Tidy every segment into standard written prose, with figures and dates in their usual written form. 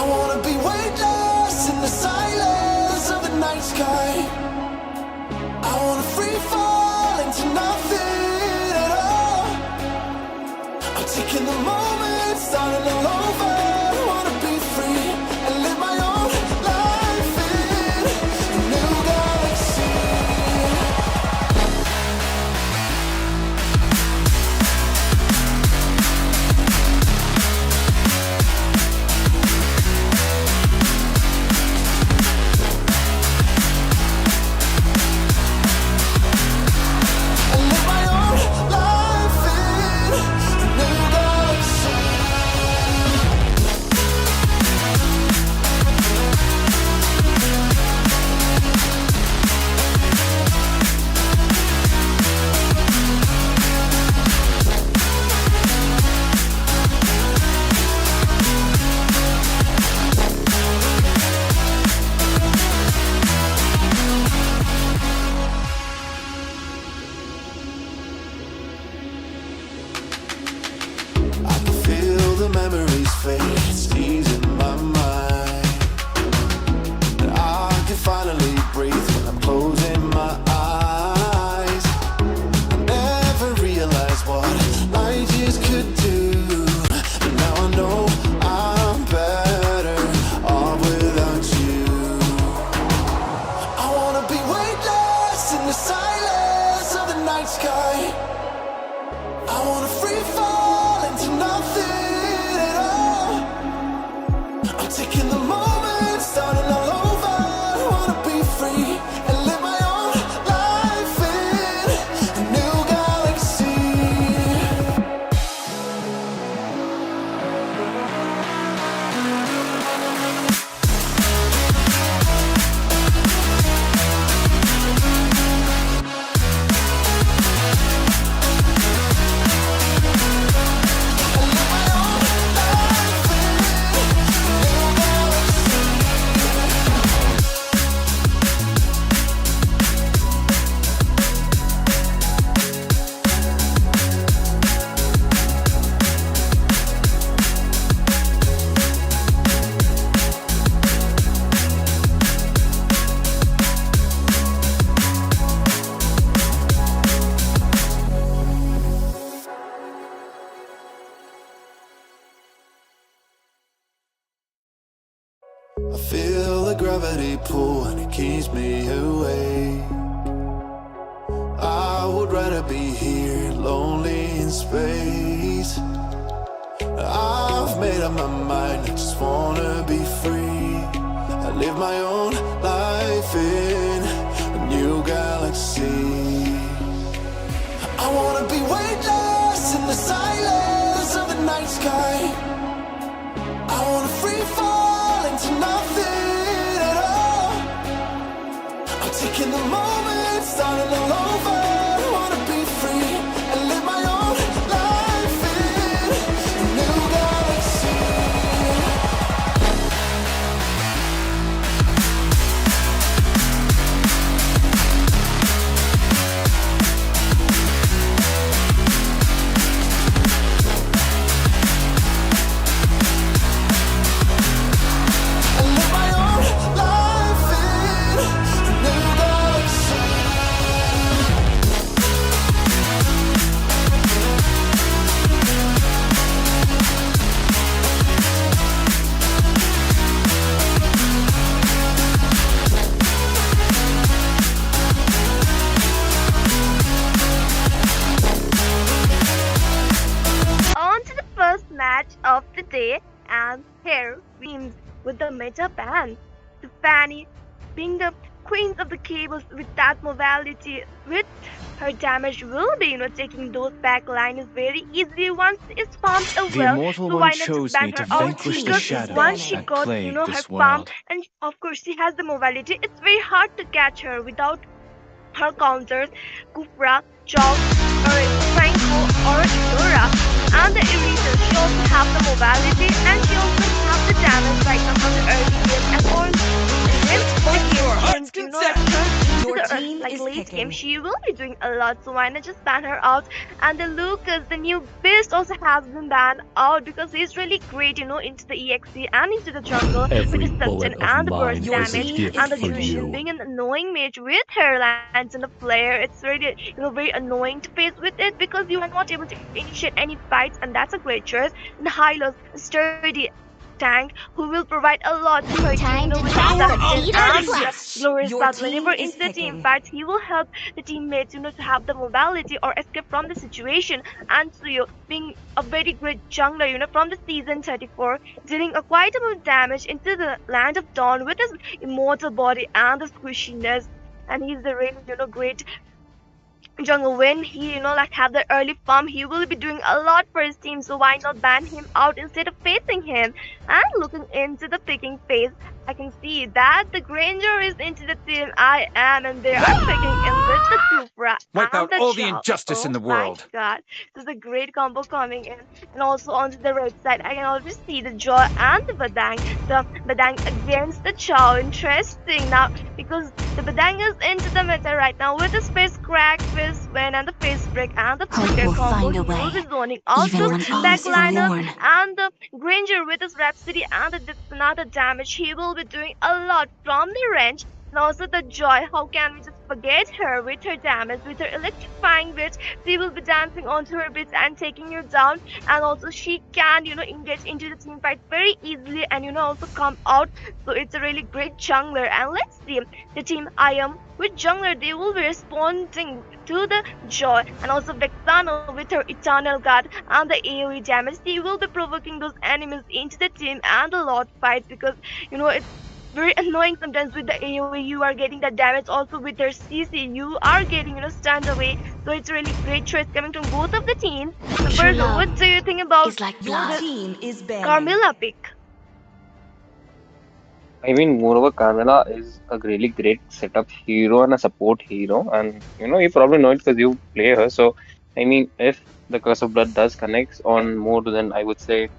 I wanna be weightless in the silence of the night sky. I wanna free fall into nothing at all. I'm taking the moment, starting all over. I wanna be free and live my own life in a new galaxy. The memories fade, it's easing my mind. And I can finally breathe when I'm closing my eyes. I never realized what I just could do, but now I know I'm better off without you. I wanna be weightless in the silence of the night sky. I wanna free fall into nothing. Taking the moment, starting all over. I wanna be free and live my own life in a new galaxy. I feel the gravity pull and it keeps me awake. I would rather be here, lonely in space. I've made up my mind, I just wanna be free. I live my own life in a new galaxy. I wanna be weightless in the silence of the night sky. I wanna free fall into nothing at all. I'm taking the moment, starting all over. I wanna be free and live my own life in a new galaxy. Match of the day, and here wins with the meta ban. The Fanny being the queens of the cables with that mobility, with her damage will be taking those back line is very easily once it's farmed as The well. Immortal So One why not just chose ban me her to out? vanquish the Because shadows once she that got plague her this farm, world. and of course she has the mobility, it's very hard to catch her without her counters, Kufra, Chop, or Franco, or Dora. And the eraser, she also have the mobility and she also have the damage right now from the early game and all. And then the game turns into the the team like is late game, picking. she will be doing a lot. So why not just ban her out? And the Lucas, the new beast, also has been banned out because he's really great, into the EXE and into the jungle with Every the stun bullet of and the burst mine Your is a damage team is and gift the for picking. Jushin you. being an annoying mage with her lands and the flare. It's really, very annoying to face with it because you are not able to initiate any fights, and that's a great choice. And Hylos, a sturdy tank who will provide a lot to her team, Time to with the try Power some Ascendant up speed and and the Pegasus! flash. Glorious Your Path. Whenever team is into the team picking. fights, he will help the teammates, to have the mobility or escape from the situation. And Suyo being a very great jungler, from the season 34, dealing a quite amount of damage into the land of Dawn with his immortal body and the squishiness. And he's the really, great Jungle, when he, have the early farm, he will be doing a lot for his team. So why not ban him out instead of facing him? And looking into the picking phase, I can see that the Granger is into the team I am, and they are picking in with the Kufra Wipe and out the all the Chow. injustice in Oh the my world. god, this is a great combo coming in. And also onto the right side, I can already see the Joy and the Badang. The Badang against the Chow. Interesting now because the Badang is into the meta right now with his face crack, face spin, and the face break and the Hope flicker will combo. find a He will way, be zoning out even Your those when team all is is backliners forlorn. picking. and the Granger with his Rhapsody and the another damage. He will be doing a lot from the range. And also the Joy, how can we just forget her with her damage, with her electrifying bits? She will be dancing onto her bits and taking you down. And also she can, engage into the team fight very easily and, also come out. So it's a really great jungler. And let's see the team I am with jungler, they will be responding to the Joy, and also Vexana with her Eternal Guard and the AoE damage. They will be provoking those enemies into the team and the Lord fights because it's very annoying sometimes with the AoE. You are getting the damage also with their CC. You are getting stunned away. So it's really great choice coming from both of the teams. So True Virgo, love what do you think about is like Your blood. the team is banning. Carmilla pick? I mean, moreover, Carmela is a really great setup hero and a support hero, and you probably know it because you play her. So, I mean, if the Curse of Blood does connect on more than I would say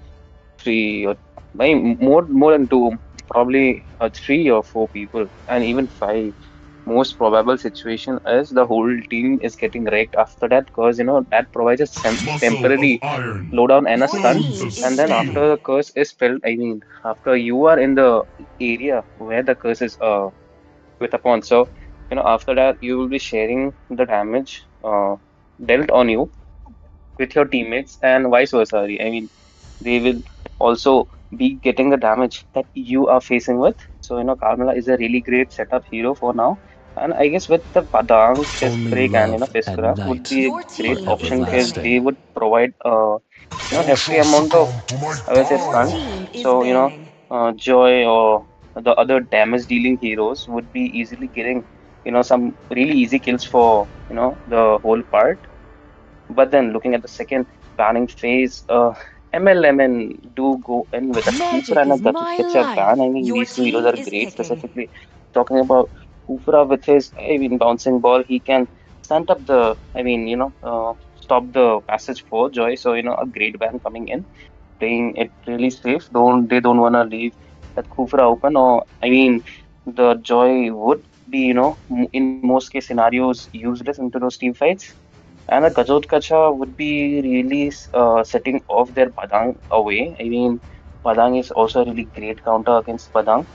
three or I mean, more than two, probably three or four people, and even five. Most probable situation is the whole team is getting wrecked after that because that provides a Muscle of temporary iron slowdown and a Your stun, bones team of is and then banning. after steel. the curse is felt, I mean, after you are in the area where the curse is with upon, so after that you will be sharing the damage dealt on you with your teammates and vice versa. I mean, they will also be getting the damage that you are facing with. So, Carmela is a really great setup hero for now. And I guess with the Padang, Only Fistbreak, and love at Fiskra would night be a Your are great team is option because banning. they everlasting. would provide All hefty shall amount of, succumb to my I would say, Your stun. power. team is So, banning. Joy or the other damage dealing heroes would be easily getting, some really easy kills for, the whole part. But then looking at the second banning phase, MLMN do go in with that Kufra Magic and a is my Gatcha ban. life. I mean, Your these two heroes team are is great. picking. Specifically talking about Kufra with his, I mean, bouncing ball, he can stunt up the, I mean, stop the passage for Joy. So, a great ban coming in, playing it really safe. They don't wanna leave that Kufra open, or I mean, the Joy would be, in most case scenarios useless into those team fights, and a Gajotkacha would be really setting off their Padang away. I mean, Padang is also a really great counter against Padang.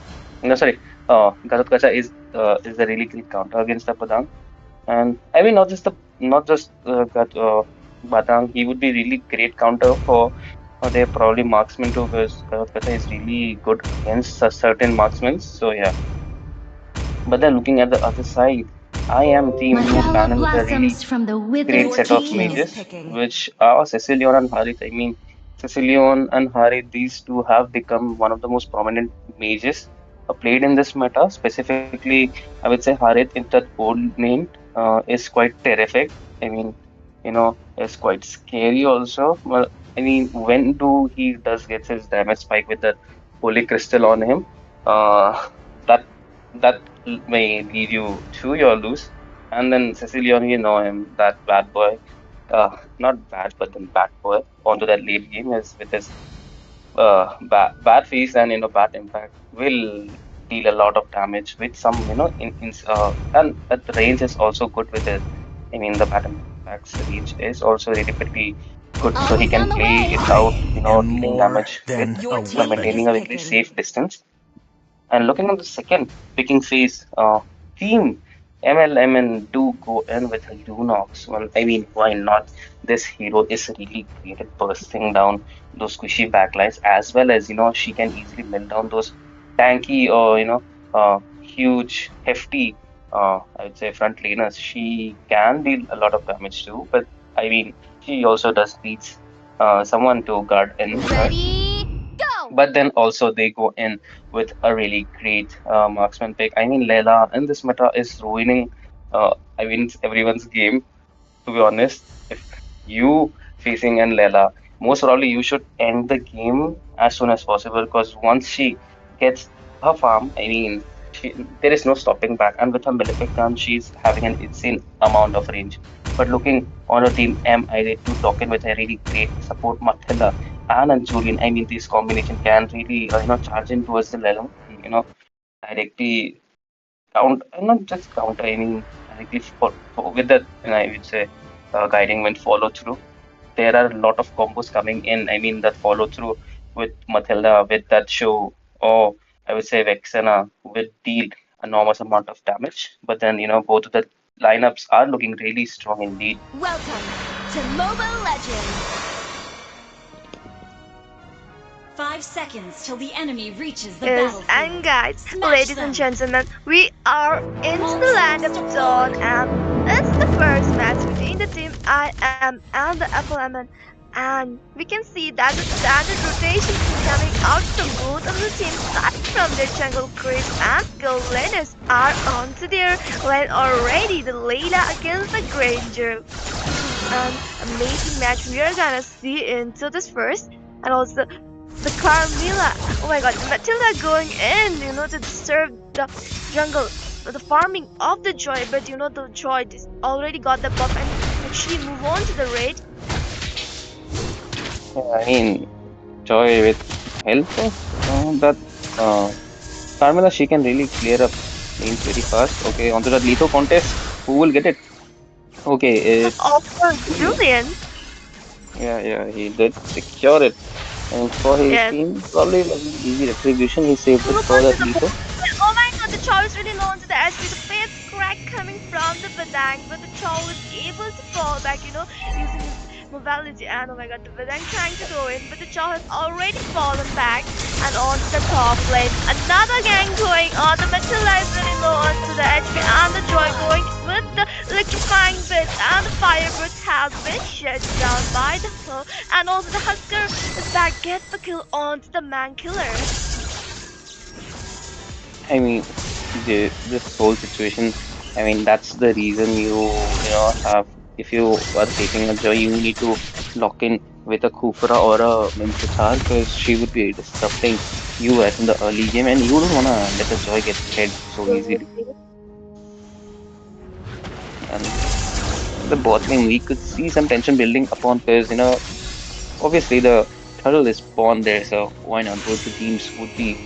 No, sorry, Gajotkacha is a really great counter against the Padang. And I mean, not just Padang, he would be really great counter for their probably marksman too, because Gajotkacha is really good against certain marksmen. So yeah, but then looking at the other side, I am team Blue Mandala Banner with a really blossoms from the great withered Your set of team tissue. is mages, picking. which are Cecilion and Harith. I mean, Cecilion and Harith, these two have become one of the most prominent mages played in this meta. Specifically, I would say Harith, in that bold name, is quite terrific. I mean, is quite scary also. Well, I mean, when do he does gets his damage spike with that holy crystal on him? That that may lead you to your lose. And then Cecilion, you know him, that bad boy. Not bad, but then bad boy onto that late game is with his bad face and bad impact will. deal a lot of damage with some, and but the range is also good with it. I mean, the Baton Pack's range is also really pretty good, so he Almost can on the play way. it out, I am dealing more damage with, than Your a team is maintaining a weapon. very picking. safe distance. And looking at the second picking phase, Team MLMN do go in with a Lunox. Well, I mean, why not? This hero is really great at bursting down those squishy backlines, as well as, she can easily mill down those tanky or, huge, hefty, I would say front laners. She can deal a lot of damage too, but I mean, she also does needs someone to guard in her. Ready, go! But then also they go in with a really great marksman pick. I mean, Layla in this meta is ruining, everyone's game, to be honest. If you facing an Layla, most probably you should end the game as soon as possible because once she gets her farm, I mean, there is no stopping back. And with her Malefic gun, she's having an insane amount of range. But looking on a team M, I need to talk in with a really great support Mathilda and Julian. I mean, this combination can really, charge in towards the Layla, directly not just counter, I mean, directly with that, I would say, guiding when follow through. There are a lot of combos coming in. I mean, that follow through with Matilda, with that show, or I would say Vexena will deal enormous amount of damage. But then, both of the lineups are looking really strong indeed. Welcome to Moba Legends. 5 seconds till the enemy reaches the Yes, and battlefield. guys, Smash ladies and them. gentlemen, we are into the land of Dawn, and it's the first match between the team I am and the FLMN. And we can see that the standard rotation is coming out from both of the teams, starting from their jungle creep and gold laners are onto their lane already. The Layla against the Granger. An amazing match we are gonna see into this first, and also the Carmilla. Oh my god, Matilda going in, to disturb the jungle, the farming of the Joy, but the Joy already got the buff and actually move on to the raid. Yeah, I mean, Joy with help of that uh, Carmela, she can really clear up lanes very fast. Okay, onto the Lethal contest. Who will get it? Okay, Of it's course, Julian. Julian. Yeah, he did secure it. And for his Yes. team, probably was an easy retribution. He saved it Look for onto that the Lethal. oh my god, the Chow is really low onto the HP. The face crack coming from the Badang, but the Chow is able to fall back, using his mobility. And oh my god, the Badang trying to go in, but the Chow has already fallen back and onto the top lane. Another gang going on. The Matilda is really low onto the HP, and the Joy going with the electrifying bits, and the Firebird has been shut down by the foe. And also the Husker is back, gets the kill onto the man killer. I mean, this whole situation. I mean, that's the reason have if you are facing a Joy, you need to lock in with a Khufra or a Minchachar because she would be disrupting you at in the early game, and you don't wanna let the Joy get ahead so easily. And the bot lane, we could see some tension building upon because obviously the turtle is spawned there, so why not? Both the teams would be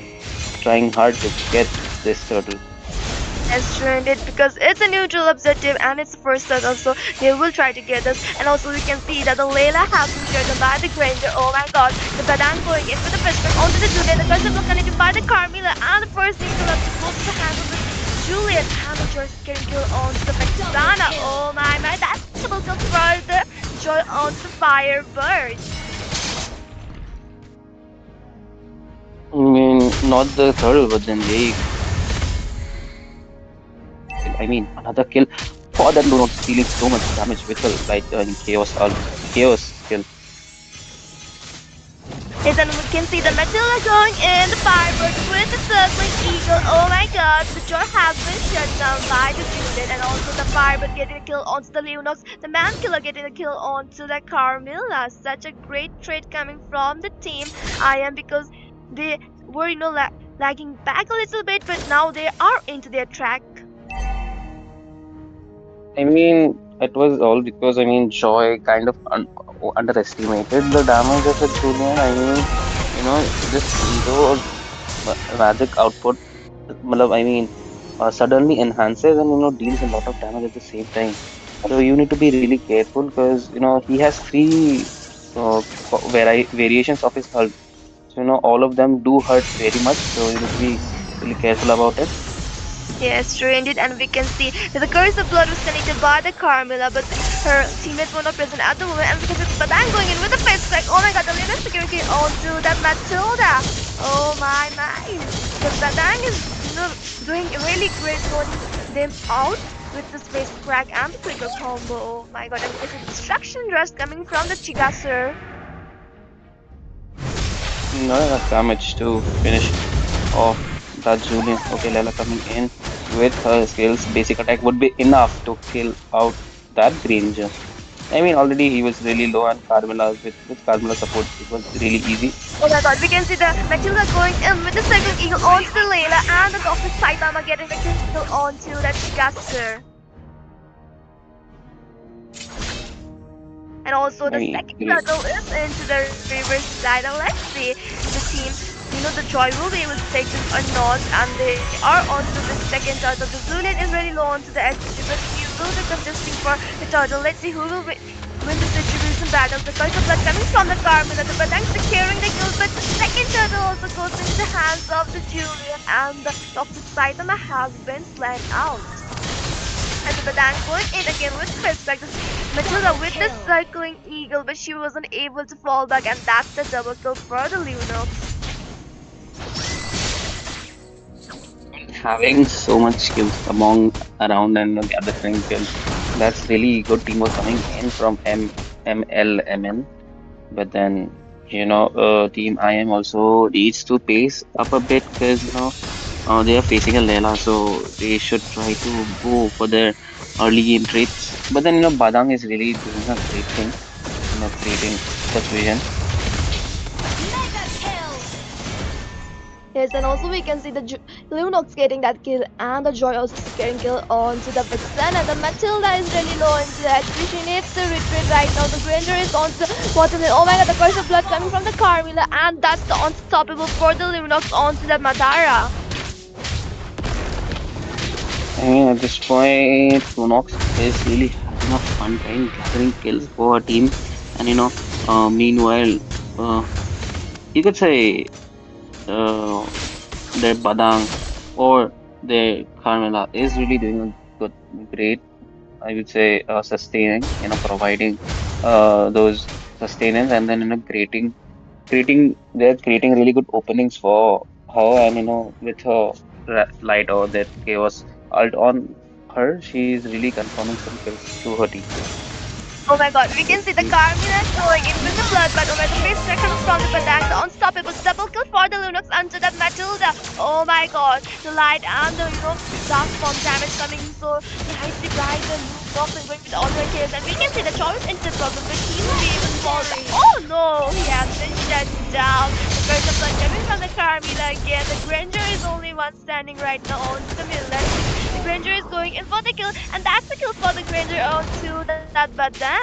trying hard to get this turtle. As trended because it's a neutral objective and it's the first turtle, so they will try to get us. And also we can see that the Layla has been chosen by the Granger. Oh my god, the Badang going in with the fishman onto the Julian, the curse of connected by the Carmilla, and the first neutral objective goes to the hands of the Julian, and the Joy's getting killed onto the Vexana. Oh my, that's double kill for the Joy onto the Firebird. I mean, not the turtle, but then they. I mean, another kill for that Lunox dealing so much damage with the light in chaos skill. Yes, and we can see the Matilda going in, the Firebird with the circling eagle. Oh my god, the Joy has been shut down by the Juliet, and also the Firebird getting a kill onto the Leonox, the Man Killer getting a kill onto the Carmilla. Such a great trade coming from the team I am, because they were, lagging back a little bit, but now they are into their track. I mean, it was all because Joy kind of underestimated the damage of the Julian. I mean, this hero magic output I mean, suddenly enhances and deals a lot of damage at the same time. So you need to be really careful because he has three variations of his hull. So all of them do hurt very much. So you need to be really careful about it. Yes, true indeed, and we can see that the curse of blood was connected by the Carmilla, but her teammates were not present at the moment, and we can see the Badang going in with a face crack. Oh my god, the latest security onto that Matilda. Oh my. The Badang is doing really great going them out with this face crack and the quicker combo. Oh my god, and we can see the destruction rush coming from the Chigasur. Not enough damage to finish off that Julian. Okay, Lela coming in with her skills. Basic attack would be enough to kill out that Granger. I mean, already he was really low, and Carmela with Carmela support, it was really easy. Oh my god, we can see the Matilda going in with the cycling eagle onto the Layla and the Dr. Saitama getting the kill onto that Chigasur. And also I the mean, second turtle is into the reverse side. And let's see the team, the Joy will be able to take this or not. And they are onto the second turtle. The Zulian is really low onto the HP, but he will be contesting for the turtle. Let's see who will win this distribution battle. The curse of blood coming from the Carmina. The Badang securing the kills, but the second turtle also goes into the hands of the Julian. And the Dr. Saitama has been slain out. And the Badang going in again with perspective. Matilda with the kill. circling eagle, but she wasn't able to fall back, and that's the double kill for the Luno. having so much skills among around and gathering kills, that's really good teamwork coming in from MLMN. But then, Team IM also needs to pace up a bit because, they are facing a Layla, so they should try to go for their early game traits. But then, Badang is really doing a great thing, creating such vision. Mega kill. Yes, and also we can see the Lunox getting that kill, and the Joy also securing kill onto the Vixen, and the Matilda is really low into the HP. She needs to retreat right now. The Granger is on the bottom lane. Oh my god, the curse of blood coming from the Carmilla, and that's the unstoppable for the Lunox onto the Madara. I mean, at this point, Lunox is really having a fun time gathering kills for her team. And, meanwhile, uh, you could say uh, their Badang or their Carmela is really doing a great, I would say, sustaining, providing those sustenance and then, they're creating really good openings for her and, with her light or that chaos alt on her, she is really confirming some kills to her team. Oh my god, we can see the Carmina going in with the bloodbath. Oh my god, the face check comes from the Badang, the unstoppable double kill for the Lunox onto that Matilda. Oh my god, the light and the dark form damage coming so nicely bright and Lunox and going with all the kills. And we can see the choice into the problem, but he will be able to fall back. Oh no, he has been shut down. The curse of blood coming from the Carmina again. The Granger is only one standing right now onto the middle. The Granger is going in for the kill, and that's the kill for the Granger onto that Badang.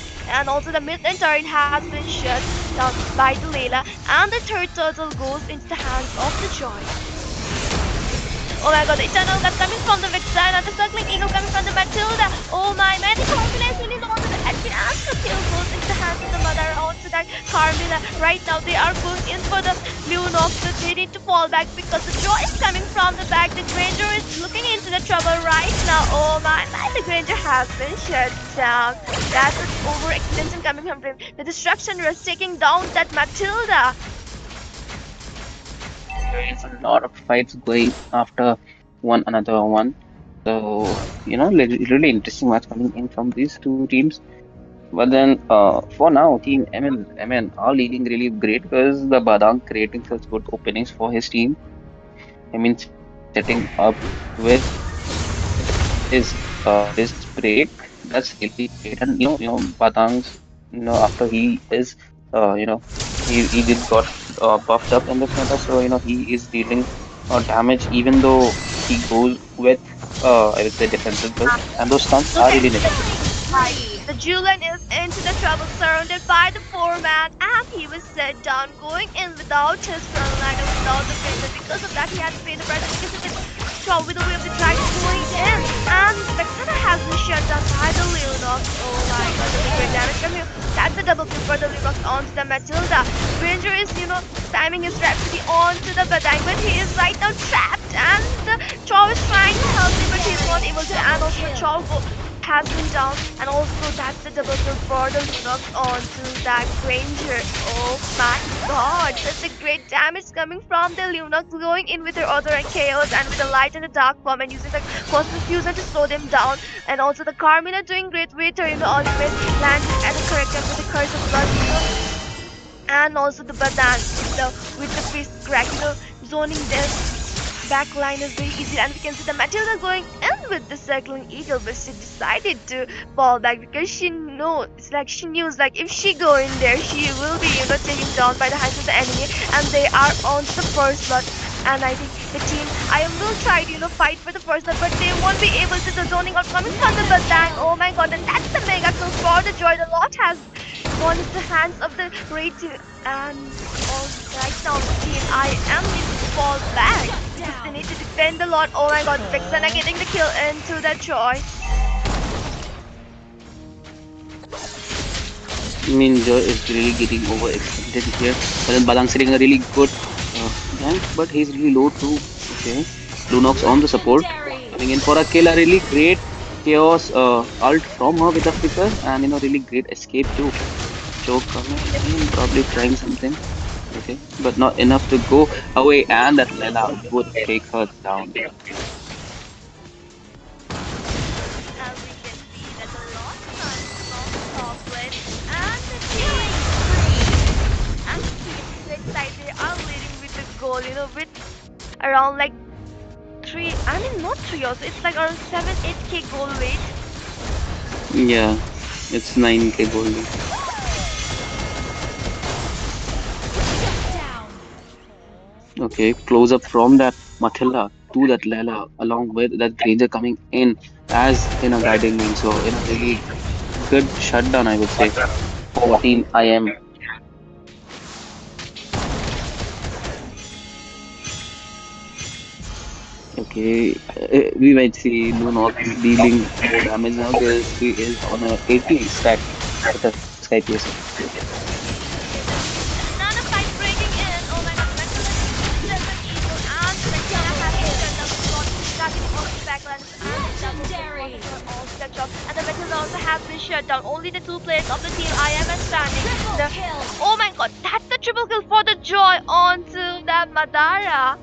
And also the mid-lane turret has been shut down by the Layla, and the third turtle goes into the hands of the Joy. Oh my god, the eternal that's coming from the Vixen and the circling eagle coming from the Matilda. Oh my, the confidence really low on the HP and the kill goes into the hands of the mother onto that Carmilla. Right now they are going in for the Lunox, but they need to fall back because the Joy is coming from the back. The Granger is looking into the trouble right now. Oh my, the Granger has been shut down. That's an overextension coming from him. The destruction was taking down that Matilda. There's a lot of fights going after one another one. So, really interesting match coming in from these two teams. But then, for now, Team MN are leading really great because the Badang creating such good openings for his team. I mean, setting up with his break. That's really great. And Badang's after he is he did got buffed up in this meta, so he is dealing damage even though he goes with I would say defensive build, and those stuns are really necessary. Killing spree. The Julian is into the trouble, surrounded by the four-man, and he was set down, going in without his frontliner, without the fender. Because of that, he had to pay the price. And because of it, Shaw with the way of the dragon going in, and Vexana has been shut down by the Leonox. Oh my god, that's a great damage from here. That's a double kill for the Leonox onto the Matilda. Ranger is, timing his rhapsody onto the Badang, but he is right now trapped, and the Shaw is trying to help him, but he's not able to. And Double also the kill. Shaw has been down, and also that's the double kill for the Lunox onto that Granger. Oh my god, such a great damage coming from the Lunox, going in with her Other and Chaos and with the light and the dark form, and using the Cosmic Fusion to slow them down. And also the Carmina doing great with her, ultimate, landing at the correct time with the Curse of Blood, and also the Badang with the fist crack, zoning their backline is very easy, and we can see the Matilda going in with the circling eagle, but she decided to fall back because she knows, it's like she knew, like if she go in there, she will be, taken down by the hands of the enemy, and they are on the first blood. And I think the team I will try to, fight for the first blood, but they won't be able to. The zoning out coming from the Badang. Oh my god, and that's the mega kill for the Joy. The lot has gone into the hands of the Raid team, and all right now the team I am need to fall back because they need to defend a lot. Oh my god, Vexana getting the kill into that Joy. I mean, Joy is really getting overextended here. But then Badang sitting a really good gank, but he's really low too. Okay. Lunox on the support. Legendary. Coming in for a kill. A really great chaos ult from her with a flicker, and really great escape too. Choke coming in, probably trying something. Okay. But not enough to go away, and that Lela would take her down. As we can see that the lot comes from the top lane, and the team, and the team red side, they are leading with the goal, with around like three. I mean not three also. It's like around 7-8k goal lead. Yeah, it's 9k gold. Down. Okay, close up from that Matilda to that Lela, along with that Granger coming in as in a guiding lane. So, really good shutdown, I would say, for Team IM. Okay, we might see Lunox dealing more damage now because he is on a 80 stack with the Sky PSA. Okay, but another fight breaking in. Oh my god, the Matilda is an eagle, and the Matilda has been shut down with lot targeting all the backlands, and the double kill for Legendary. the girl all stepped up, and the Matilda also has been shut down. Only the two players of the team I am standing. Triple The kill. Oh my god, that's the triple kill for the Joy onto the Madara.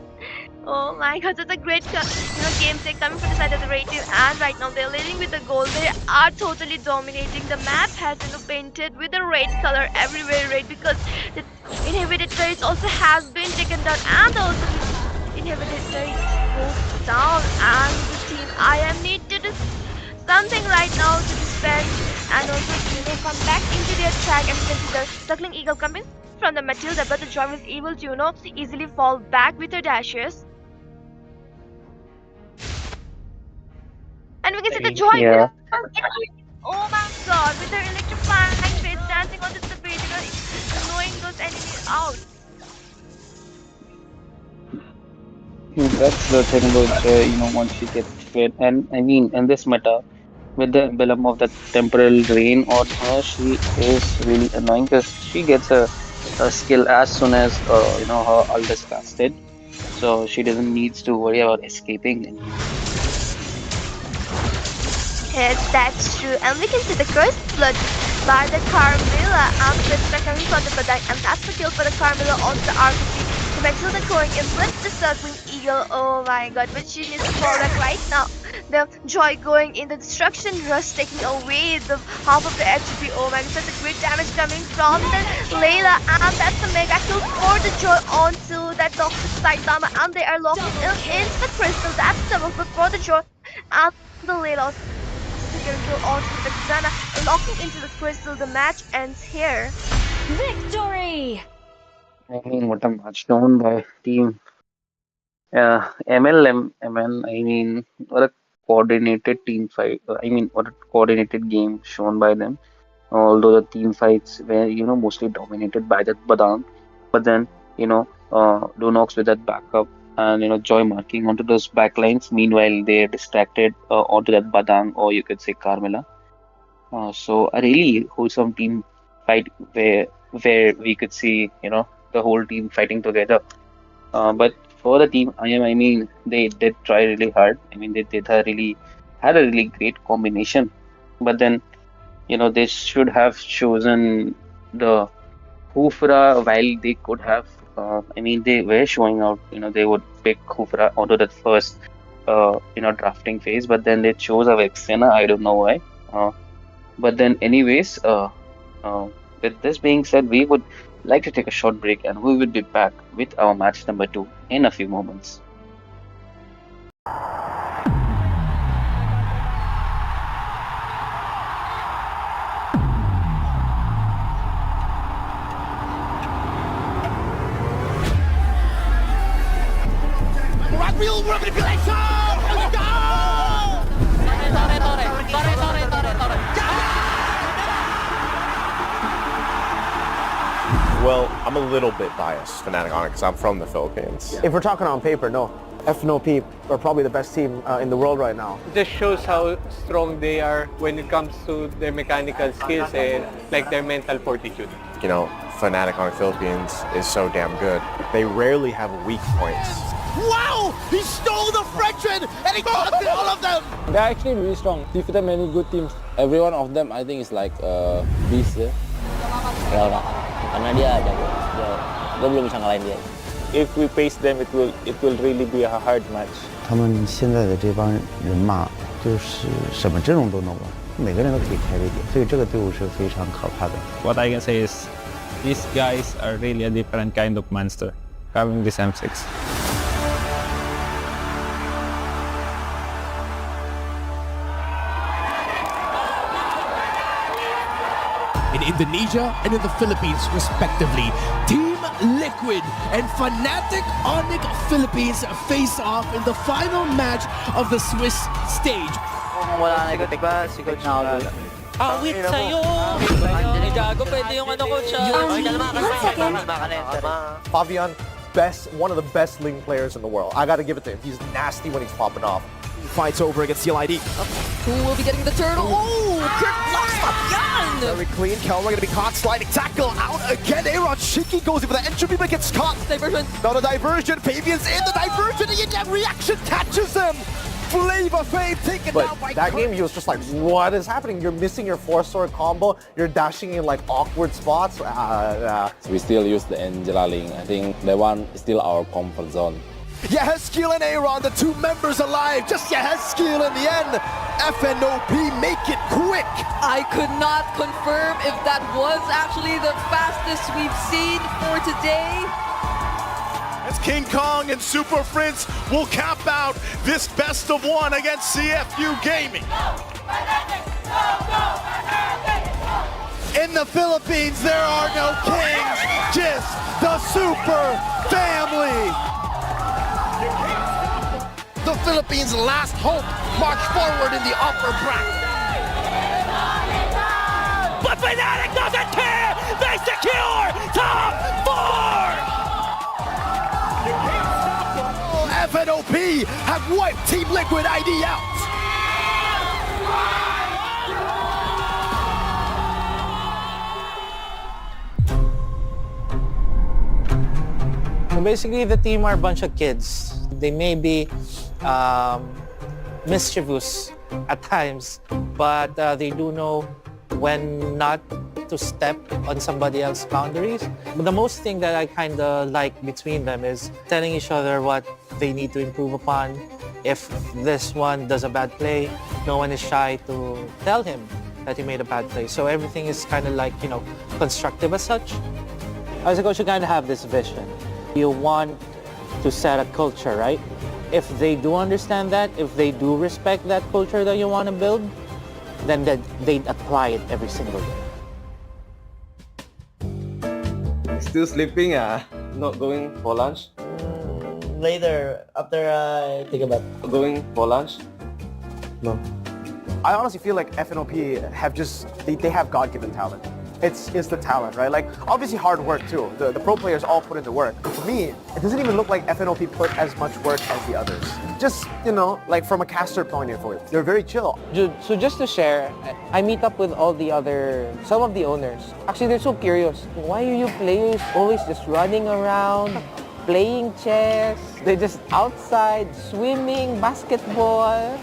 Oh my god, that's a great gameplay coming from the side of the rated, and right now they're leading with the goal. They are totally dominating. The map has painted with the red color everywhere, red, because the inhibited turrets also has been taken down, and also the inhibited turrets goes down, and the team I am need to do something right now to defend and also come back into their track, and you can see the circling eagle coming from the Matilda, but the Joy was able to easily fall back with her dashes. And we can see the Joy with Yeah. her, oh my god, with her electrifying face dancing onto the page, knowing those enemies out. That's the thing about Joy, once she gets fit. And I mean, in this meta, with the emblem of that temporal rain on her, she is really annoying because she gets a skill as soon as her ult is casted, so she doesn't needs to worry about escaping anymore. Yes, that's true. And we can see the cursed blood by the Carmilla, and the Vista coming from the Badai, and that's the kill for the Carmilla on the RPG. The Matilda going in with the circling eagle. Oh my god, but she needs to fall back right now. The Joy going in the destruction rush, taking away the half of the HP. Oh my god, such a great damage coming from the Layla, and that's the mega kill for the Joy onto that toxic Saitama, and they are locking into the crystal. That's the move for the Joy, and the Layla second kill onto the Xana, locking into the crystal. The match ends here. Victory. I mean, what a match down by team MLM. I mean, what a coordinated team fight. Or a coordinated game shown by them. Although the team fights were, mostly dominated by that Badang, but then, Lunox with that backup and, Joy marking onto those backlines. Meanwhile, they're distracted onto that Badang, or you could say Carmela. So a really wholesome team fight where we could see, the whole team fighting together. But for the team, they did try really hard. They did had a really great combination. But then, they should have chosen the Hufra while they could have. They were showing out. They would pick Hufra onto that first, drafting phase. But then they chose a Vexena. I don't know why. But then, anyways, uh, with this being said, we would like to take a short break and we will be back with our match number 2 in a few moments. Well, I'm a little bit biased, fanatic on it, because I'm from the Philippines. If we're talking on paper, no. FNOP are probably the best team in the world right now. It just shows how strong they are when it comes to their mechanical skills and like their mental fortitude. Fanatic on the Philippines is so damn good. They rarely have weak points. Wow! He stole the Frenchman and he got all of them! They're actually really strong. Defeated many good teams. Every one of them, I think, is like a beast. Karena dia jago. Gue belum bisa ngalahin dia. If we pace them, it will really be a hard match. 他们现在的这帮人马就是什么阵容都能玩，每个人都可以开一点，所以这个队伍是非常可怕的。What I can say is, these guys are really a different kind of monster. Having this M6. In Indonesia and in the Philippines, respectively, Team Liquid and Fnatic Onyx Philippines face off in the final match of the Swiss stage. Awit sa'yo! Gago, pwede yung ano ko siya. Fabian, one of the best Ling players in the world. I gotta give it to him. He's nasty when he's popping off. Fights over against CLID. Who will be getting the turtle? Oh! Crit blocks Fabian! Very clean. Kelmer gonna be caught. Sliding tackle out again. Aaron Shiki goes in for the entropy but gets caught. Diversion. Not a diversion. Fabian's in the diversion. And that reaction catches him. Flavor Fave taken down by that game, he was just like, what is happening? You're missing your 4-sword combo. You're dashing in like awkward spots. We still use the Angela Ling. I think that one is still our comfort zone. Yehezkiel and Aaron, the two members alive. Just Yehezkiel in the end. FNOP make it quick. I could not confirm if that was actually the fastest we've seen for today. As King Kong and Super Prince will cap out this best of one against CFU Gaming. In the Philippines, there are no kings, just the Super Family. The Philippines' last hope march forward in the upper bracket. But Fnatic doesn't care! They secure top 4! FNOP have wiped Team Liquid ID out. So basically, the team are a bunch of kids. They may be mischievous at times, but they do know when not to step on somebody else's boundaries. But the most thing that I kind of like between them is telling each other what they need to improve upon. If this one does a bad play, no one is shy to tell him that he made a bad play. So everything is kind of like, constructive as such. As a coach, you kind of have this vision. You want to set a culture, right? If they do understand that, if they do respect that culture that you want to build, then they'd apply it every single day. Still sleeping, not going for lunch? Later, after I think about going for lunch? No. I honestly feel like FNOP have they have God-given talent. It's the talent, right? Like, obviously hard work too. The pro players all put in the work. But for me, it doesn't even look like FNOP put as much work as the others. Just, like from a caster point of view, they're very chill. So just to share, I meet up with some of the owners. Actually, they're so curious. Why are you players always just running around, playing chess? They're just outside, swimming, basketball.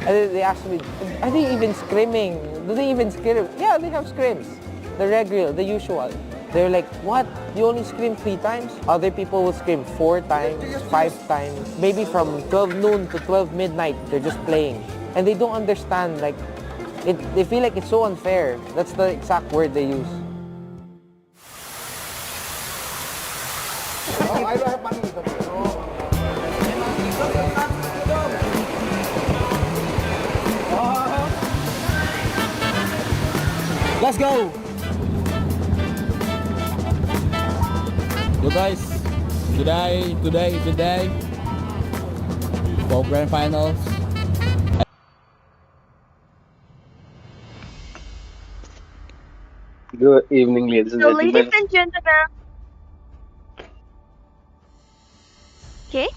And they ask me, are they even scrimming? Do they even scrim? Yeah, they have scrims. The regular, the usual. They're like, what? You only scrim 3 times? Other people will scrim 4 times, 5 times. Maybe from 12 noon to 12 midnight, they're just playing. And they don't understand, like, they feel like it's so unfair. That's the exact word they use. I don't have money. Let's go! So guys, today is the day for grand finals. Good evening, ladies and So, ladies gentlemen. and gentlemen, okay.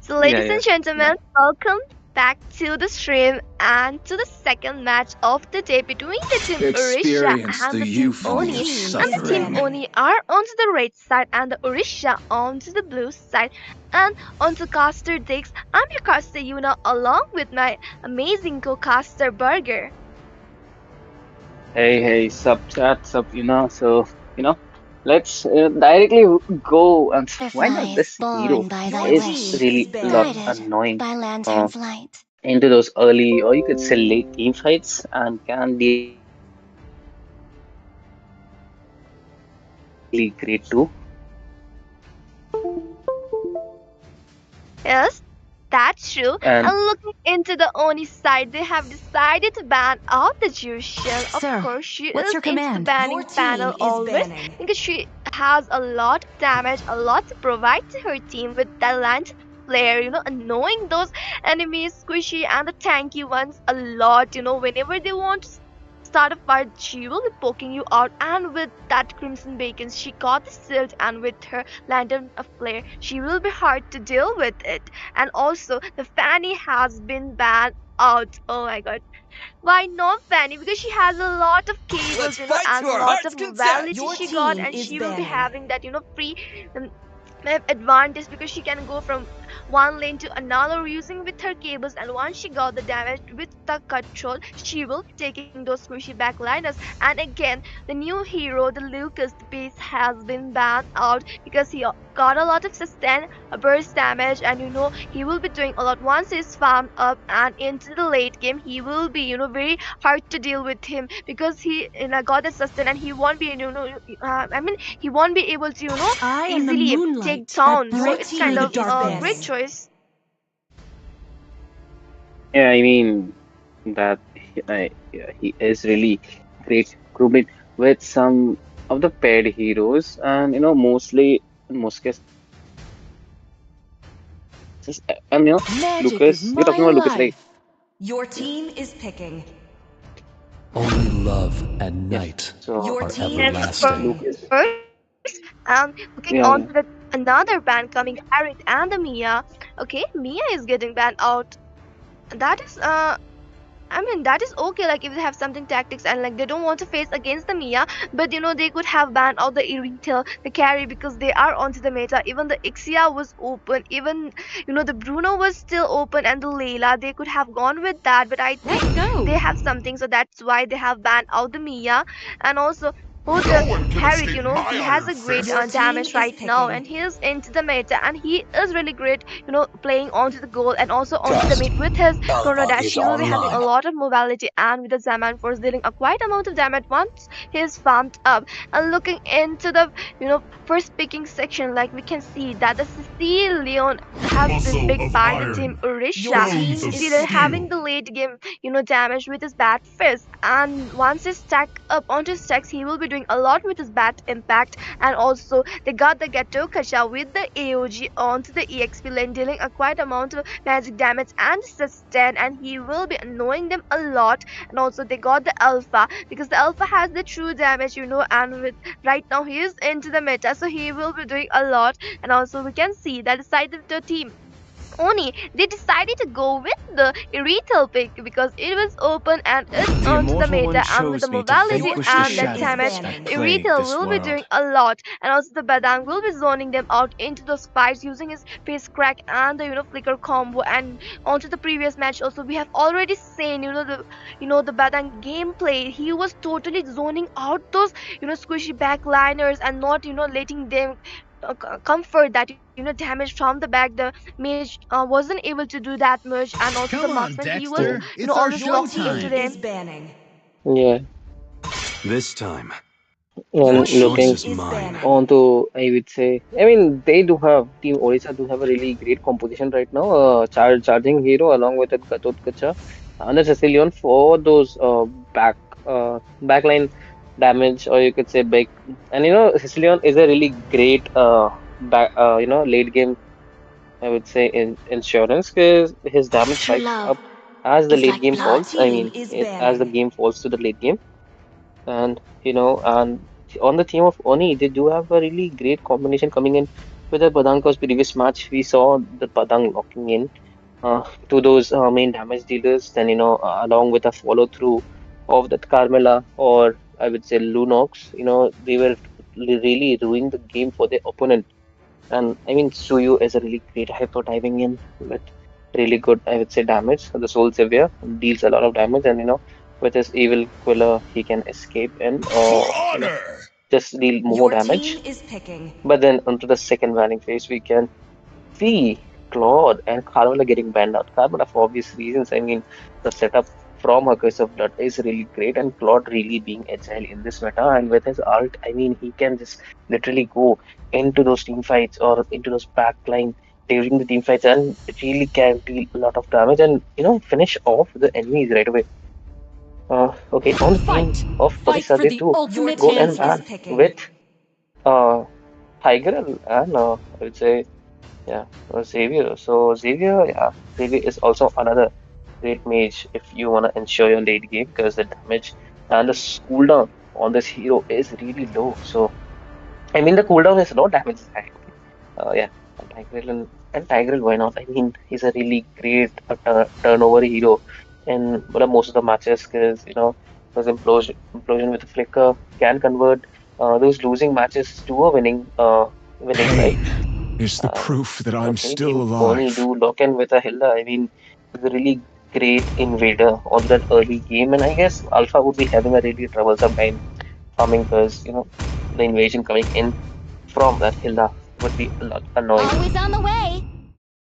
So, ladies and gentlemen, welcome back to the stream and to the second match of the day between the team Orisha and the team Oni. And the team Oni are onto the red side and the Orisha onto the blue side. And onto caster Dix, I'm your caster Yuna along with my amazing co-caster Burger. Hey, sup chat, sup, So, let's directly go and why not this hero is really a lot annoying into those early or you could say late game fights and can be really great too. Yes, that's true. And And looking into the Oni side, they have decided to ban out the Jushin. Of course, she is into the banning panel always because she has a lot of damage, a lot to provide to her team with talent player, annoying those enemies, squishy and the tanky ones a lot, whenever they want to start a fight, she will be poking you out. And with that Crimson Bacon, she got the silt, and with her Lantern of Flare, she will be hard to deal with it. And also, the Fanny has been banned out. Oh my god. Why not Fanny? Because she has a lot of cables, and a lot of mobility she got, and she will be having that, free advantage because she can go from one lane to another using with her cables, and once she got the damage with the control, she will be taking those squishy backliners. And again, the new hero, the Lucas, the base has been banned out because he got a lot of sustain, a burst damage, and he will be doing a lot once he's farmed up, and into the late game he will be very hard to deal with him because he got the sustain, and he won't be he won't be able to easily take down. So it's kind of a great choice. yeah, I mean that he is really great grouped with some of the paired heroes, and mostly in most cases, and Magic is Lucas. We're my talking about Lucas, right? life. Your team is picking. Only love and Yes. night So Your are team Yes, is everlasting. Lucas, looking yeah, on yeah. to another ban coming, Eric and the Mia. Okay, Mia is getting banned out. That is that is okay, like if they have something tactics and like they don't want to face against the Mia, but they could have banned out the Earring Tail, the carry, because they are onto the meta. Even the Ixia was open, even the Bruno was still open, and the Layla, they could have gone with that, but I think they have something, so that's why they have banned out the Mia. And also the Carrick, he has a great damage right now, and he is into the meta, and he is really great, playing onto the goal and also onto the mid with his Chrono Dash. He will be having a lot of mobility, and with the Zaman Force dealing a quite amount of damage once he is farmed up. And looking into the first picking section, like we can see that the Cecile Leon has been picked by the team Orisha. Cecile having the late game damage with his bad fist, and once he stack up onto stacks, he will be doing a lot with his bat impact, and also they got the Gato Kasha with the AOG onto the EXP lane, dealing a quite amount of magic damage and sustain, and he will be annoying them a lot. And also they got the Alpha, because the Alpha has the true damage, and with right now he is into the meta, so he will be doing a lot. And also we can see that the side of the team Oni, they decided to go with the retail pick because it was open and it's The onto the immortal one meta, and with chose the me to mobility vanquish the and the shadows damage, that plague retail this will be doing world. a lot. And also the Badang will be zoning them out into those fights using his face crack and the flicker combo. And onto the previous match also we have already seen the Badang gameplay. He was totally zoning out those squishy backliners and not letting them comfort that damage from the back. The mage wasn't able to do that much, and also the Come on, marksman, he was Dexter. It's our always Your locking team into showtime. is them. banning. Yeah, This time, Your and the choice team looking is is mine. banning. onto, I would say, I mean, they do have, Team Odisha do have a really great composition right now. Charging hero along with that Gatotkacha and the Sicilian for those backline damage, or you could say back. And Sicilian is a really great late game, I would say, in insurance, because his damage True spikes love up as the is late like game blood. falls. I Team mean, is as the banning. game falls to the late game. And on the theme of Oni, they do have a really great combination coming in with the Badang, because previous match we saw the Badang locking in to those main damage dealers, then along with a follow through of that Carmela, or I would say Lunox, they were really ruining the game for their opponent. And I mean, Suyu is a really great hyper diving in with really good, I would say, damage. The Soul Savior deals a lot of damage, and with his evil Quiller, he can escape and For honor. just deal more Your team damage. is picking. But then onto the second banning phase, we can see Claude and Carmela getting banned out. Carmela, for obvious reasons, I mean, the setup from her Curse of Blood is really great, and Claude really being agile in this meta. And with his ult, I mean, he can just literally go into those team fights or into those backline during the team fights and really can deal a lot of damage and, finish off the enemies right away. Okay, on the team Fight! of Fight Odisha, for they the do ultimate. Your go team and is ban picking. with uh, Tiger and I would say. Yeah, Xavier. So Xavier, yeah, Xavier is also another great mage if you want to ensure your late game, because the damage and the cooldown on this hero is really low. So I mean, the cooldown is low, damage is high. Okay. Yeah, and Tigreal, why not? I mean, he's a really great turnover hero in most of the matches, because those implosion with the flicker can convert those losing matches to a winning side. Pain is the And proof that I'm okay, still Team Oni alive. do lock in with a Hilda. I mean, he's a really great invader on that early game, and I guess Alpha would be having a really troublesome time farming, because the invasion coming in from that Hilda would be a lot annoying. Always on the way.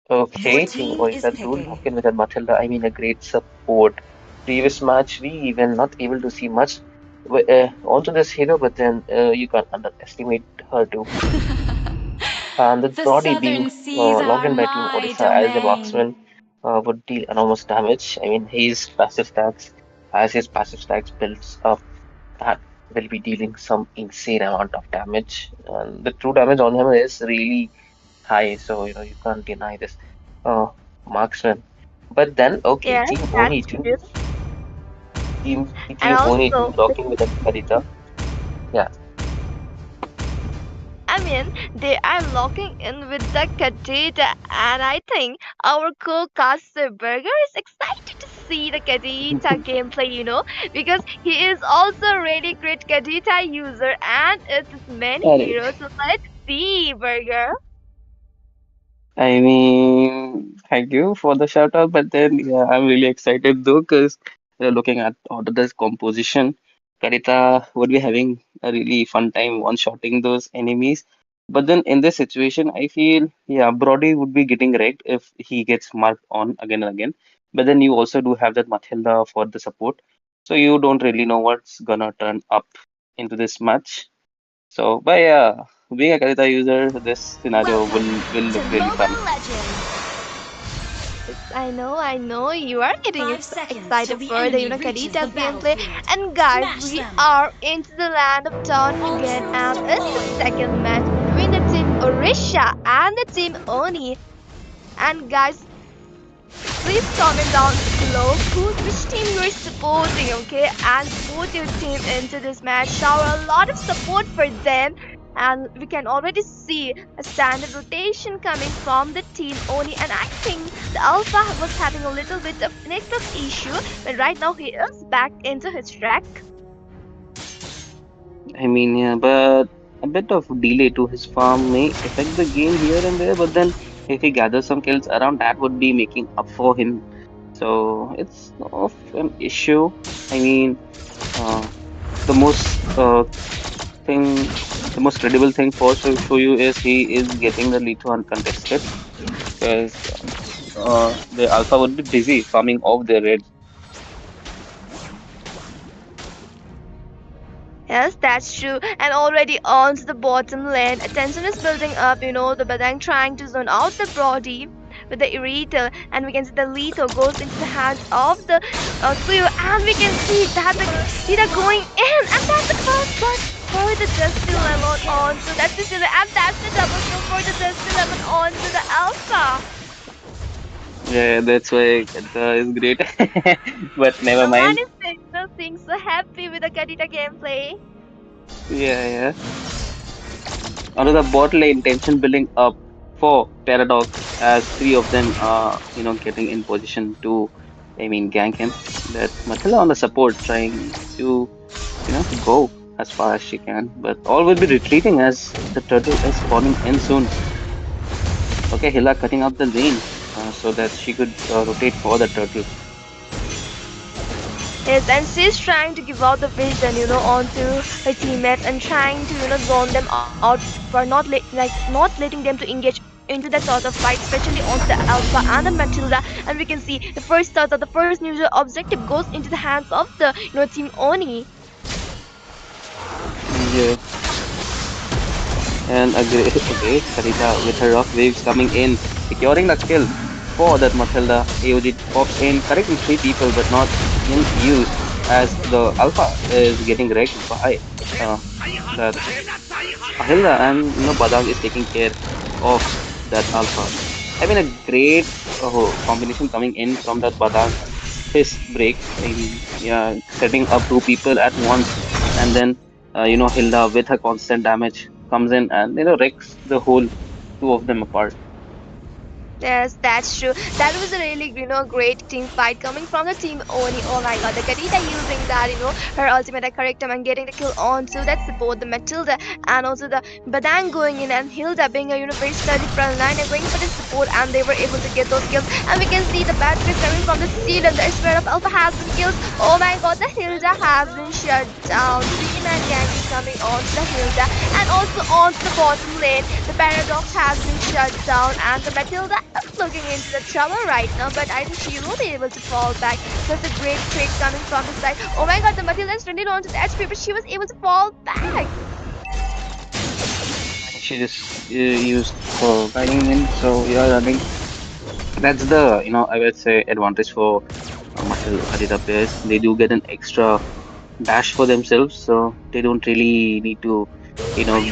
Your Okay, Team team is Odisha do picking. lock in with that Matilda. I mean, a great support. Previous match, we were not able to see much onto this hero, but then you can't underestimate her too. And the The Brody being southern seas logged are in by Team my Odisha as a domain. marksman would deal enormous damage. I mean, as his passive stacks builds up, that will be dealing some insane amount of damage. And the true damage on him is really high, so you can't deny this uh, marksman. But then, okay, Yes, Team that's Oni do true. And Team Oni do also, locking with that Karita. Yeah, I mean, they are locking in with the Kadita, and I think our co-caster Burger is excited to see the Kadita gameplay, because he is also a really great Kadita user, and it's his main correct. hero. So let's see, Burger. I mean, thank you for the shout out, but then yeah, I'm really excited though, because looking at all of this composition, Karita would be having a really fun time one-shotting those enemies. But then in this situation, I feel yeah, Brody would be getting wrecked if he gets marked on again and again. But then you also do have that Matilda for the support, so you don't really know what's gonna turn up into this match. So, but yeah, being a Karita user, this scenario Welcome will to look really fun. Mobile Legends. I know. You are getting 5 seconds till excited the for the, enemy reaches the Kadita's gameplay. battlefield. And guys, Smash we them! are into the land of Dawn All again, troops and it's the deployed! second match between the team Orisha and the team Oni. And guys, please comment down below which team you're supporting, okay? And support your team into this match. Shower a lot of support for them. And we can already see a standard rotation coming from the team Oni. And I think the Alpha was having a little bit of network issue, but right now he is back into his track. I mean, yeah, but a bit of delay to his farm may affect the game here and there, but then if he gathers some kills around, that would be making up for him. So it's not of an issue. I mean, uh, the most thing, the most credible thing for show you is he is getting the lead to uncontested because the alpha would be busy farming off the red. Yes, that's true. And already on to the bottom lane, attention is building up. The Badang trying to zone out the Brody with the Irrital, and we can see the Lethal goes into the hands of the Suyo, and we can see that the Tita going in, and that's the first blood for the Dusty Lemon on. So that's the silver, and that's the double kill for the Dusty Lemon on to the Alpha. Yeah, that's why Kenta is great. But never No one mind. is being so happy with the Kadita gameplay. Yeah, yeah. Onto the bot lane, tension building up for Paradox as three of them are, getting in position to, gank him. That Matilda on the support trying to, go as far as she can, but all will be retreating as the turtle is spawning in soon. Okay, Hila cutting up the lane so that she could rotate for the turtle. Yes, and she's trying to give out the vision, onto her teammates and trying to, zone them out for not letting them to engage into that sort of fight, especially on the Alpha and the Matilda. And we can see the first start of the first user objective goes into the hands of the, team Oni. Yeah. And okay, Sarita with her rock waves coming in, securing the kill for that Matilda. AOG pops in, correcting three people, but not in use as the Alpha is getting wrecked by that Ahilda, and Badang is taking care of that Alpha. I mean, a great combination coming in from that Badang. His break, yeah, setting up two people at once, and then Hilda with her constant damage comes in and wrecks the whole two of them apart. Yes, that's true. That was a really, great team fight coming from the team Oni. Oh my god, the Kadita using that, her ultimate at correct time and getting the kill on. So that's support the Matilda and also the Badang going in and Hilda being a, very sturdy front line and going for the support, and they were able to get those kills. And we can see the batteries coming from the seed, and the Spirit of Alpha has been killed. Oh my god, the Hilda has been shut down. 3-9 gang is coming on to the Hilda, and also on to the bottom lane. The Paradox has been shut down, and the Matilda looking into the trouble right now, but I think she will be able to fall back. There's a great trade coming from the side. Oh my god, the Matilda is running onto the HP, but she was able to fall back. She just used guiding in, so yeah, I think that's the I would say advantage for Matilda players. They do get an extra dash for themselves, so they don't really need to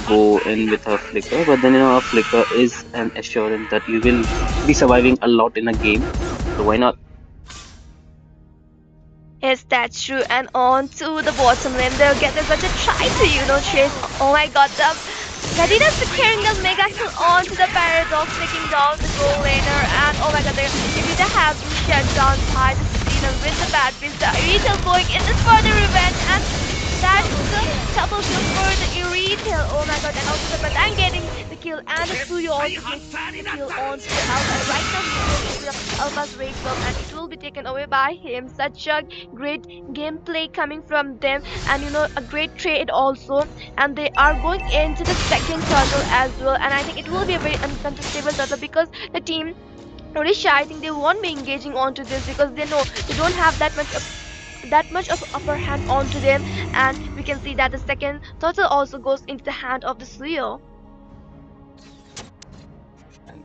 go in with a flicker. But then a flicker is an assurance that you will be surviving a lot in a game, so why not? Yes, that's true. And on to the bottom lane, they'll get such a try to, chase. Oh my god, the Kadita securing the mega kill onto the Paradox, taking down the goal laner. And oh my god, the Kadita has been shut down by the Stealer with the batteries. The Retail going in this for the revenge, and that's the double kill for the Retail. Oh my god, and also the Badang getting the kill, and the Suyo also getting the kill onto the Alpha. And right now, Suyo is the Alpha's rage bomb, and it will be taken away by him. Such a great gameplay coming from them, and a great trade also. And they are going into the second turtle as well, and I think it will be a very uncontestable turtle because the team Orisha, I think they won't be engaging onto this because they know they don't have that much of upper hand onto them. And we can see that the second turtle also goes into the hand of the Suyo.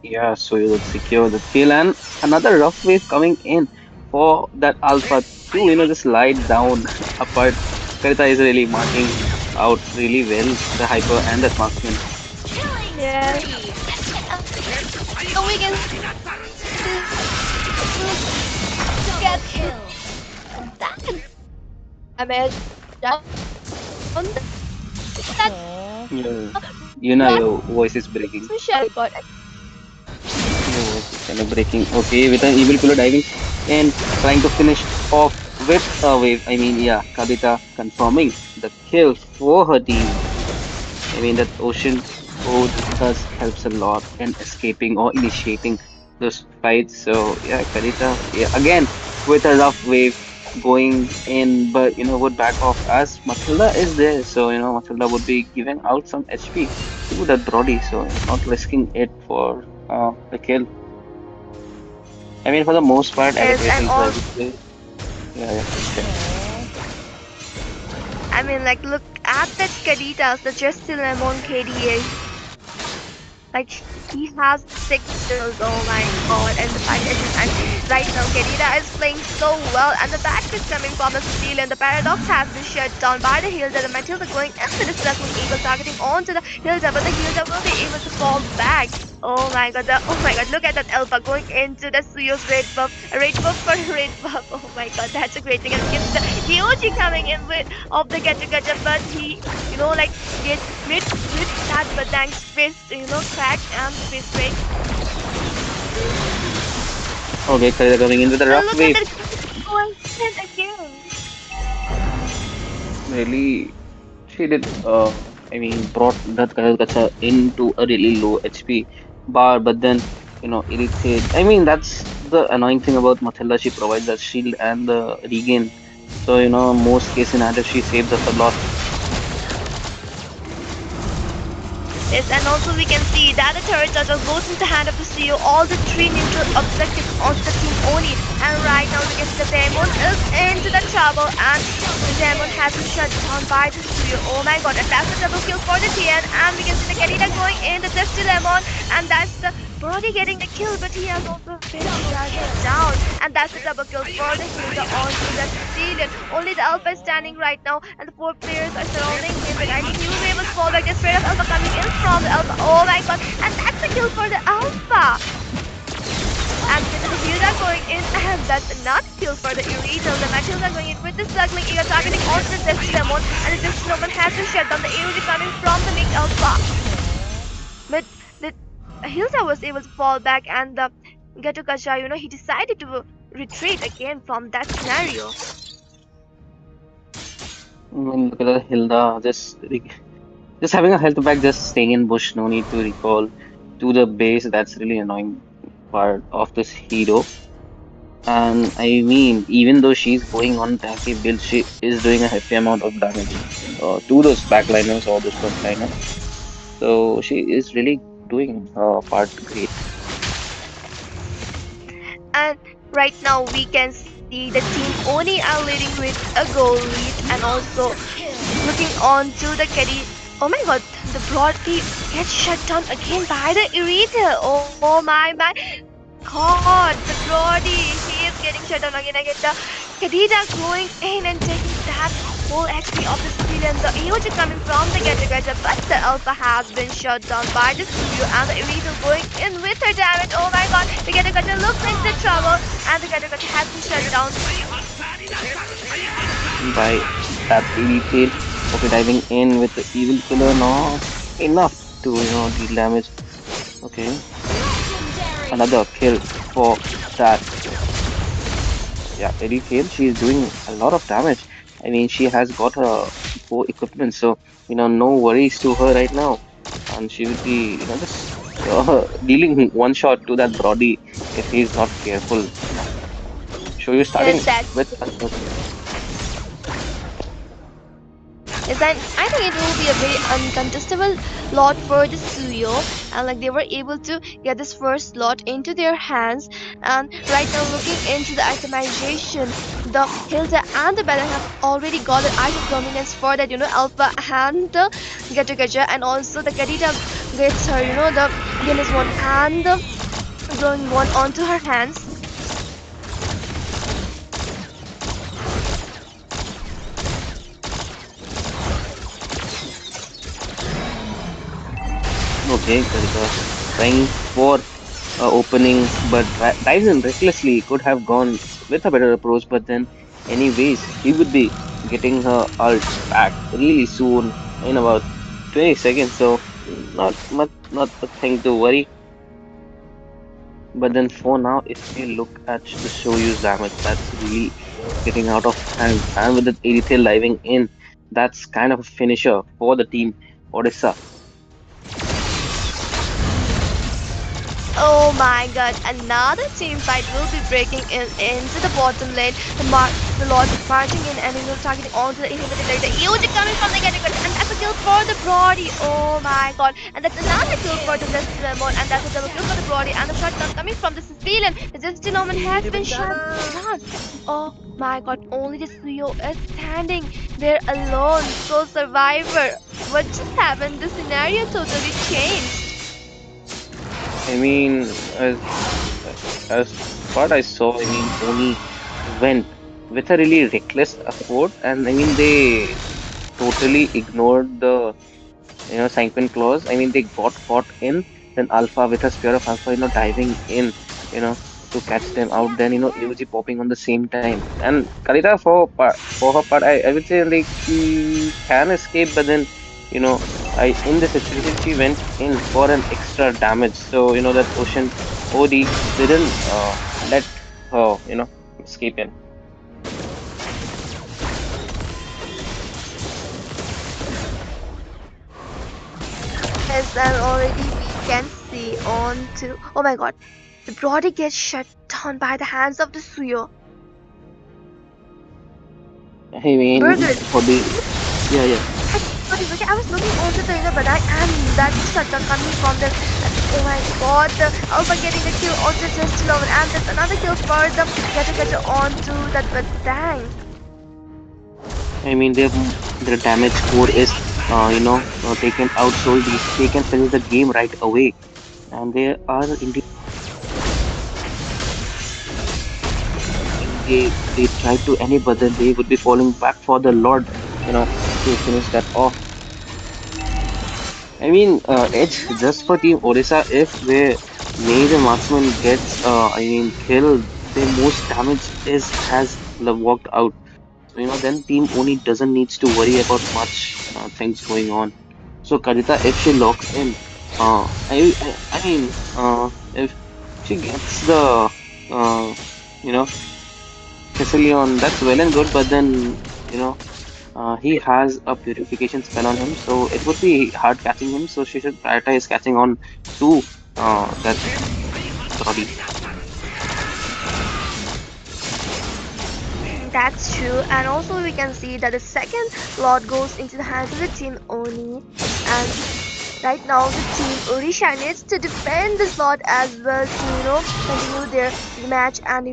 Yeah, so you would secure the kill and another rough wave coming in for that Alpha to, just lie down apart. Karita is really marking out really well the hyper and that marksman. Yes. And we can still get that damage on that Your, broad your voice is breaking. shell. God, Your voice is kind of breaking. Okay, with an evil pillar diving and trying to finish off with a wave. I mean, yeah, Kadita confirming the kill for her team. I mean, that ocean code does helps a lot in escaping or initiating those fights. So yeah, Kadita, yeah, again with a rough wave going in, but would back off as Matilda is there. So Matilda would be giving out some HP to that Brody. So not risking it for the kill. I mean, for the most part, yes, and adequately. So I all. would say, yeah, yeah. I mean, like, look at that Caditas, the Justin Lemon KDA. Like he has 6 kills. Oh my god! And the fact is, and right now Kedira is playing so well, and the back is coming from the steal, and the paradox has been shut down by the Hilda. The Matilda going in with the circling eagle targeting onto the Hilda, but the Hilda will be able to fall back. Oh my god! Oh my god! Look at that Alpha going into the Suyo's red buff for red buff. Oh my god, that's a great thing. And we can see the DOG coming in with of the Gacha Gacha, but he, like get with that Badang's fist, crack and fist break. Okay, Kadita coming in with a And rough look at wave. that going in again. Really, she did, I mean, brought that Gacha into a really low HP bar, but then, irritate. I mean, that's the annoying thing about Matilda. She provides that shield and the regain. So, most case scenarios, she saves us a lot. Yes, and also we can see that the turret turtle goes into the hand of the CEO, all the 3 neutral objectives onto the team only. And right now we can see the Demon is into the trouble, and the Demon has been shut down by the CEO. Oh my god, and that's the double kill for the TN, and we can see the Kadita going in, the Dusty Lemon, and that's the Brody getting the kill, but he has also been shut down. And that's the double kill for the Hilda onto the Cecilian. Only the Alpha is standing right now, and the 4 players are surrounding him, but I think he will be able to fall back. There's straight up Alpha coming in from the Alpha. Oh my god, and that's the kill for the Alpha. And with the Hilda going in, and that's not a kill for the Iridium. The Matilda going in with the circling eagle targeting onto the Destinamon, and the Destinamon has been shut down. The Iridium coming from the Nick Alpha. But the Hilda was able to fall back, and the Gatokacha, he decided to retreat again from that scenario. I mean, look at that Hilda, just having a health pack, just staying in bush, no need to recall to the base. That's really annoying part of this hero. And I mean, even though she's going on tanky build, she is doing a hefty amount of damage to those backliners or those frontliners. So she is really doing her part great. And right now we can see the team Oni are leading with a goal lead, and also looking on to the Caddy. Oh my god, the Broadkey gets shut down again by the Irita. Oh my god, the Brody, he is getting shut down again. I get the Kadita going in and taking that whole HP of the Civilian. The AOG coming from the Geta, but the Alpha has been shut down by the studio, and the Irita going in with her damage. Oh my god, the Geta looks like the trouble, and the Geta has been shut down. By that tail. Okay, diving in with the evil killer, not enough to deal damage. Okay, another kill for that. Yeah, Eddie Tail, she is doing a lot of damage. I mean, she has got her core equipment, so no worries to her right now, and she would be just dealing one shot to that Brody if he's not careful. So you're Yes, starting that's with a certain. Yes, and I think it will be a very uncontestable lot for the Suyo, and like they were able to get this first lot into their hands. And right now, looking into the itemization, the Hilda and the Baron have already got the item dominance for that, Alpha and the Gacha Gacha, and also the Kadita gets her, the Again is one and drawing one onto her hands. Okay, Karika trying for opening, but dives in recklessly. Could have gone with a better approach, but then, anyways, he would be getting her ult back really soon in about 20 seconds. So not much, not a thing to worry. But then for now, if we look at the show use damage, that's really getting out of hand. And with the Aether diving in, that's kind of a finisher for the team Odessa. Oh my god, another team fight will be breaking into the bottom lane. The Lord is marching in and targeting onto the inhibitor. There is a huge coming from the category, and that's a kill for the Brody. Oh my god, and that's another kill for the Lemon, and that's a double kill for the Brody, and the shotgun coming from the Sicilian. The Gentleman has been shot down. Oh my god, only the Suyo is standing there alone. So Survivor, what just happened? The scenario totally changed. I mean, as what I saw, I mean, Oni went with a really reckless effort, and I mean, they totally ignored the sanction clause. I mean, they got caught in. Then Alpha with a spear of Alpha, diving in, you know, to catch them out. Then AOG popping on the same time. And Kalita for her part, I would say like she can escape, but then you know, in this situation she went in for an extra damage. So that Ocean OD didn't let her escape in. Yes, and already we can see on to. Oh my god, the Brody gets shut down by the hands of the Suyo. I mean, Burger. for the yeah. Sorry, okay, I was looking onto the but I am that shutdown coming from them. Oh my god, the Alpha getting the kill onto just over, and there's another kill for the Catcher onto that tank. I mean, their damage score is, taken out, so they can finish the game right away. And they are indeed, they try to any, but then they would be falling back for the Lord, to finish that off. I mean, it's just for Team Odisha if the major marksman gets, killed, the most damage is has worked out. So, then team only doesn't needs to worry about much things going on. So Karita, if she locks in, if she gets the, you know, Caecilion, that's well and good, but then, he has a purification spell on him, so it would be hard catching him, so she should prioritize catching on to that Brody. That's true, and also we can see that the second lot goes into the hands of the team Oni, and right now the team Odisha needs to defend this lot as well to continue their match and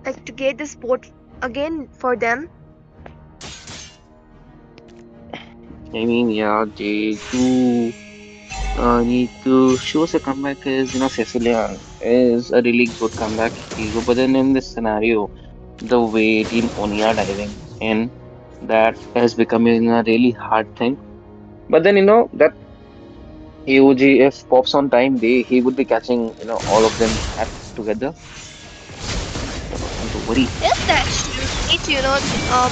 like to get the sport again for them. I mean, yeah, they do need to show us a comeback is, Cecilian is a really good comeback hero. But then in this scenario, the way Team Oni are diving in, that is becoming a really hard thing. But then, that AOG, if pops on time, he would be catching, all of them at together. So nothing to worry. Yes, that's true. Need to,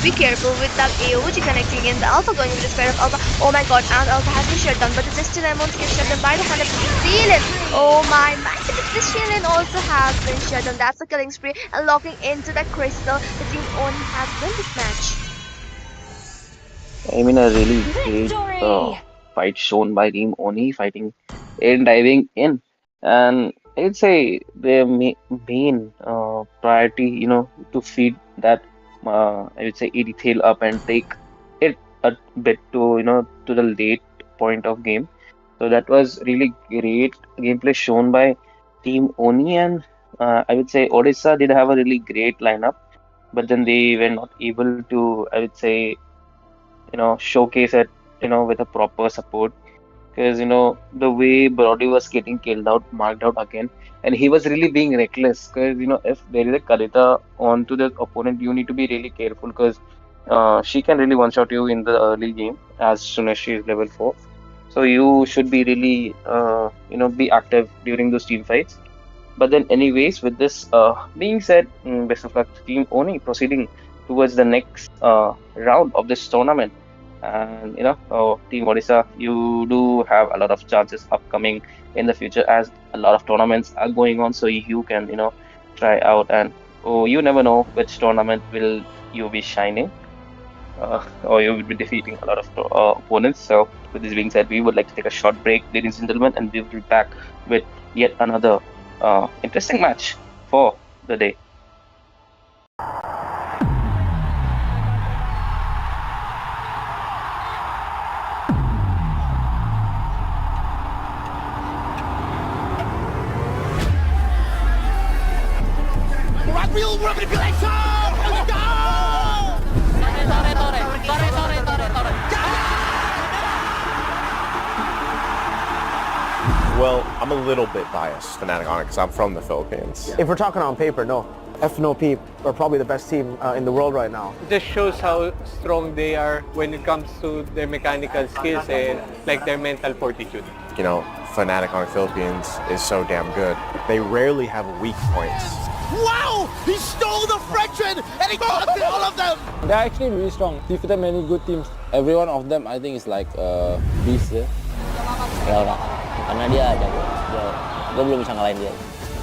be careful with that AOG connecting in. The Alpha going with the spare of Alpha. Oh my god, and Alpha has been shut down, but the Justin Lemons gets shut down by the hand of Sicilian. Oh my, the Sicilian also has been shut down. That's a killing spree. And locking into the crystal, the team only has won this match. I mean, a really great fight shown by Team Oni fighting in diving in. And I'd say their main priority, to feed that, I would say, ED tail up and take it a bit to, to the late point of game. So that was really great gameplay shown by Team Oni. And I would say Odisha did have a really great lineup, but then they were not able to, I would say, showcase it, with a proper support. because the way Brody was getting killed out, marked out again, and he was really being reckless. Because if there is a Karita onto the opponent, you need to be really careful because she can really one shot you in the early game as soon as she is level 4. So you should be really be active during those team fights. But then, anyways, with this being said, best of luck to Team Oni proceeding towards the next round of this tournament. And Team Odisha, you do have a lot of chances upcoming in the future as a lot of tournaments are going on. So you can try out, and you never know which tournament will you be shining, or you will be defeating a lot of opponents. So with this being said, we would like to take a short break, ladies and gentlemen, and we will be back with yet another interesting match for the day. Real manipulation! Well, I'm a little bit biased, Fnatic on it, because I'm from the Philippines. If we're talking on paper, no. FNOP are probably the best team in the world right now. It just shows how strong they are when it comes to their mechanical skills and like their mental fortitude. You know, Fnatic on the Philippines is so damn good. They rarely have weak points. Wow! He stole the Frenchman and he got all of them! They're actually really strong. Defeated many good teams. Every one of them, I think, is like a beast. Ya orang, karena dia jago. Gue belum bisa ngalahin dia.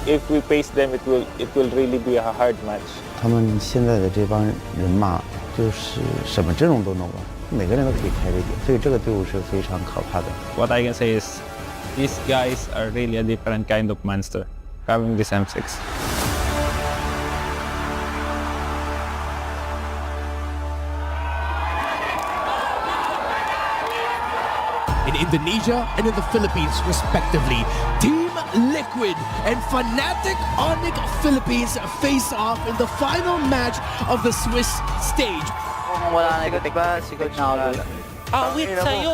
If we pace them, it will really be a hard match. 他们现在的这帮人马就是什么阵容都能玩，每个人都可以开这点，所以这个队伍是非常可怕的。What I can say is, these guys are really a different kind of monster, having this M6. In Indonesia and in the Philippines, respectively, Team Liquid and Fnatic Onic Philippines face off in the final match of the Swiss stage. Awit sa'yo!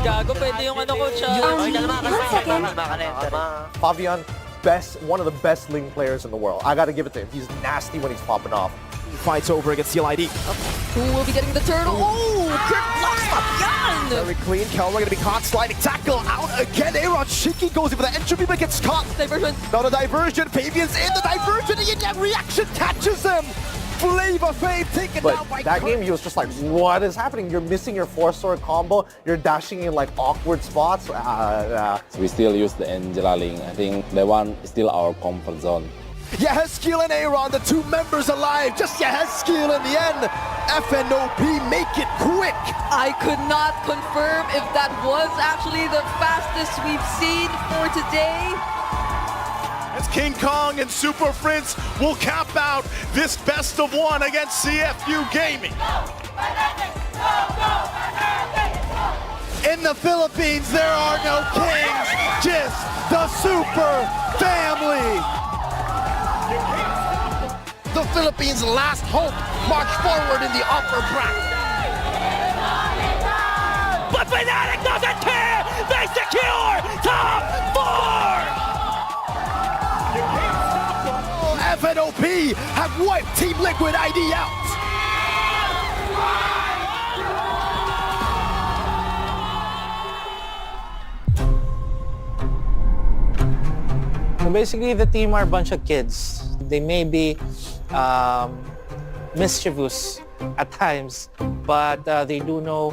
Gago, pwede yung ano ko siya. Fabian, one of the best Ling players in the world. I gotta give it to him. He's nasty when he's popping off. Fights over against CLID. Who will be getting the turtle? Oh, Kirk blocks Fabian! Very clean. Kelmer gonna be caught. Sliding tackle out again. Aaron Shiki goes in for the entropy but gets caught. Diversion. Not a diversion. Fabian's in the diversion and yet reaction catches him. Flavor Fave taken down by that game, he was just like, what is happening? You're missing your 4-sword combo. You're dashing in like awkward spots. So we still use the Angela Ling. I think that one is still our comfort zone. Yehezkiel and Aaron, the two members alive. Just Yehezkiel in the end. FNOP make it quick. I could not confirm if that was actually the fastest we've seen for today. As King Kong and Super Prince will cap out this best of one against CFU Gaming. In the Philippines, there are no kings, just the Super Family. The Philippines' last hope march forward in the upper bracket. But Fnatic doesn't care! They secure top 4! FNOP have wiped Team Liquid ID out. So basically, the team are a bunch of kids. They may be mischievous at times, but they do know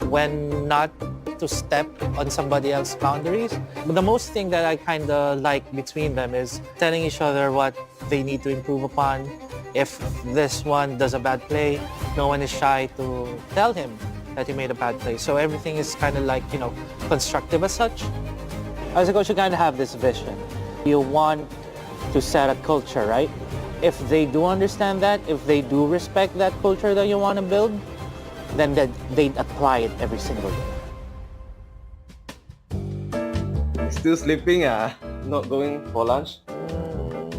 when not to step on somebody else's boundaries. But the most thing that I kind of like between them is telling each other what they need to improve upon. If this one does a bad play, no one is shy to tell him that he made a bad play. So everything is kind of like, constructive as such. As a coach, you kind of have this vision. You want to set a culture, right? If they do understand that, if they do respect that culture that you want to build, then they'd apply it every single day. Still sleeping? Not going for lunch?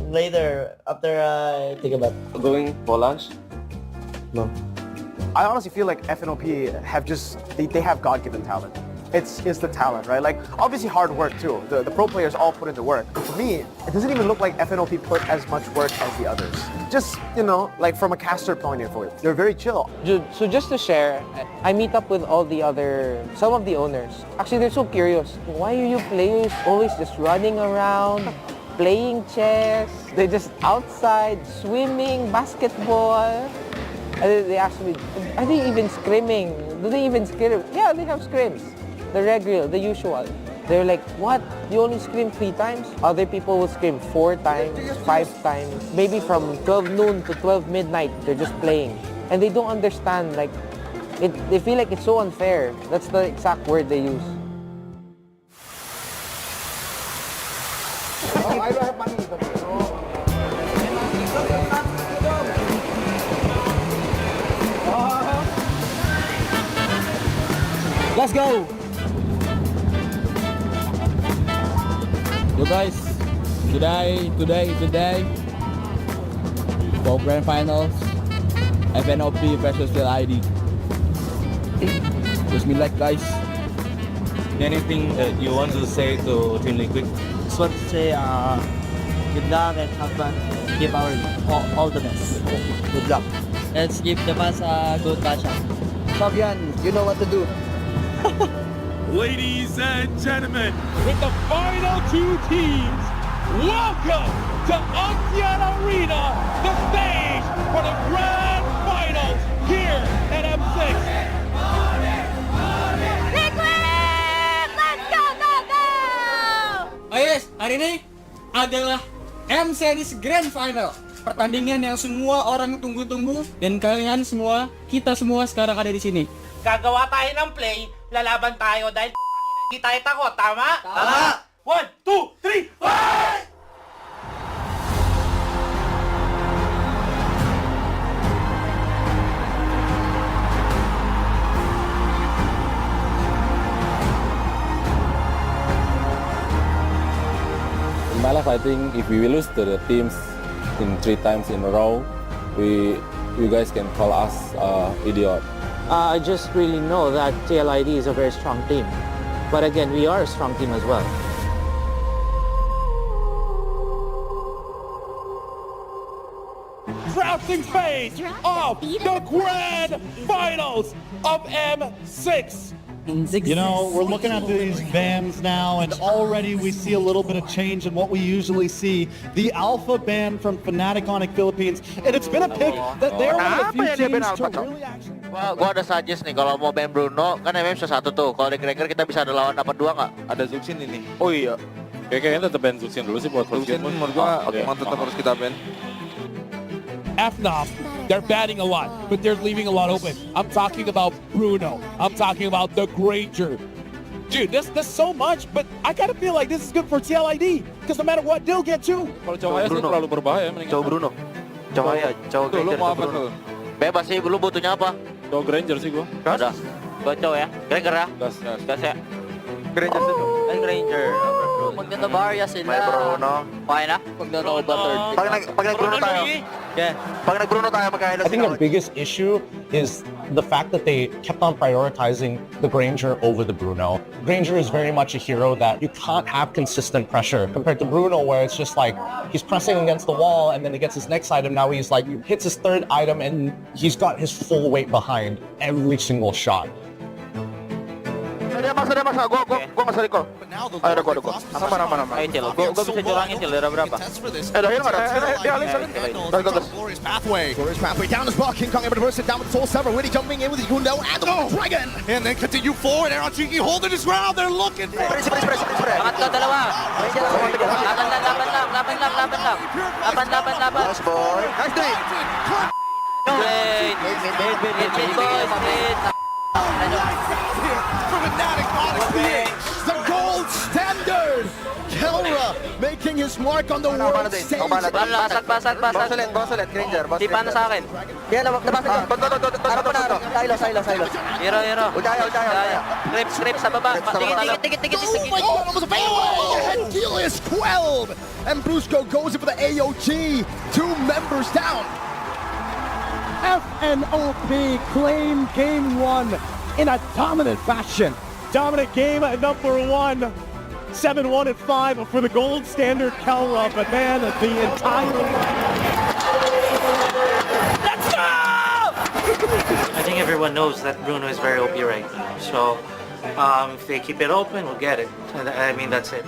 Later, after I take a bath. Going for lunch? No. I honestly feel like FNOP have they have God-given talent. it's the talent, right? Like, obviously hard work too. The pro players all put in the work. But for me, it doesn't even look like FNOP put as much work as the others. Just, like from a caster point of view, they're very chill. So just to share, I meet up with some of the owners. Actually, they're so curious. Why are you players always just running around, playing chess? They're just outside, swimming, basketball. And they ask me, are they even scrimming? Do they even scrim? Yeah, they have scrims. The regular, the usual. They're like, what? You only scrim 3 times? Other people will scrim 4 times, 5 times. Maybe from 12 noon to 12 midnight, they're just playing. And they don't understand, like, they feel like it's so unfair. That's the exact word they use. I don't have money. Let's go! So guys, today for grand finals, FNOP versus LID. Wish me luck, guys. Anything that you want to say to Team Liquid? Just want to say good luck and have fun. Give our all the best. Good luck. Let's give the fans a good matchup. Fabian, you know what to do. Ladies and gentlemen, with the final 2 teams, welcome to Ocean Arena, the stage for the grand finals here at M6. Liquid! Let's go, go, go! Oh yes, hari ini adalah M Series Grand Final. Pertandingan yang semua orang tunggu-tunggu dan kalian semua, kita semua sekarang ada di sini. Gagawa tayo ng play, lalaban tayo dahil hindi tayo takot, tama? Tama! 1, 2, 3, fight! In my life, I think if we lose to the teams in 3 times in a row, you guys can call us idiot. I just really know that TLID is a very strong team. But again, we are a strong team as well. Drafting phase of the grand finals of M6. You know, we're looking at these bands now, and already we see a little bit of change in what we usually see. The Alpha band from Fnatic Onic Philippines, and it's been a pick that they're one of the few teams to really actually... Gua ada suggest nih, kalau mau ban Bruno, kan MM bisa 1 tuh. Kalau di Cracker kita bisa ada lawan dapat 2 nggak? Ada Zuxin ini. Oh iya. Kayaknya tetap ban Zuxin dulu sih buat first game. Menurut gua emang tetap harus kita ban. FNOP, they're batting a lot, but they're leaving a lot open. I'm talking about Bruno. I'm talking about the Granger. Dude, this so much, but I kind of feel like this is good for TLID, because no matter what, they'll get 2. Kalau Cawaya sih terlalu berbahaya. Cowok Bruno. Cawaya, cowok Granger. Lu mau apa tuh? Bebas sih, lu butuhnya apa? Cowok Granger sih gua. Ada. Gua cowok ya. Granger ya? Gas. Gas ya. Granger dito. Ay, Granger. Pag natabarya sila. May Bruno. Okay na? Pag natabarya. Pag nag-Bruno tayo. Yeah. Pag nag-Bruno tayo, magkailan I think the biggest issue is the fact that they kept on prioritizing the Granger over the Bruno. Granger is very much a hero that you can't have consistent pressure compared to Bruno, where it's just like he's pressing against the wall and then he gets his next item. Now he's like hits his 3rd item and he's got his full weight behind every single shot. Dia masuk, gua masuk Riko. Ayo, ada gua. Aman. Ayo, Cil. Gua bisa curangin, Cil. Ada berapa? Dahil nggak ada. Dia alih. Glorious pathway down as well. King Kong able to burst it down with the Soul Sever. Really jumping in with the Yundo and the Dragon. And then continue forward. There on Cheeky holding his ground. They're looking for it. Angat ka, dalawa. Laban. Yes, boy. Nice day. Great. From Maniac, the gold standard. Kelra making his mark on the world stage. Basag. Bawas Granger. Di paano sa akin? Yan, nabasag ko. Silo. Hero. Udaya. Creep sa baba. Tikit. Overhead kill is quelled. And Brusco goes in for the AOG. 2 members down. FNOP claim game 1 in a dominant fashion. dominant game at number 1. 7-1 and 5 for the gold standard Kelra, but man, the entire... Let's go! I think everyone knows that Bruno is very OP right now. So if they keep it open, we'll get it. I mean, that's it.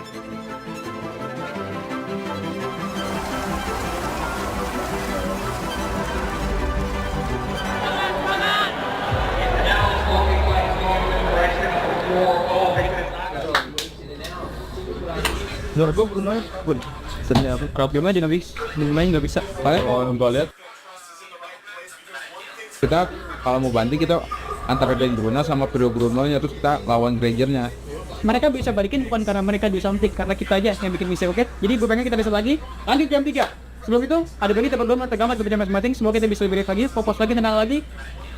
Rồi gue Bruno pun sebenarnya crowd game aja nggak bisa. Oh, gua lihat kita kalau mau banting kita antara dari Bruno sama Bruno-nya terus kita lawan Granger-nya. Mereka bisa balikin bukan karena mereka do something, karena kita aja yang bikin mistake, oke? Jadi gue pengen kita bisa lagi lanjut jam 3. Sebelum itu ada Benny dapat belum tergambar berbeda masing-masing. Semoga kita bisa lebih baik lagi, fokus lagi, tenang lagi.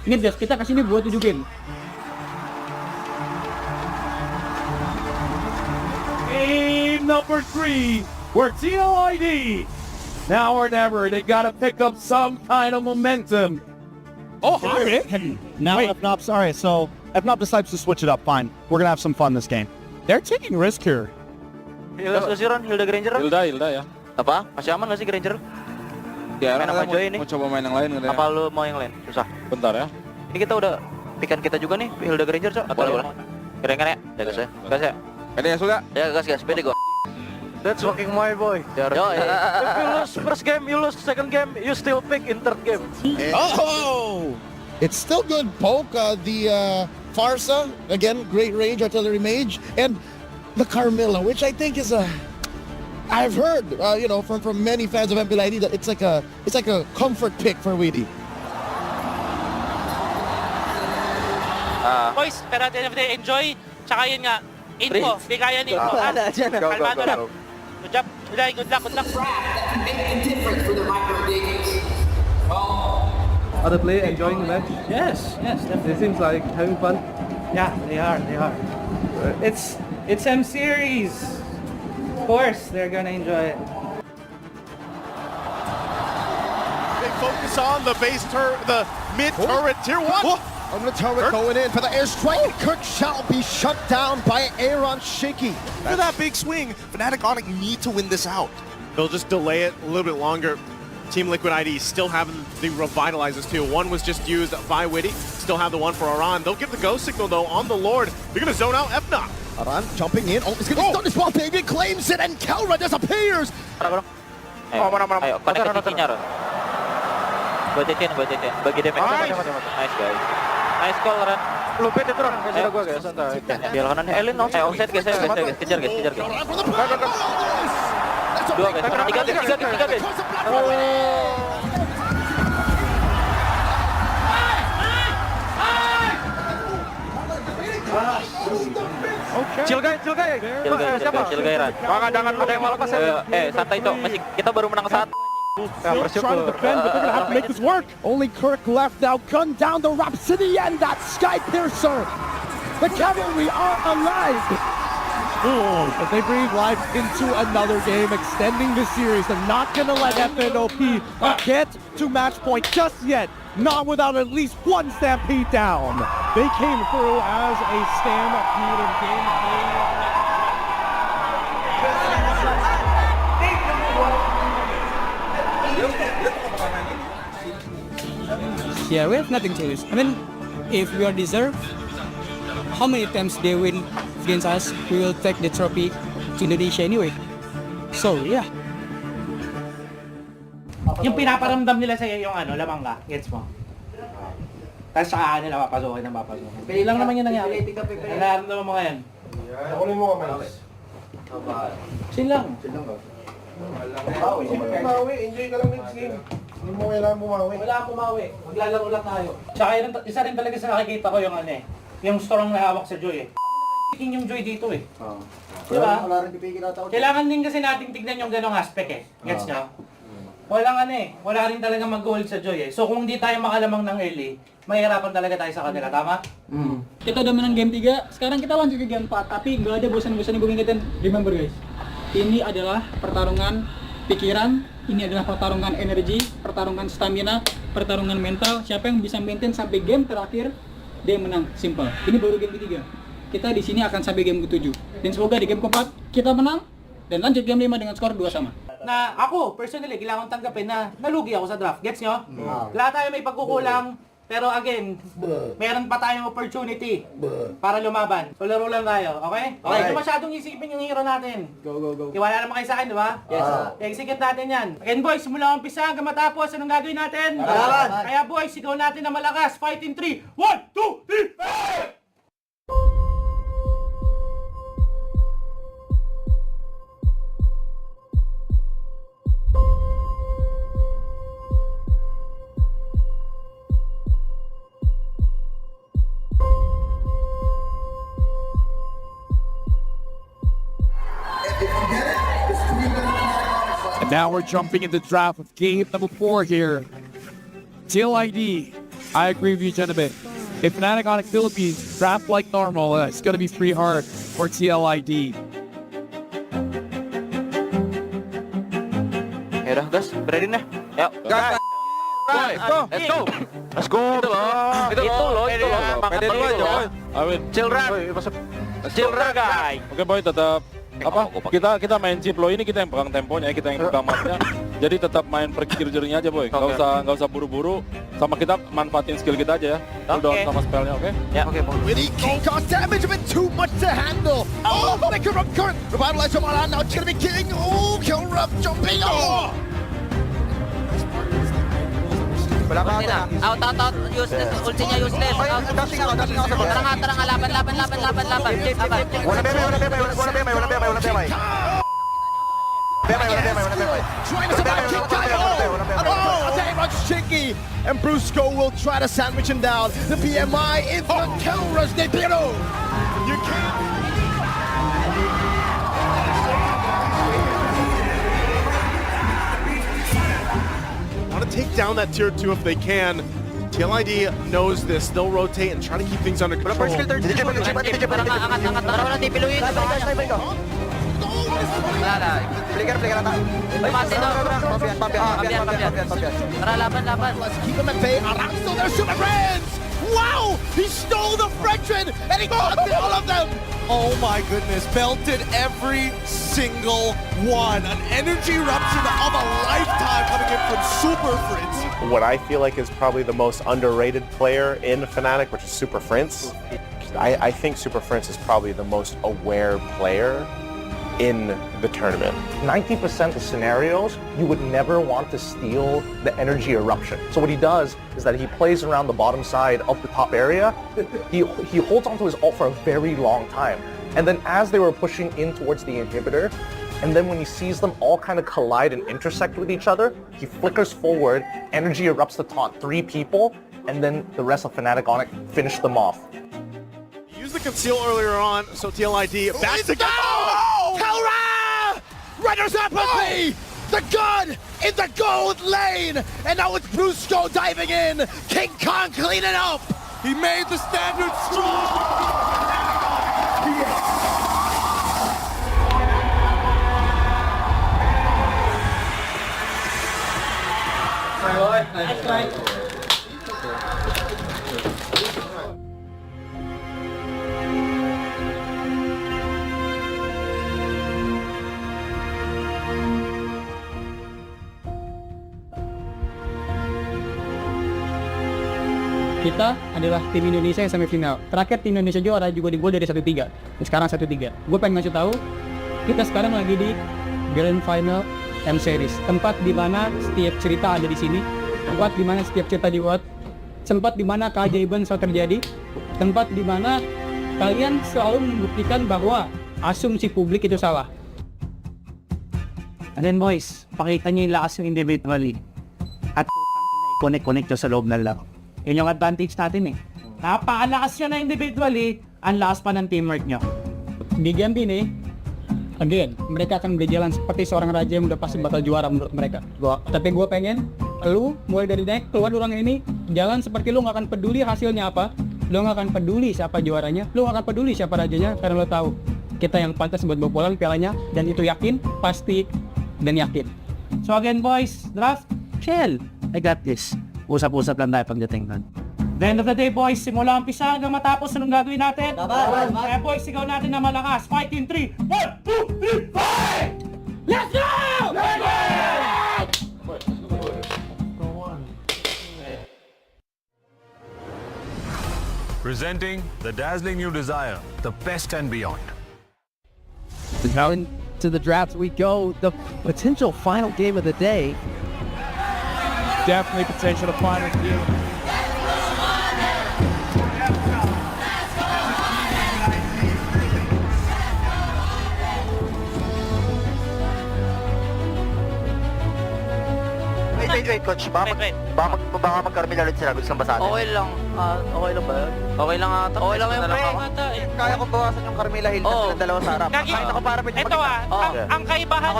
Ingat guys, kita kasih ini buat 7 game. Game number 3, where TLID, now or never, they gotta pick up some kind of momentum. Oh, hi, now FNOP, sorry, so FNOP decides to switch it up, fine. We're gonna have some fun this game. They're taking risk here. Hilda Granger. Hilda ya. Apa? Masih aman gak sih Granger? Ya, main apa Joy ini? Mau coba main yang lain katanya. Apa lu mau yang lain? Susah. Bentar ya. Ini kita udah pikan kita juga nih, Hilda Granger, Cok. Boleh. Keren-keren ya? Ya gas ya. Gas ya. Pede ya sudah. Ya gas, pede gua. That's fucking my boy. Yo, if you lose first game, you lose second game, you still pick in third game. Oh! It's still good poke. The Farsa, again, great range artillery mage, and the Carmilla, which I think is I've heard, from many fans of MLBB that it's like a comfort pick for Weedy. Boys, pero at the end of the day, enjoy. Tsaka yun nga, info. Di kaya ni info. Kalmado lang. Good job. Good luck. Are the players enjoying the match? Yes, definitely. It seems like having fun. Yeah, they are. It's M series. Of course, they're gonna enjoy it. They focus on the the mid turret tier 1. On the turret going in for the airstrike. Kirk shall be shut down by Aaron Shaky. After that big swing, Fnatic Onic need to win this out. They'll just delay it a little bit longer. Team Liquid ID still having the revitalizers too. One was just used by Witty. Still have the one for Aran. They'll give the go signal though on the Lord. They're gonna zone out FNOP. Aran jumping in. Oh, he's gonna be stunned as well. David claims it and Kelra disappears. Ayo, connect ke CC-nya, Ron. Buat Cecen. Bagi damage. Nice, guys. Nice call, Ron. Lupit itu, Ron. Kasih gua, guys. Santai. Biar kanan. Elin, offset, guys. Kejar, guys. Dua, guys. Tiga, guys. Chill guys. Chill guys, Ran. Jangan ada yang mau lepas ya. Santai, Cok. Masih kita baru menang 1. Still trying to defend, but they're gonna have to make this work. Only Kirk left now. Gun down the Rhapsody and that Sky Piercer. The cavalry are alive. But they breathe life into another game, extending the series. They're not gonna let FNOP get to match point just yet. Not without at least one Stampede down. They came through as a Stampede in game 3. Yeah, we have nothing to lose. I mean, if we are deserved, how many times they win against us, we will take the trophy to Indonesia anyway. So, yeah. Yung pinaparamdam nila sa'yo yung lamang ka, gets mo? Tapos saka nila papasokin. Pili lang naman yung nangyari. Nararamdaman mo ngayon. Nakunin mo kamay. Chill lang. Bumawi, enjoy ka lang next game. Hindi mo kailangan bumawi. Wala akong bumawi. Maglalaro lang tayo. Tsaka isa rin talaga sa nakikita ko yung yung strong na hawak sa Joy yung Joy dito Diba? Kailangan din kasi nating tignan yung ganong aspect Gets nyo? Wala rin talaga mag-hold sa Joy So kung hindi tayo makalamang ng early, mahirapan talaga tayo sa kanila, tama? Kita udah menang game 3, sekarang kita lanjut ke game 4. Tapi nggak ada bosan-bosannya gue ingetin. Remember guys, ini adalah pertarungan pikiran, ini adalah pertarungan energi, pertarungan stamina, pertarungan mental. Siapa yang bisa maintain sampai game terakhir, dia menang. Simple. Ini baru game 3. kita di sini akan sampai game ke-7. Dan semoga di game ke-4 kita menang dan lanjut game 5 dengan skor 2-2. Na ako, personally, kailangan tanggapin na nalugi ako sa draft. Gets nyo? Lahat tayo may pagkukulang, pero again, meron pa tayong opportunity para lumaban. So laro lang tayo, okay? Okay, kung masyadong isipin yung hero natin. Go. Tiwala naman kayo sa akin, di ba? Yes. Execute natin yan. Again boys, simula ang umpisa hanggang matapos, anong gagawin natin? Kaya boys, sigaw natin na malakas. Fight in 3, 1, 2, 3, fight! And now we're jumping into draft of game number 4 here. TLID, I agree with you, gentlemen. If Fnatic on Philippines draft like normal, it's going to be pretty hard for TLID. Ya udah, guys, ready na. Yuk, guys. Let's go. Itu loh. Pede dulu aja, boy. Awin. Chill run, guys. Oke, boy, tetap kita main chip lo ini, kita yang pegang temponya, kita yang pegang mapnya. Jadi tetap main berpikir-jernih aja, boy. Nggak usah buru-buru. Sama kita manfaatin skill kita aja ya. Cooldown sama spellnya, oke? Ya, oke, boy. Really king cost damage, a bit too much to handle. Oh, they could rub current. Revitalize from Alan, now it's gonna be king. Oh, kill rub jumping. Oh! Out, useless, ultinya useless. Terang, laban. Trying to survive King Kyle. Oh, Dave Shaky. And Brusco will try to sandwich him down. The PMI in the kill rush de Piero. You can't. Want to take down that tier 2 if they can. TLID knows this. They'll rotate and try to keep things under control. Let's keep him at bay. Arangsto, there's super friends. Wow! He stole the Frenchman and he got all of them. Oh my goodness, belted every single one. An energy eruption of a lifetime coming in from Super Fritz. What I feel like is probably the most underrated player in Fnatic, which is Super Fritz. I think Super Fritz is probably the most aware player in the tournament. 90% of scenarios, you would never want to steal the energy eruption. So what he does is that he plays around the bottom side of the top area. He holds onto his ult for a very long time. And then as they were pushing in towards the inhibitor, and then when he sees them all kind of collide and intersect with each other, he flickers forward, energy erupts to taunt 3 people, and then the rest of Fnatic on it finish them off. Use the conceal earlier on, so TLID back to go! Kelra! Runners up away! The gun in the gold lane! And now it's Brusco diving in! King Kong cleaning up! He made the standard strong! Kita adalah tim Indonesia yang semifinal. Terakhir tim Indonesia juara juga di gol dari 1-3. Dan sekarang 1-3. Gue pengen ngasih tahu, kita sekarang lagi di Grand Final M Series. Tempat di mana setiap cerita ada di sini. Tempat di mana setiap cerita dibuat. Tempat di mana keajaiban selalu terjadi. Tempat di mana kalian selalu membuktikan bahwa asumsi publik itu salah. And then boys, pakita nyo yung lakas yung individually. At connect nyo sa loob ng laro. Yun yung advantage natin eh. Napakalakas nyo na individually, ang lakas pa ng teamwork nyo. Di game ini, again, mereka akan berjalan seperti seorang raja yang udah pasti bakal juara menurut mereka. Tapi gue pengen, lu mulai dari naik keluar ruangan ini, jalan seperti lu gak akan peduli hasilnya apa, lu gak akan peduli siapa juaranya, lu gak akan peduli siapa rajanya, karena lu tahu kita yang pantas buat bobolan pialanya, dan itu yakin, pasti, dan yakin. So again boys, draft, chill. I got this. Usap-usap lang tayo pagdating nun. The end of the day, boys, simula umpisa hanggang matapos, anong gagawin natin? Kaya boys, sigaw natin na malakas. Fight in 3. 1, 2, 3, fight! Let's go! Presenting the dazzling new desire, the best and beyond. Now into the draft we go. The potential final game of the day. Definitely potential to final game. Wait, coach. Baka magkarmila ulit sila. Gusto lang basahin. Okay lang. Okay lang ba yun? Okay lang ata. Okay lang yun, pre. Kaya kong bawasan yung Carmilla Hill na silang dalawa sa harap. Kahit ako para pwede Ito ang kaibahan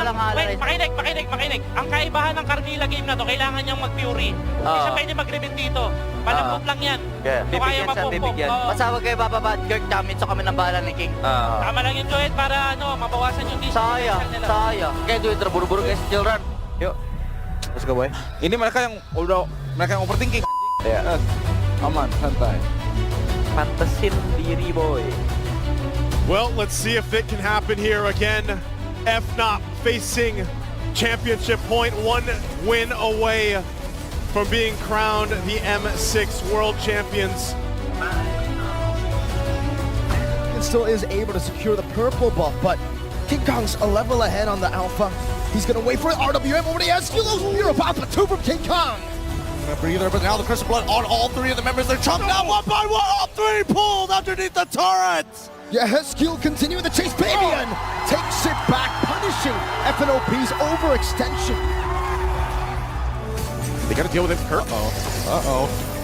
makinig. Ang kaibahan ng Carmilla game na to, kailangan niyang mag-fury. Hindi siya pwede mag-reveal dito. Malambot lang yan. So kaya mapupok. Basta huwag kayo bababad. Kirk Damitso kami ng bahala ni King. Tama lang yung Joet para mabawasan yung distance. Saya. Kaya Joet, buru-buru guys, chill run. Yuk. Let's go, boy. Ini mereka yang overthinking. Yeah. Aman, santai. Pantesin diri, boy. Well, let's see if it can happen here again. FNOP facing championship point, 1 win away from being crowned the M6 World Champions. And still is able to secure the purple buff, but King Kong's a level ahead on the Alpha. He's gonna wait for it. RWM over the SQ. You're about to 2 from King Kong. A breather, but now the Crystal Blood on all 3 of the members. They're chopped down one by one. All 3 pulled underneath the turrets. Yeah, Heskiel continuing the chase. Babian takes it back, punishing FNOP's overextension. They gotta deal with him. Kurt.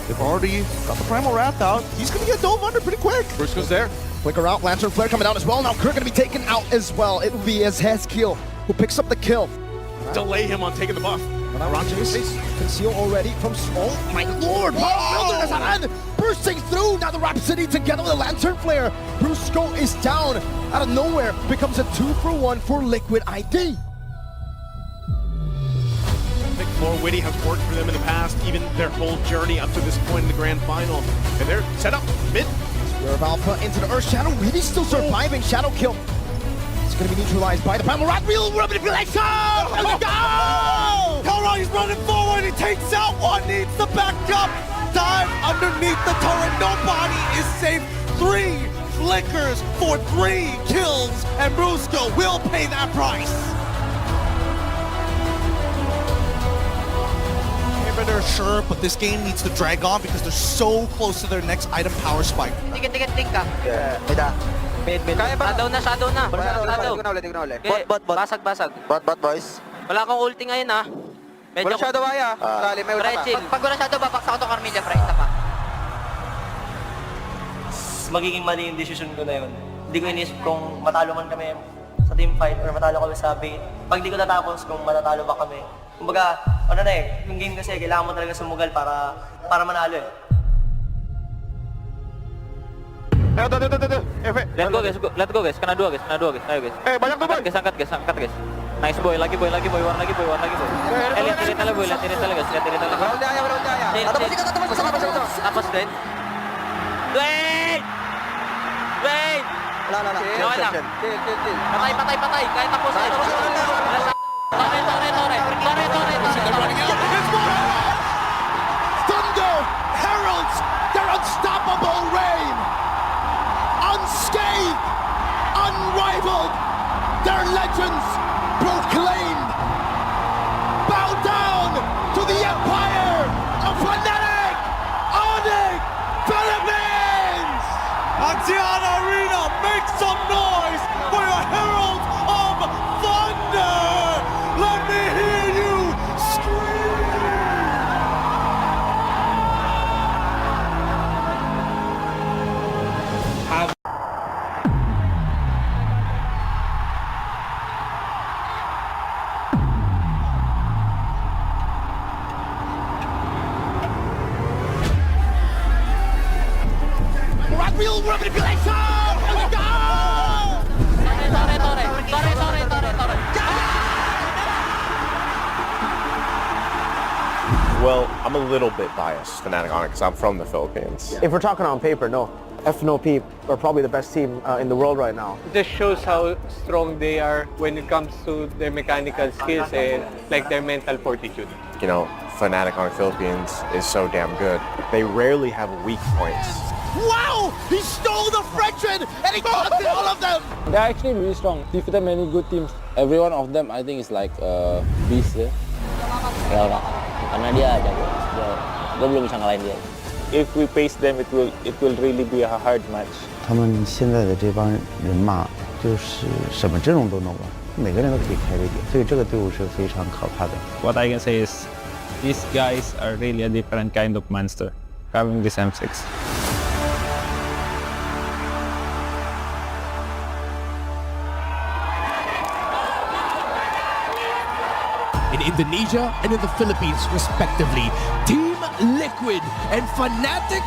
They've already got the Primal Wrath out. He's gonna get dove under pretty quick. Bruce goes there. Quicker out. Lantern Flare coming out as well. Now Kurt gonna be taken out as well. It will be as Heskiel who picks up the kill. Delay him on taking the buff. Conceal already from Small. My lord! Wilderness bursting through! Now the Rhapsody together with a Lantern Flare. Brusco is down. Out of nowhere, becomes a 2-for-1 for Liquid ID. I think Floor Witty has worked for them in the past, even their whole journey up to this point in the grand final. And they're set up mid. Spear of Alpha into the Earth Shadow. Witty's still surviving. Shadow kill. It's going to be neutralized by the Primal Wrath. Real manipulation! Let's go! Kelroy is running forward. He takes out one. Needs the backup. Dive underneath the turret. Nobody is safe. 3 flickers for 3 kills. And Brusco will pay that price. They're sure, but this game needs to drag on because they're so close to their next item power spike. Tingin ka. Yeah. Mid. Kaya ba? Shadow na. Shadow. Ulit. Bot. Basag. Bot, boys. Wala akong ulti ngayon, ha. Wala shadow, Aya. May ulti pa. Pag wala shadow, babaksa ko to Carmilla, pre. Isa pa. Magiging mali yung decision ko na yun. Hindi ko inisip kung matalo man kami sa team fight or matalo kami sa bait. Pag di ko natapos kung matatalo ba kami. Kumbaga, yung game kasi, kailangan mo talaga sumugal para manalo eh. Let's go guys. Kena 2 guys. Ayo guys. Banyak tuh boy. Angkat guys. Nice boy. Lagi boy. Lihat boy. Lihat guys. Atas Den. Wait. Patay. Kahit tapos. Thunder heralds their unstoppable reign. Unscathed, unrivaled, their legends proclaimed. Bow down to the empire of Maniac, Philippines! Antiana Arena, make some noise for your Herald of Thunder! Let me hear you Well, I'm a little bit biased, Fnatic on it, because I'm from the Philippines. If we're talking on paper, no. FNOP are probably the best team in the world right now. This shows how strong they are when it comes to their mechanical skills and like their mental fortitude. You know, Fnatic on the Philippines is so damn good. They rarely have weak points. Wow! He stole the Frenchman and he conquered all of them! They're actually really strong. Defeated many good teams. Every one of them, I think, is like a beast. Ya enggak, karena dia jago. Gue belum bisa ngalahin dia. If we pace them, it will really be a hard match. 他们现在的这帮人马，就是什么阵容都能玩，每个人都可以开这点，所以这个队伍是非常可怕的。What I can say is, these guys are really a different kind of monster, having this M6. In Indonesia and in the Philippines, respectively, Team Liquid and Fnatic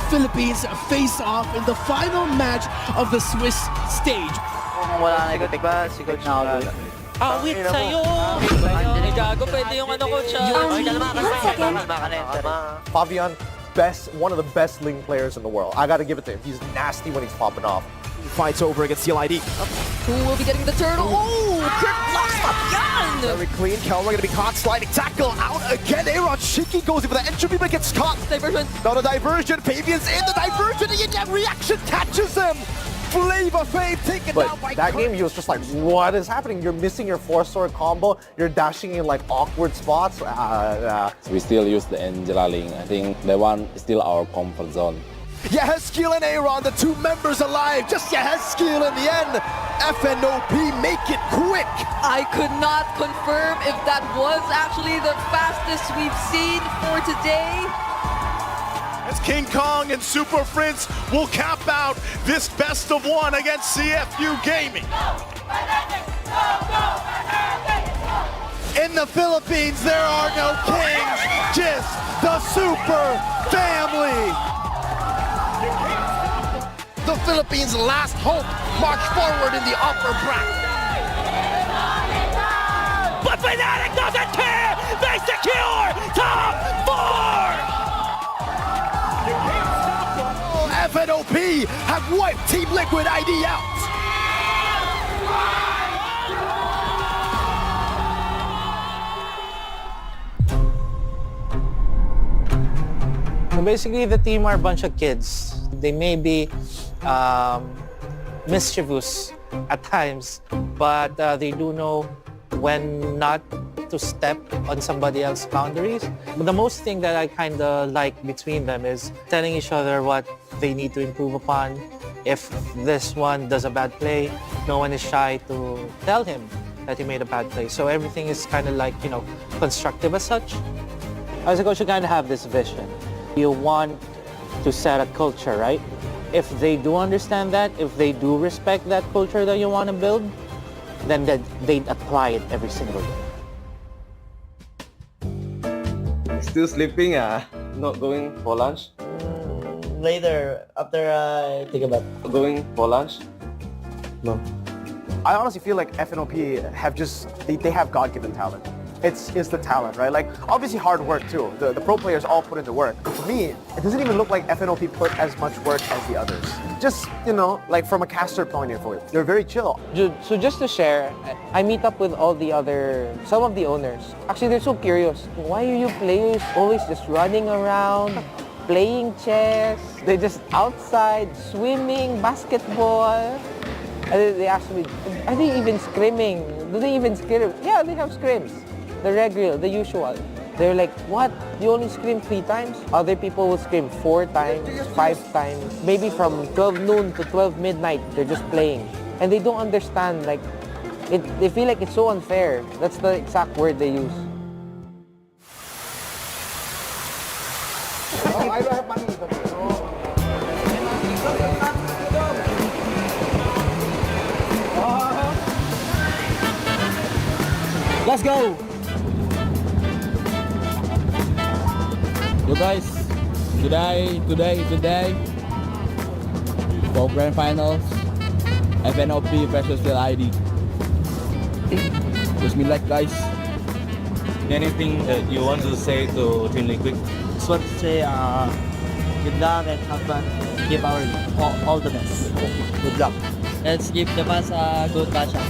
Philippines face off in the final match of the Swiss stage. Wala na ikaw, ba? Si Coach na awit sa'yo! Gago, pwede yung ano, Coach. Fabian, one of the best Ling players in the world. I gotta give it to him. He's nasty when he's popping off. He fights over against CLID. Who will be getting the turtle? Oh, Kurt blocks Fabian! Very clean. Kelmer gonna be caught. Sliding tackle out again. Aaron Shiki goes in for the entry, but gets caught. Diversion. Not a diversion. Fabian's in the diversion, and that reaction catches him. Flavor Fave taken down by that game, he was just like, what is happening? You're missing your 4-sword combo. You're dashing in like awkward spots. We still use the Angela Ling. I think that one is still our comfort zone. Yehezkiel and Aaron, the two members alive. Just Yehezkiel in the end. FNOP make it quick. I could not confirm if that was actually the fastest we've seen for today. As King Kong and Super Prince will cap out this best of one against CFU Gaming. In the Philippines, there are no kings, just the Super Family. The Philippines' last hope march forward in the upper bracket. But Fnatic doesn't care! They secure top 4! FNOP have wiped Team Liquid ID out. So basically, the team are a bunch of kids. They may be mischievous at times, but they do know when not to step on somebody else's boundaries. But the most thing that I kind of like between them is telling each other what they need to improve upon. If this one does a bad play, no one is shy to tell him that he made a bad play. So everything is kind of like, you know, constructive as such. As a coach, you kind of have this vision. You want to set a culture, right? If they do understand that, if they do respect that culture that you want to build, then they'd apply it every single day. Still sleeping, not going for lunch? Later, after I think about going for lunch? No. I honestly feel like FNOP have they have God-given talent. It's the talent, right? Like, obviously hard work too. The pro players all put in the work. But for me, it doesn't even look like FNOP put as much work as the others. Just, you know, like from a caster point of view, they're very chill. So just to share, I meet up with some of the owners. Actually, they're so curious. Why are you players always just running around, playing chess? They're just outside, swimming, basketball. And they ask me, are they even scrimming? Do they even scrim? Yeah, they have scrims. The regular, the usual. They're like, what? You only scrim 3 times? Other people will scrim 4 times, 5 times. Maybe from 12 noon to 12 midnight, they're just playing. And they don't understand, like, they feel like it's so unfair. That's the exact word they use. I don't have money. Let's go! Yo guys, today for grand finals, FNOP versus LID. Wish me luck, guys. Anything that you want to say to Team Liquid? Just want to say, good luck and have fun. Give our all the best. Good luck. Let's give the fans a good matchup.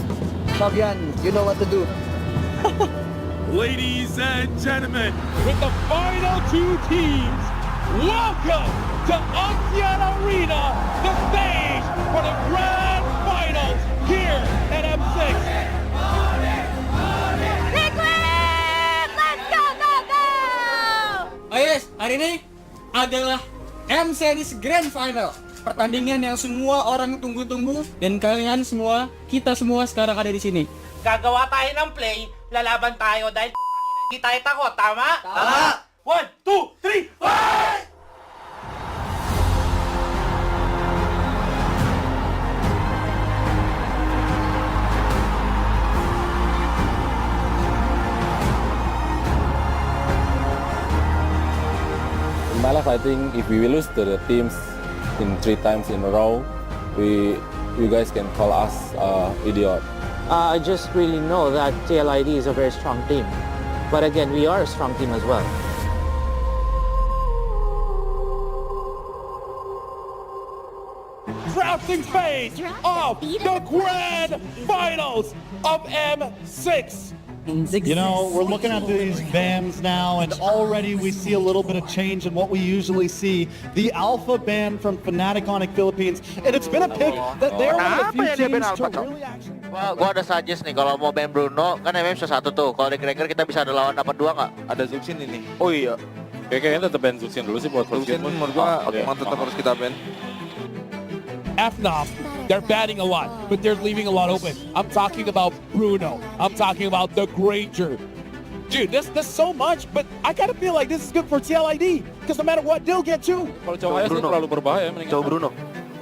Fabian, you know what to do. Ladies and gentlemen, with the final two teams, welcome to Axian Arena, the stage for the grand finals here at M6. Oh yes, hari ini adalah M Series Grand Final. Pertandingan yang semua orang tunggu-tunggu dan kalian semua, kita semua sekarang ada di sini. Gagawa tayo ng play, lalaban tayo dahil hindi tayo takot, tama? Tama! 1, 2, 3, fight! In my life, I think if we lose to the teams in 3 times in a row, you guys can call us idiot. I just really know that TLID is a very strong team. But again, we are a strong team as well. Drafting phase of the grand finals of M6. You know, we're looking at these bands now, and already we see a little bit of change in what we usually see. The Alpha band from Fnatic Philippines, and it's been a pick that they're one of the few teams to really actually... Gua ada suggest nih, kalau mau ban Bruno, kan MM bisa 1 tuh. Kalau di Cracker kita bisa ada lawan dapat 2 nggak? Ada Zuxin ini. Oh iya. Kayaknya tetap ban Zuxin dulu sih buat Zuxin. Menurut gua emang tetap harus kita ban. FNOP, they're batting a lot, but they're leaving a lot open. I'm talking about Bruno. I'm talking about the Granger. Dude, that's so much, but I gotta feel like this is good for TLID, because no matter what, they'll get 2. Kalau Cahaya sih terlalu berbahaya. Jauh Bruno.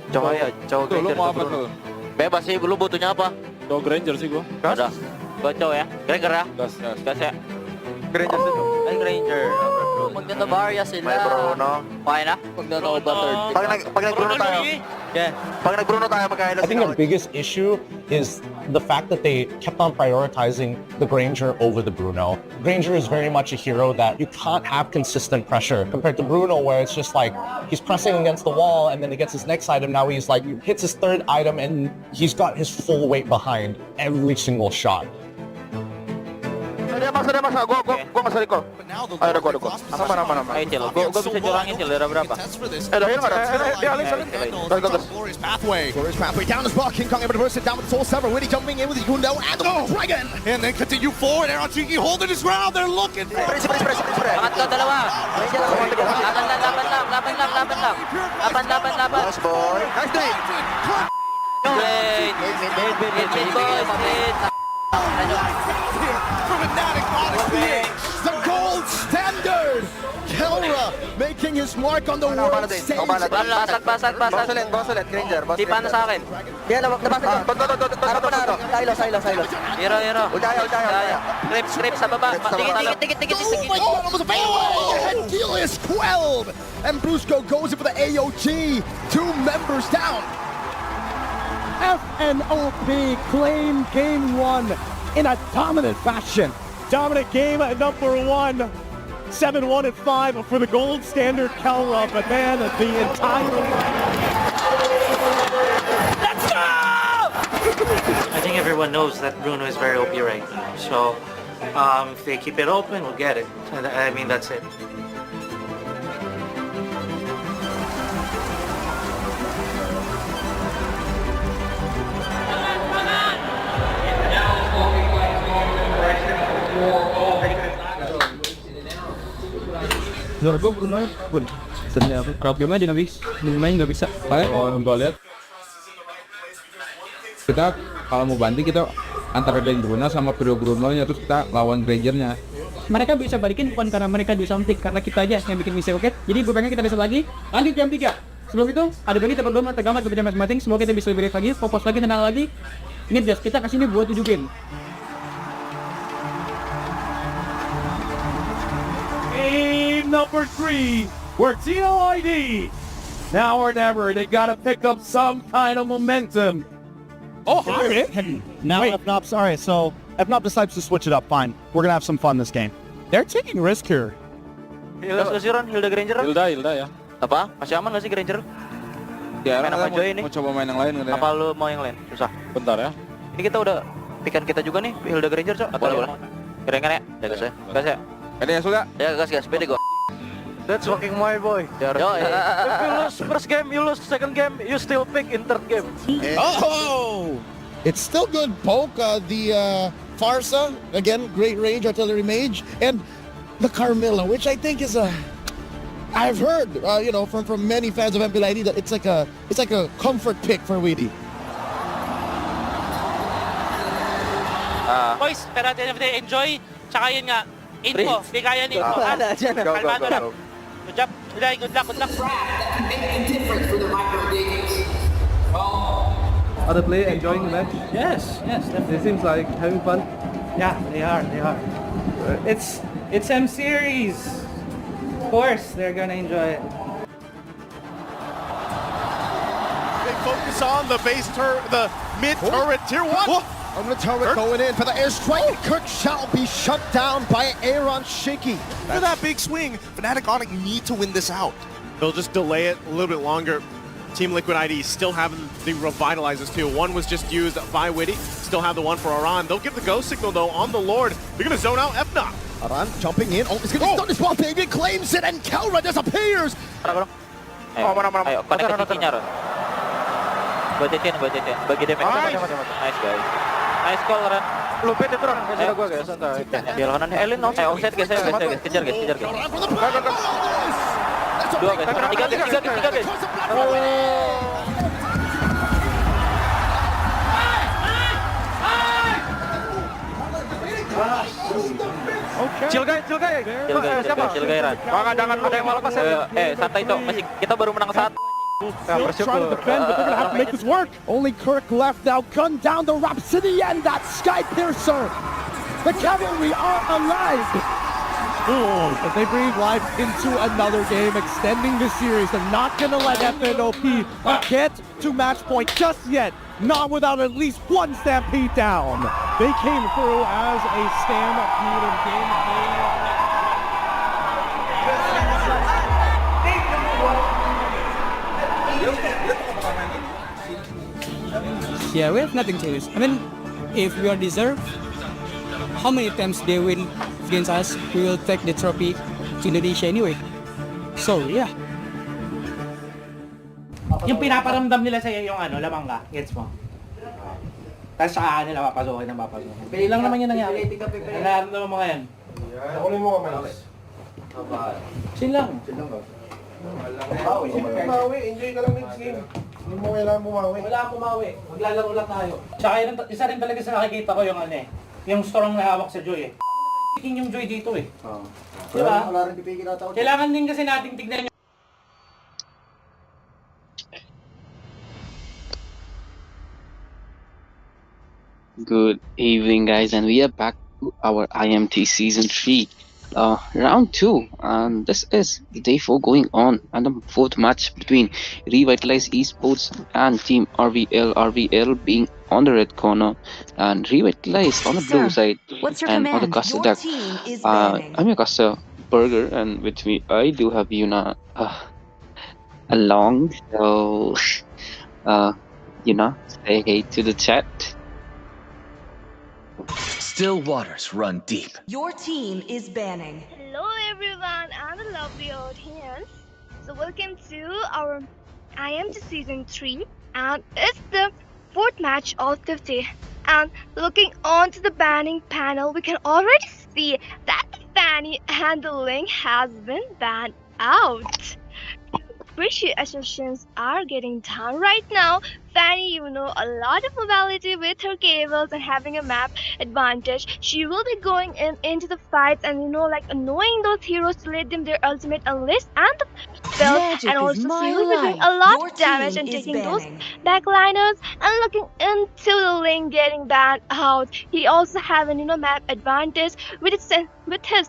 Cahaya, jauh Granger. Lu mau apa tuh? Bebas sih, lu butuhnya apa? Jauh Granger sih gua. Ada. Gua cowok ya. Granger ya? Gas ya. Granger sih. Granger. Pag natabarya sila. May Bruno. Okay na? Pag nanoba third. Pag nag-Bruno tayo. Yeah. Pag nag-Bruno tayo, magkahila sila. I think the biggest issue is the fact that they kept on prioritizing the Granger over the Bruno. Granger is very much a hero that you can't have consistent pressure compared to Bruno, where it's just like he's pressing against the wall and then he gets his next item. Now he's like hits his 3rd item and he's got his full weight behind every single shot. Dia mas, gua masuk recall. Ayo, gua. Aman. Ayo, Cil, gua bisa curangin, Cil, daerah berapa? Daerah nggak ada. Glorious pathway down as well. King Kong able to burst it down with Soul Sever. Winnie jumping in with the Yundo and the Dragon. And then continue forward. Aaron Chiki holding his ground. They're looking for Press. Angat kau, dalawa. Laban. Nice boy. Nice day. Great. From Maniac, the gold standard. Kelra making his mark on the world stage. Basag. Bawas ulit, Granger. Di paano sa akin? Yan, nabasag ko. Silos. Hero. Ultaya. Script sa baba. Tikit. And Deal is quelled. And Brusco goes in for the AOG. 2 members down. FNOP claim game 1 in a dominant fashion. Dominant game at number 1. 7-1 and 5 for the gold standard Kelra, but man, the entire... Let's go! I think everyone knows that Bruno is very OP right now. So if they keep it open, we'll get it. I mean, that's it. Gue Bruno pun sebenarnya crowd game aja main nggak bisa. Kalau gue lihat kita kalau mau banting kita antara dari Bruno sama Bruno nya terus kita lawan Grangernya. Mereka bisa balikin bukan karena mereka do something, karena kita aja yang bikin mistake, oke? Jadi gue pengen kita bisa lagi lanjut jam 3. Sebelum itu ada bagi dapat dua mata gamat berbeda masing-masing. Semoga kita bisa lebih lagi, fokus lagi, tenang lagi. Ingat guys, kita kesini buat 7 game. Game number 3, where TLID, now or never, they gotta pick up some kind of momentum. Oh, hi, Rick. Now FNOP, sorry, so FNOP decides to switch it up, fine. We're gonna have some fun this game. They're taking risk here. Hilda nggak sih Ron? Hilda Granger? Hilda ya. Apa? Masih aman nggak sih Granger? Ya, Main apa aja ini? mau coba main yang lain katanya. Apa lu mau yang lain? Susah. Bentar ya. Ini kita udah pikan kita juga nih, Hilda Granger, Cok. Boleh. Keren ya? Gas ya. Gas ya. Pede ya, Sul ya? Ya, gas. Pede gua. That's fucking my boy. Yo, If you lose first game, you lose second game, you still pick in third game. Oh! It's still good poke. The Farsa, again, great range artillery mage, and the Carmilla, which I think is I've heard, from many fans of MLBB that it's like a comfort pick for Weedy. Boys, pero at the end of the day, enjoy. Tsaka yun nga, info. Di kaya ni info. Kalmado lang. Good job. Good luck. Are the players enjoying the match? Yes, definitely. It seems like having fun. Yeah, they are. It's M series. Of course, they're gonna enjoy it. They focus on the the mid turret tier 1. On the turret going in for the airstrike. Kirk shall be shut down by Aaron Shaky. For that big swing, Fnatic Onic need to win this out. They'll just delay it a little bit longer. Team Liquid ID still having the revitalizers too. One was just used by Witty. Still have the one for Aran. They'll give the go signal though on the Lord. They're gonna zone out FNOP. Aran jumping in. Oh, it's gonna stun this while Baby claims it and Kelra disappears. Ayo, connect ke Cikinya, Ron. Buat Cicin. Bagi damage. Nice, guys. Nice call, Ron. Lu pede tuh, Ron. Kasih gua, guys. Santai. Di kanan nih. Elin, offset, guys. Kejar, guys. Dua, guys. Tiga, guys. Chill guys. Ran. Jangan ada yang malah pas ya. Santai, Cok. Masih kita baru menang 1. Still trying to defend, but they're gonna have to make this work. Only Kirk left now. Gun down the Rhapsody and that Sky Piercer. The cavalry are alive. As they breathe life into another game, extending the series. They're not gonna let FNOP get to match point just yet. Not without at least one Stampede down. They came through as a Stampede in game A. Yeah, we have nothing to lose. I mean, if we are deserved, how many times they win against us, we will take the trophy to Indonesia anyway. So, yeah. Yung pinaparamdam nila sa'yo yung lamang ka. Gets mo? Tapos saka nila papasokin. Pili lang naman yung nangyari. Nararamdaman mo ngayon. Nakunin mo ka, Manis. Chill lang. Bumawi. Enjoy ka lang next game. Hindi mo kailangan bumawi. Wala akong bumawi. Maglalaro lang tayo. Tsaka isa rin talaga sa nakikita ko yung yung strong na hawak sa Joy eh. Yung Joy dito eh. Diba? Wala rin pipigil na tao. Kailangan din kasi nating tignan yung Good evening, guys, and we are back to our IMT Season 3, Round 2, and this is the day 4 going on, and the fourth match between Revitalize Esports and Team RVL. RVL being on the red corner, and Revitalize on the blue side, and on the caster deck. I'm your caster, Burger, and with me I do have Yuna along, so Yuna, say hey to the chat. Still waters run deep. Your team is banning. Hello everyone, I'm the lovely audience. So welcome to our IMT Season 3, and it's the fourth match of the day. And looking onto the banning panel, we can already see that the Fanny handling has been banned out. Appreciate assertions are getting done right now. Fanny, a lot of mobility with her cables and having a map advantage. She will be going into the fights and annoying those heroes to let them their ultimate unleash and the build, and also she will be doing a lot of damage and taking those backliners and looking into the lane getting banned out. He also have a map advantage with his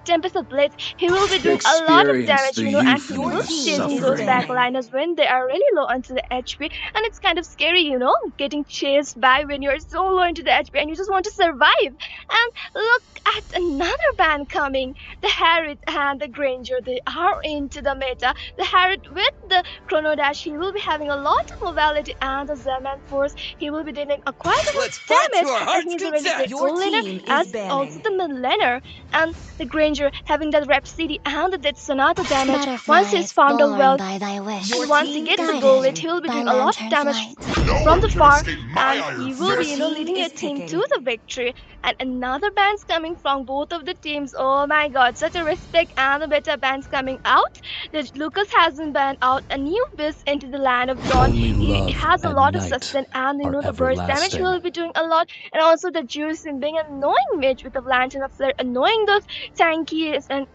Tempest of Blitz. He will be doing a lot of damage, and he will chasing those backliners when they are really low onto the HP, and it's kind of scary scary, getting chased by when you're so low into the HP and you just want to survive. And look at another ban coming. The Harriet and the Granger, they are into the meta. The Harriet with the Chrono Dash, he will be having a lot of mobility, and the Zeman Force, he will be dealing quite a lot of damage, and he's a really great Your goal laner, team is as also banning. the mid laner. And the Granger having that Rhapsody and the Death Sonata damage. Once he's Butterflies found a born well, by thy wish, and once he gets the goal lit, guided he will be by doing a lot of lantern's damage light. from the can far, escape my and iron he will be, fist. Your leading team a is team picking. to the victory. And another band's coming from both of the teams. Oh my god, such a respect, and the better bands coming out. The Lucas has been banned out a new beast into the land of Dawn. Only He love has a and lot of night sustain, and are the burst damage he everlasting. will be doing a lot. And also the Juice in being an annoying mage with the lantern of flare, annoying those tankies and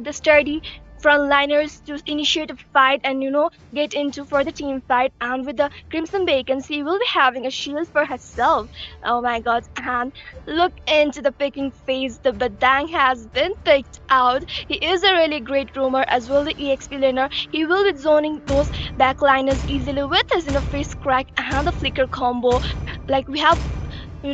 the sturdy frontliners to initiate a fight and get into for the team fight. And with the Crimson Bacon, she will be having a shield for herself. Oh my god. And look into the picking phase. The Badang has been picked out. He is a really great roamer as well, the EXP laner. He will be zoning those backliners easily with his face crack and the flicker combo. Like we have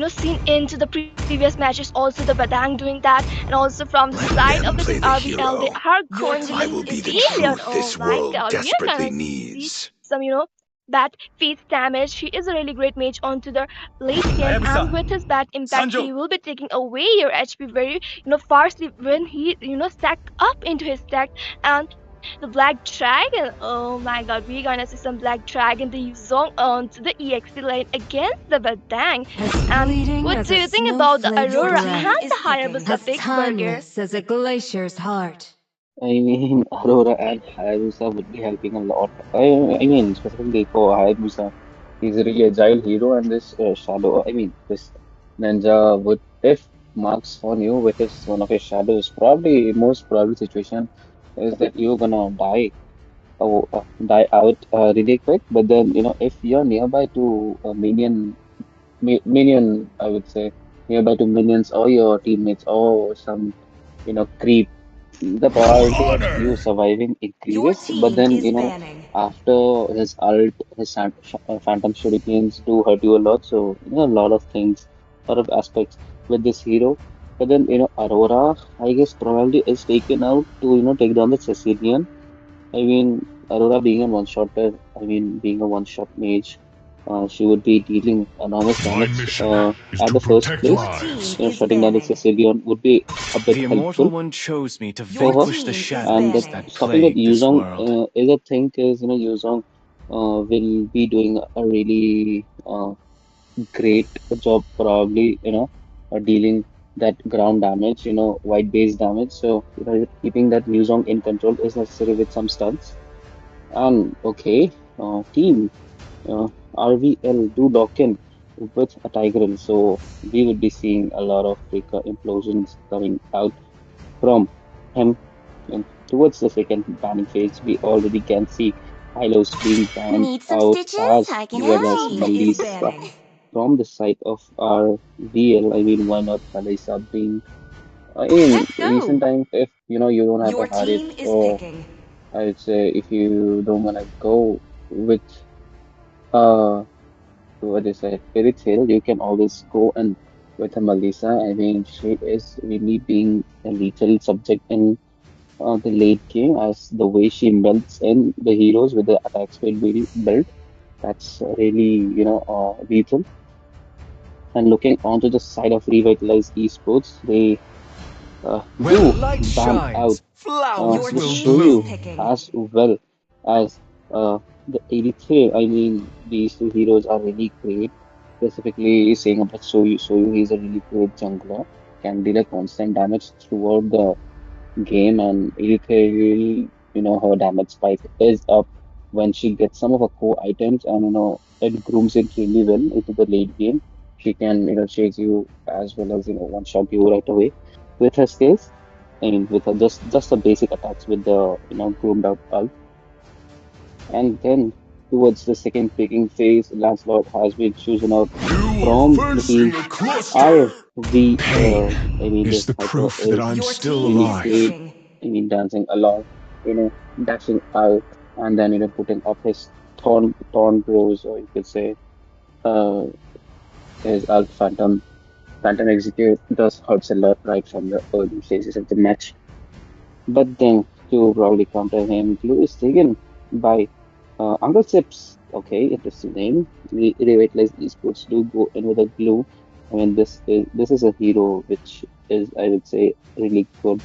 seen into the previous matches, also the Badang doing that, and also from the side of the team RBL, they are going with Aphelion. Oh my god, we are gonna see some, bad face damage. He is a really great mage onto the late game, and with his bad impact, he will be taking away your HP very, fastly when he, stack up into his stack. And the Black Dragon, oh my god, we're gonna see some Black Dragon, the Yuzong onto the EXP lane against the Badang. And what do you think about the Aurora and the Hayabusa picks, Burger? As a glacier's heart. I mean, Aurora and Hayabusa would be helping a lot. I mean, specifically for Hayabusa, he's a really agile hero, and this shadow, I mean, this ninja would, if marks on you with his one of his shadows, probably most probable situation is that you're gonna die or die out really quick. But then, if you're nearby to a minion, I would say, nearby to minions or your teammates or some, creep, the probability of you surviving increases. But then, after his ult, his phantom shurikens do hurt you a lot. So, a lot of things, lot of aspects with this hero. But then, Aurora, I guess, probably is taken out to, take down the Cecilian. I mean, Aurora being a one-shotter, I mean, being a one-shot mage, she would be dealing enormous damage at the first place. Shutting down the Cecilion would be a bit The Immortal helpful One chose me to for her. vanquish the And shadows that that stopping that plague this Yuzong world. is a thing is, Yuzong will be doing a really great job probably, dealing that ground damage, white base damage. So, keeping that Yuzong in control is necessary with some stunts. Okay, team RVL do lock in with a Tigreal, so we would be seeing a lot of freaker implosions coming out from him. And towards the second banning phase, we already can see Hylos being banned Need some out stitches? as I can well as help. Melissa from the side of RVL. I mean, why not Melissa being in recent times, if you don't have a Harith, or I would say if you don't wanna go with uh what is it, Fairy Tail, you can always go and with a Melissa. I mean, she is really being a lethal subject in the late game, as the way she melts in the heroes with the attack speed build. That's really, lethal. And looking onto the side of revitalized esports, they do When light ban out shines, flowers the will Shoyu bloom. as well as the 83. I mean, these two heroes are really great. Specifically, saying about Soyu, he's a really great jungler. Can deal a constant damage throughout the game, and 83 really, her damage spike is up when she gets some of her core items, and it grooms it really well into the late game. She can, chase you as well as, one shot you right away with her skills. I mean, with her just the basic attacks with the groomed out ult. And then towards the second picking phase, Lancelot has been chosen out from the team RV. I mean, Is this the hyper proof that is I'm still really alive. great. I mean, dancing along, dashing out, and then putting up his thorn bros, or you could say uh, is our Phantom Execute does hurts a lot right from the early phases of the match. But then to probably counter him, Glue is taken by Uncle Chips. Okay, interesting name. The revitalized esports do go in with a Glue. I mean, this is a hero which is, I would say, really good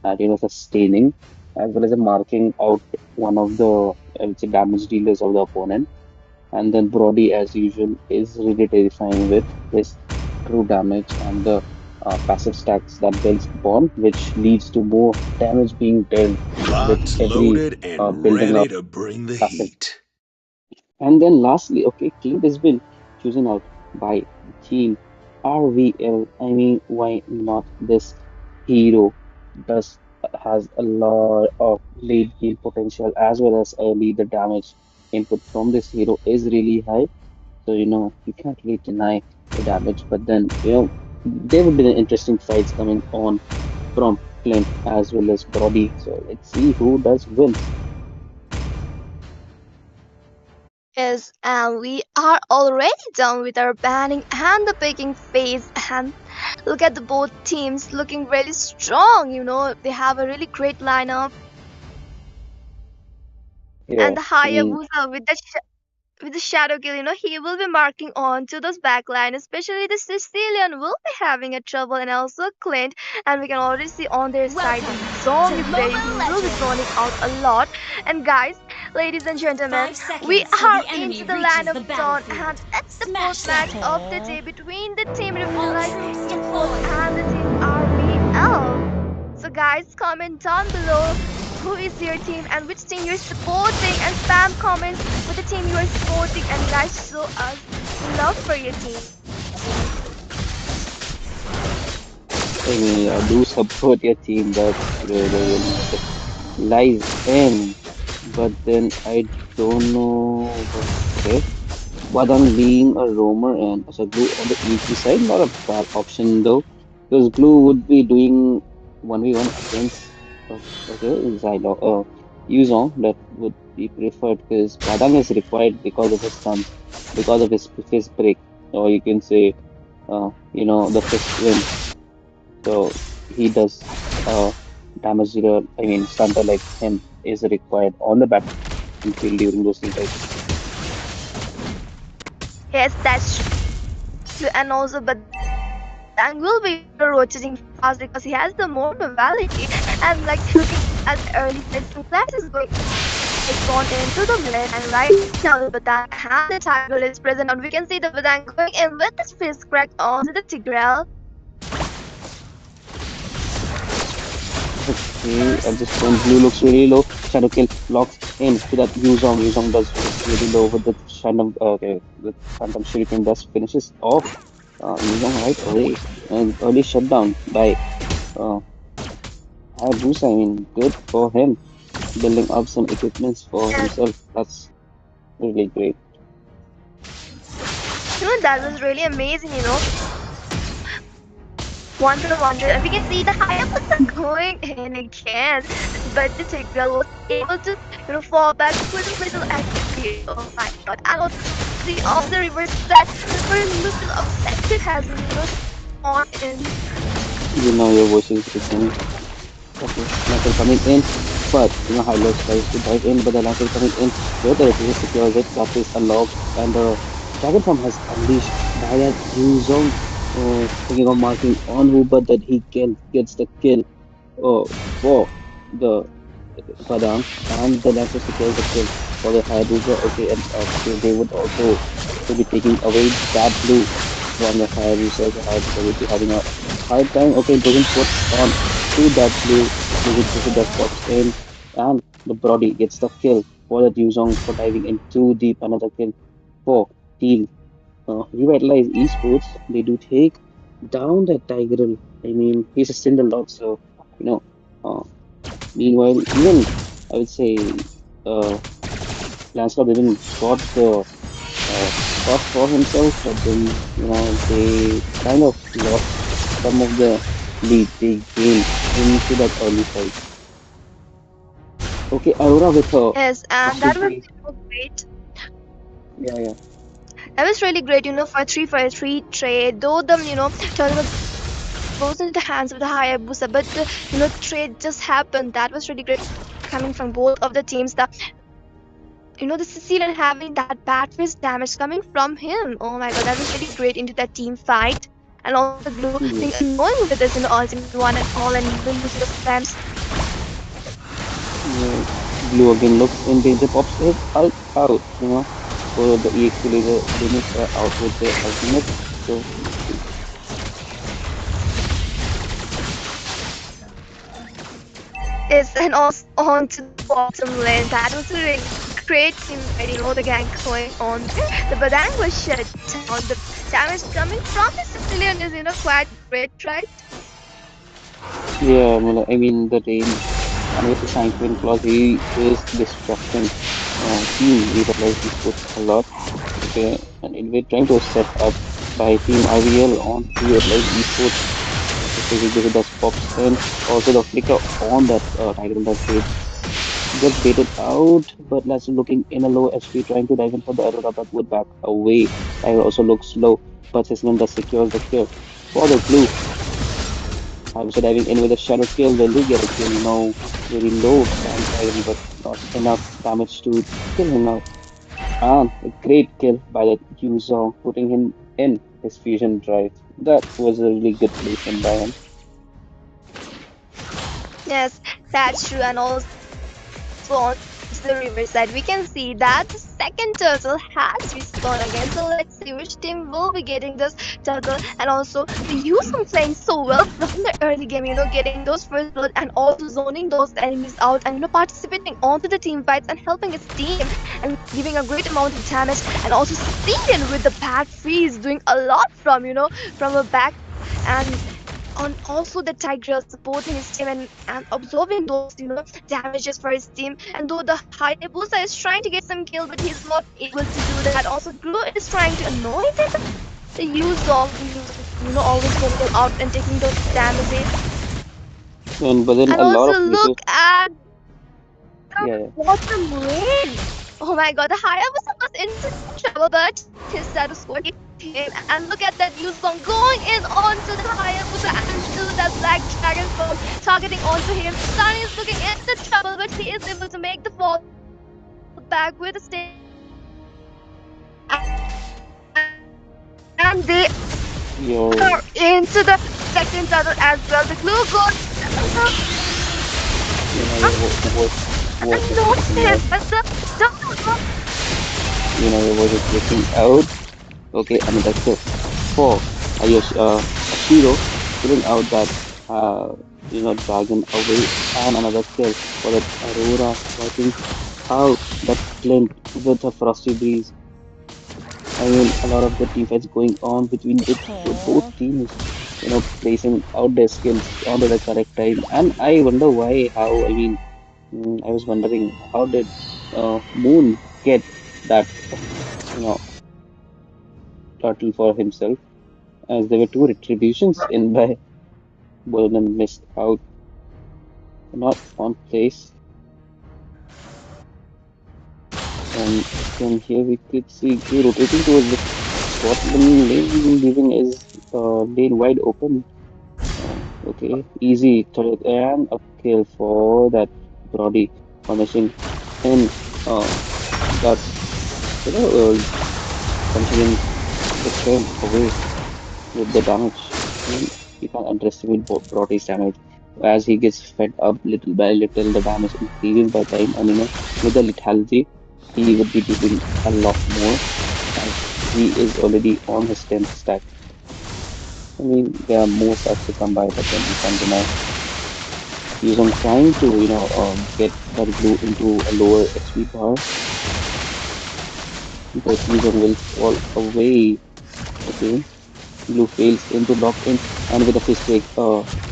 at sustaining as well as a marking out one of the, I would say, damage dealers of the opponent. And then Brody, as usual, is really terrifying with his true damage and the passive stacks that builds upon, which leads to more damage being dealt with Locked, every loaded, and building ready up to bring the passive. heat. And then lastly, okay, Clint has been chosen out by the team RVL. I mean, why not? This hero does has a lot of late game potential as well as early the damage input from this hero is really high. So, you can't really deny the damage. But then, there would be interesting fights coming on from Clint as well as Brody. So let's see who does wins. Yes, and we are already done with our banning and the picking phase. And look at the both teams looking really strong. They have a really great lineup. Yeah, And the I mean, Hayabusa with the shadow kill, he will be marking on to those backline, especially the Sicilian will be having a trouble, and also Clint. And we can already see on their side the zombie player, he will be zoning out a lot. And guys, ladies and gentlemen, we are into the land of dawn, and it's the fourth match of the day between the team Revitalize Esports and the team RVL. So guys, comment down below who is your team and which team you're supporting, and spam comments with the team you are supporting, and guys, show us love for your team. I mean, I do support your team. That's where the real magic lies in. But then I don't know. Okay, Badang being a roamer and as a glue on the EP side, not a bad option though, because glue would be doing 1v1 against okay, Zylo, Yuzong. That would be preferred because Badang is required because of his stuns, because of his break, or you can say, the fist wind. So he does damage dealer, I mean stunter like him is required on the battlefield during those team fights. Yes, that's true. And also, but Dang will be rotating fast because he has the more mobility. And like looking at the early sets, Clash is going like gone into the mid, and right now the Batang and the Tiger is present, and we can see the Batang going in with his fist cracked onto the Tigreal. Okay, at this point, blue looks really low. Shadow kill locks in to that Yuzong. Yuzong does look really low with the Phantom. Okay, the Phantom Shuriken does finishes off Yuzong right away. And early shutdown by uh, Hayabusa. I mean, good for him. Building up some equipments for himself. That's really great. That was really amazing. Wonder, and we can see the Hayabusa going in again, but the Tigreal was able to, fall back with a little XP. Oh my god! And also the on the reverse that the first little objective has been, on in. Your voice is breaking. Okay, Lancer coming in, but Hylos tries to dive in, but the Lancer coming in with the repeater secures it, captures a log, and the Dragon Form has unleashed by that Yuzong, thinking of marking on who, but that he gets the kill for the Padang, and the Lancer secures the kill for the Hayabusa. Okay, and okay, they would also be taking away that blue from the Hayabusa. The Hayabusa would be having a hard time. Okay, it doesn't put on to that blue. Visit does pops in, and the Brody gets the kill for the Yuzong for diving in too deep. Another kill for Team Revitalize Esports. They do take down that Tiger. I mean, he's a Cinder Lord, so you know. Uh, Meanwhile, even I would say Lancelot even got the buff for himself, but then they kind of lost some of the lead they gained into that early fight. Okay, Aurora with her Yes, and that was possibly so great. yeah. That was really great, for a 3 for a 3 trade. Though the, turtle goes into the hands of the Hayabusa, but the, trade just happened. That was really great coming from both of the teams. The Sicilian having that bad fist damage coming from him. Oh my god, that was really great into that team fight. And also the Glue being annoying with this, ultimate one and all, and using the spams. Blue again looks in danger, pops his ult out, for the EXP laser limits are out with their ultimate. So Yes, and also on to the bottom lane. That was a really great team fight, the gank going on there. The Badang was shut down. The damage coming from the Sicilian is, quite great, right? yeah, well, I mean the range and with the Sanguine Claws, he is disrupting team Revitalize Esports a lot. Okay, and we're trying to set up by Team RVL on Revitalize Esports. Okay, we does pops in. Also the flicker on that Tiger that trade gets baited out, but let's looking in a low HP trying to dive in for the Aurora but would back away. Tiger also looks low, but Sisman does secures the kill for the Blue. Also diving in with a shadow kill. Will he get a kill? No. Very low damage Tiger, but not enough damage to kill him now. And a great kill by that Yuzong, putting him in his fusion drive. That was a really good placement by him. Yes, that's true. And also on to the reverse side, we can see that the second turtle has respawned again. So let's see which team will be getting this turtle. And also the Yusung playing so well from the early game, getting those first blood and also zoning those enemies out and participating onto the team fights and helping his team and giving a great amount of damage. And also Sicilian with the bad freeze doing a lot from a back, and on also the Tigrel supporting his team and absorbing those damages for his team. And though the Hayabusa is trying to get some kill, but he's not able to do that. Also Glue is trying to annoy them. The use of always getting them out and taking those damages. But then And a lot also of places. look at Yeah. the bottom lane. Oh my god, the Hayabusa was into trouble, but his status quo hit him. And look at that Yuzong going in onto the Hayabusa and still that Black Dragon form targeting onto him. Sunny is looking into trouble, but he is able to make the fall back with a stay. And they are into the second turtle as well. The Glue goes. It was breaking out. Okay, another kill for Ashiro, pulling out that dragon away, and another kill for that Aurora wiping out that Clint with a frosty breeze. I mean, a lot of good team fights going on between both teams, placing out their skills onto the correct time. And I wonder why, how, I mean, I was wondering how did Moon get that, you know, turtle for himself, as there were two retributions in by both of them missed out, not on place. And then here we could see Blue rotating towards the Scotland lane, leaving his lane wide open. Okay, easy turret and a kill for that Brody, punishing in that punching the turn away with the damage. And you can't underestimate Brody's damage. As he gets fed up little by little, the damage increases by time, and with the lethality, he would be dealing a lot more as he is already on his 10th stack. I mean, there are more stacks to come by, but then you can't deny. He's on trying to, get that Blue into a lower HP bar, but Yuzong will fall away. Okay, Blue fails into lock in, and with a fist break,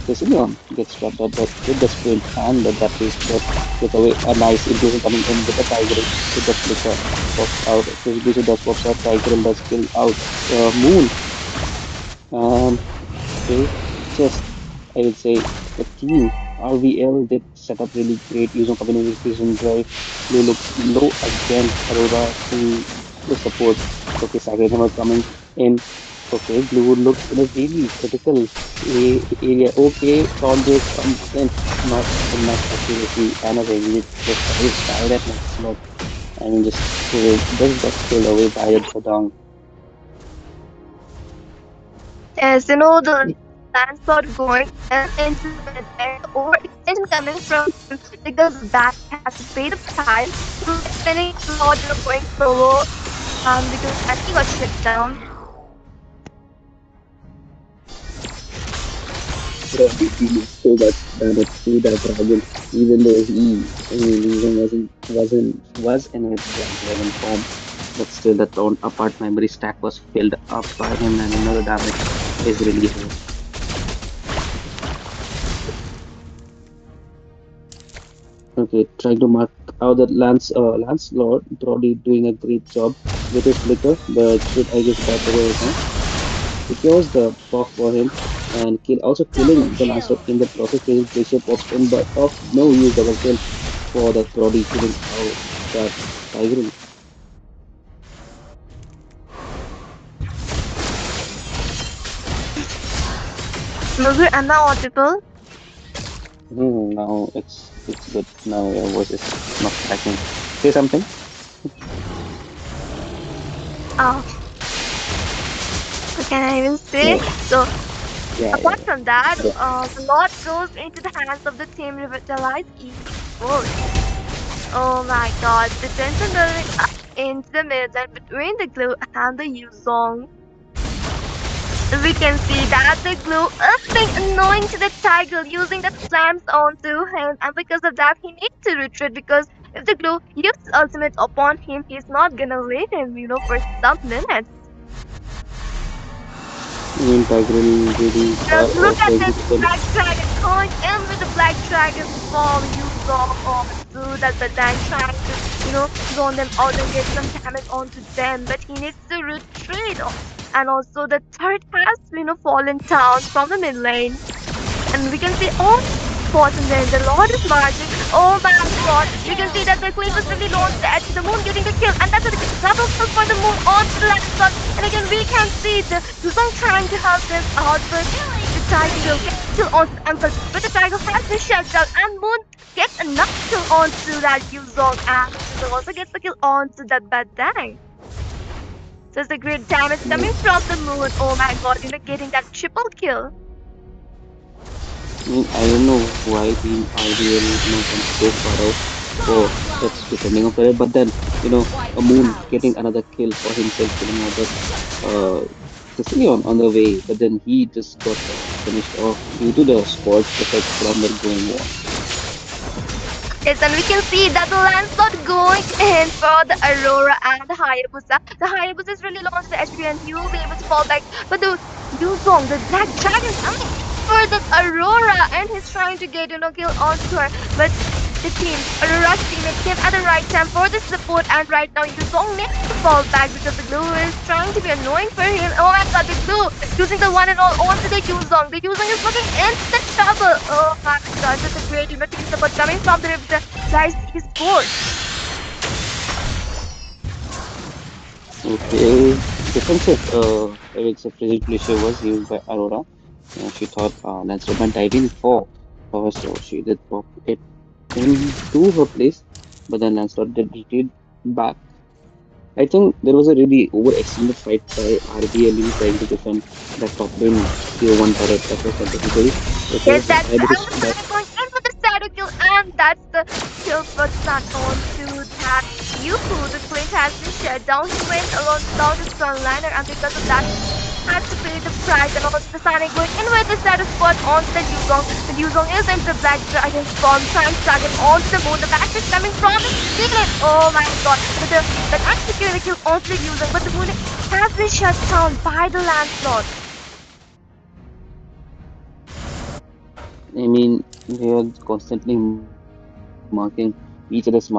Sicilian gets trapped up, but with the sprint and that fist break gets away. A nice infusion coming in with the Tiger with the flicker pops out. Frisbee does pops out, Tiger does kill out Moon. And okay, just I would say the team RVL did set up really great using communication drive. Blue looks low again. Aurora to the support Okay, Sagarama coming in. Okay, Blue looks in a really critical area. Okay, Tron Jace comes in. Not enough accuracy and a range precise by that Lancelot. I mean, just got killed away by the Dodong. Yes, the landslide going into the mid lane, the overextension coming from him because of that he has to pay the price. He will be spending a lot, going solo, because of that he got shut down. Probably feeling so much damage to that dragon, even though I mean, even was in his Black Dragon form, but still the torn apart memory stack was filled up by him, and the damage is really high. Okay, trying to mark out that Lancelot probably doing a great job with his flicker, but should I guess got away now. Secures the buff for him and also killing the Lancelot in the process. Pressure pops in, but of no use. Double kill for the Brody killing out that Tiger. Maybe am I audible? Now it's good. Now your voice is not cracking. Say something. Oh, what can I even say? Yeah, So yeah, apart from that, yeah. a lot goes into the hands of the team revitalized esports. Oh my god, the tension building up into the mid and between the glue and the Yuzong. We can see that the glue is being annoying to the tiger using the slams onto him, and because of that he needs to retreat because if the glue uses ultimate upon him, he's not gonna leave him, for some minutes. I mean, Tiger really Just look at trying this to defend. black dragon going in with the black dragon form used onto that Badang trying to, zone them out and get some damage onto them, but he needs to retreat. And also the turret has, fallen down from the mid lane. And we can see all spots in there. The Lord is marching. Oh my god. We can see that the Queen was really low on the edge. The Moon getting the kill. And that's a double kill for the Moon onto the last shot. And again, we can see the Yuzong trying to help them out. But the Tiger will get kill onto the Uncle. But the Tiger has been shut down. And Moon gets another kill onto that Yuzong. And Yuzong also gets the kill onto that Badang. So it's a great damage coming from the Moon. Oh my god, getting that triple kill. I mean, I don't know why Team IDL, comes so far out for such defending of it, but then, a Moon getting another kill for himself, killing out that Sicilian on the way, but then he just got finished off due to the sports effect from the going war. Yes, and we can see that the Lancelot going in for the Aurora and the Hayabusa. The Hayabusa is really low on the HP and he will be able to fall back. But the Yuzong, the Black Dragon, coming for the Aurora and he's trying to get, kill onto her. But the team, Aurora's teammate came at the right time for the support and right now Yuzong needs to fall back because the glue is trying to be annoying for him. Oh my god, the glue using the one and all onto the Yuzong. The Yuzong is looking instant trouble. Oh my god, this is a great team support coming from the guys Esports. Okay, defensive, I would say precision pressure was used by Aurora. She thought Lancelot might dive in for her, so she did pop it into her place, but then Lancelot did retreat back. I think there was a really overextended fight by RBL trying to defend that top lane tier 1 turret that was not necessary. Okay, Yes, that's the Hayabusa Amazon going in with the shadow kill, and that's the kill for not on to that Yuku. The Clint has been shut down. He went along without his frontliner, and because of that, has to pay the price. And also the Sonic going in with the shadow spot on the Yuzong. The Yuzong is into the Black Dragon spawn, trying to target onto the Moon. The back is coming from the ceiling. Oh my god. But the actually getting the kill onto the Yuzong, but the Moon has been shut down by the Lancelot. I mean, they are constantly marking each other's marksmen, so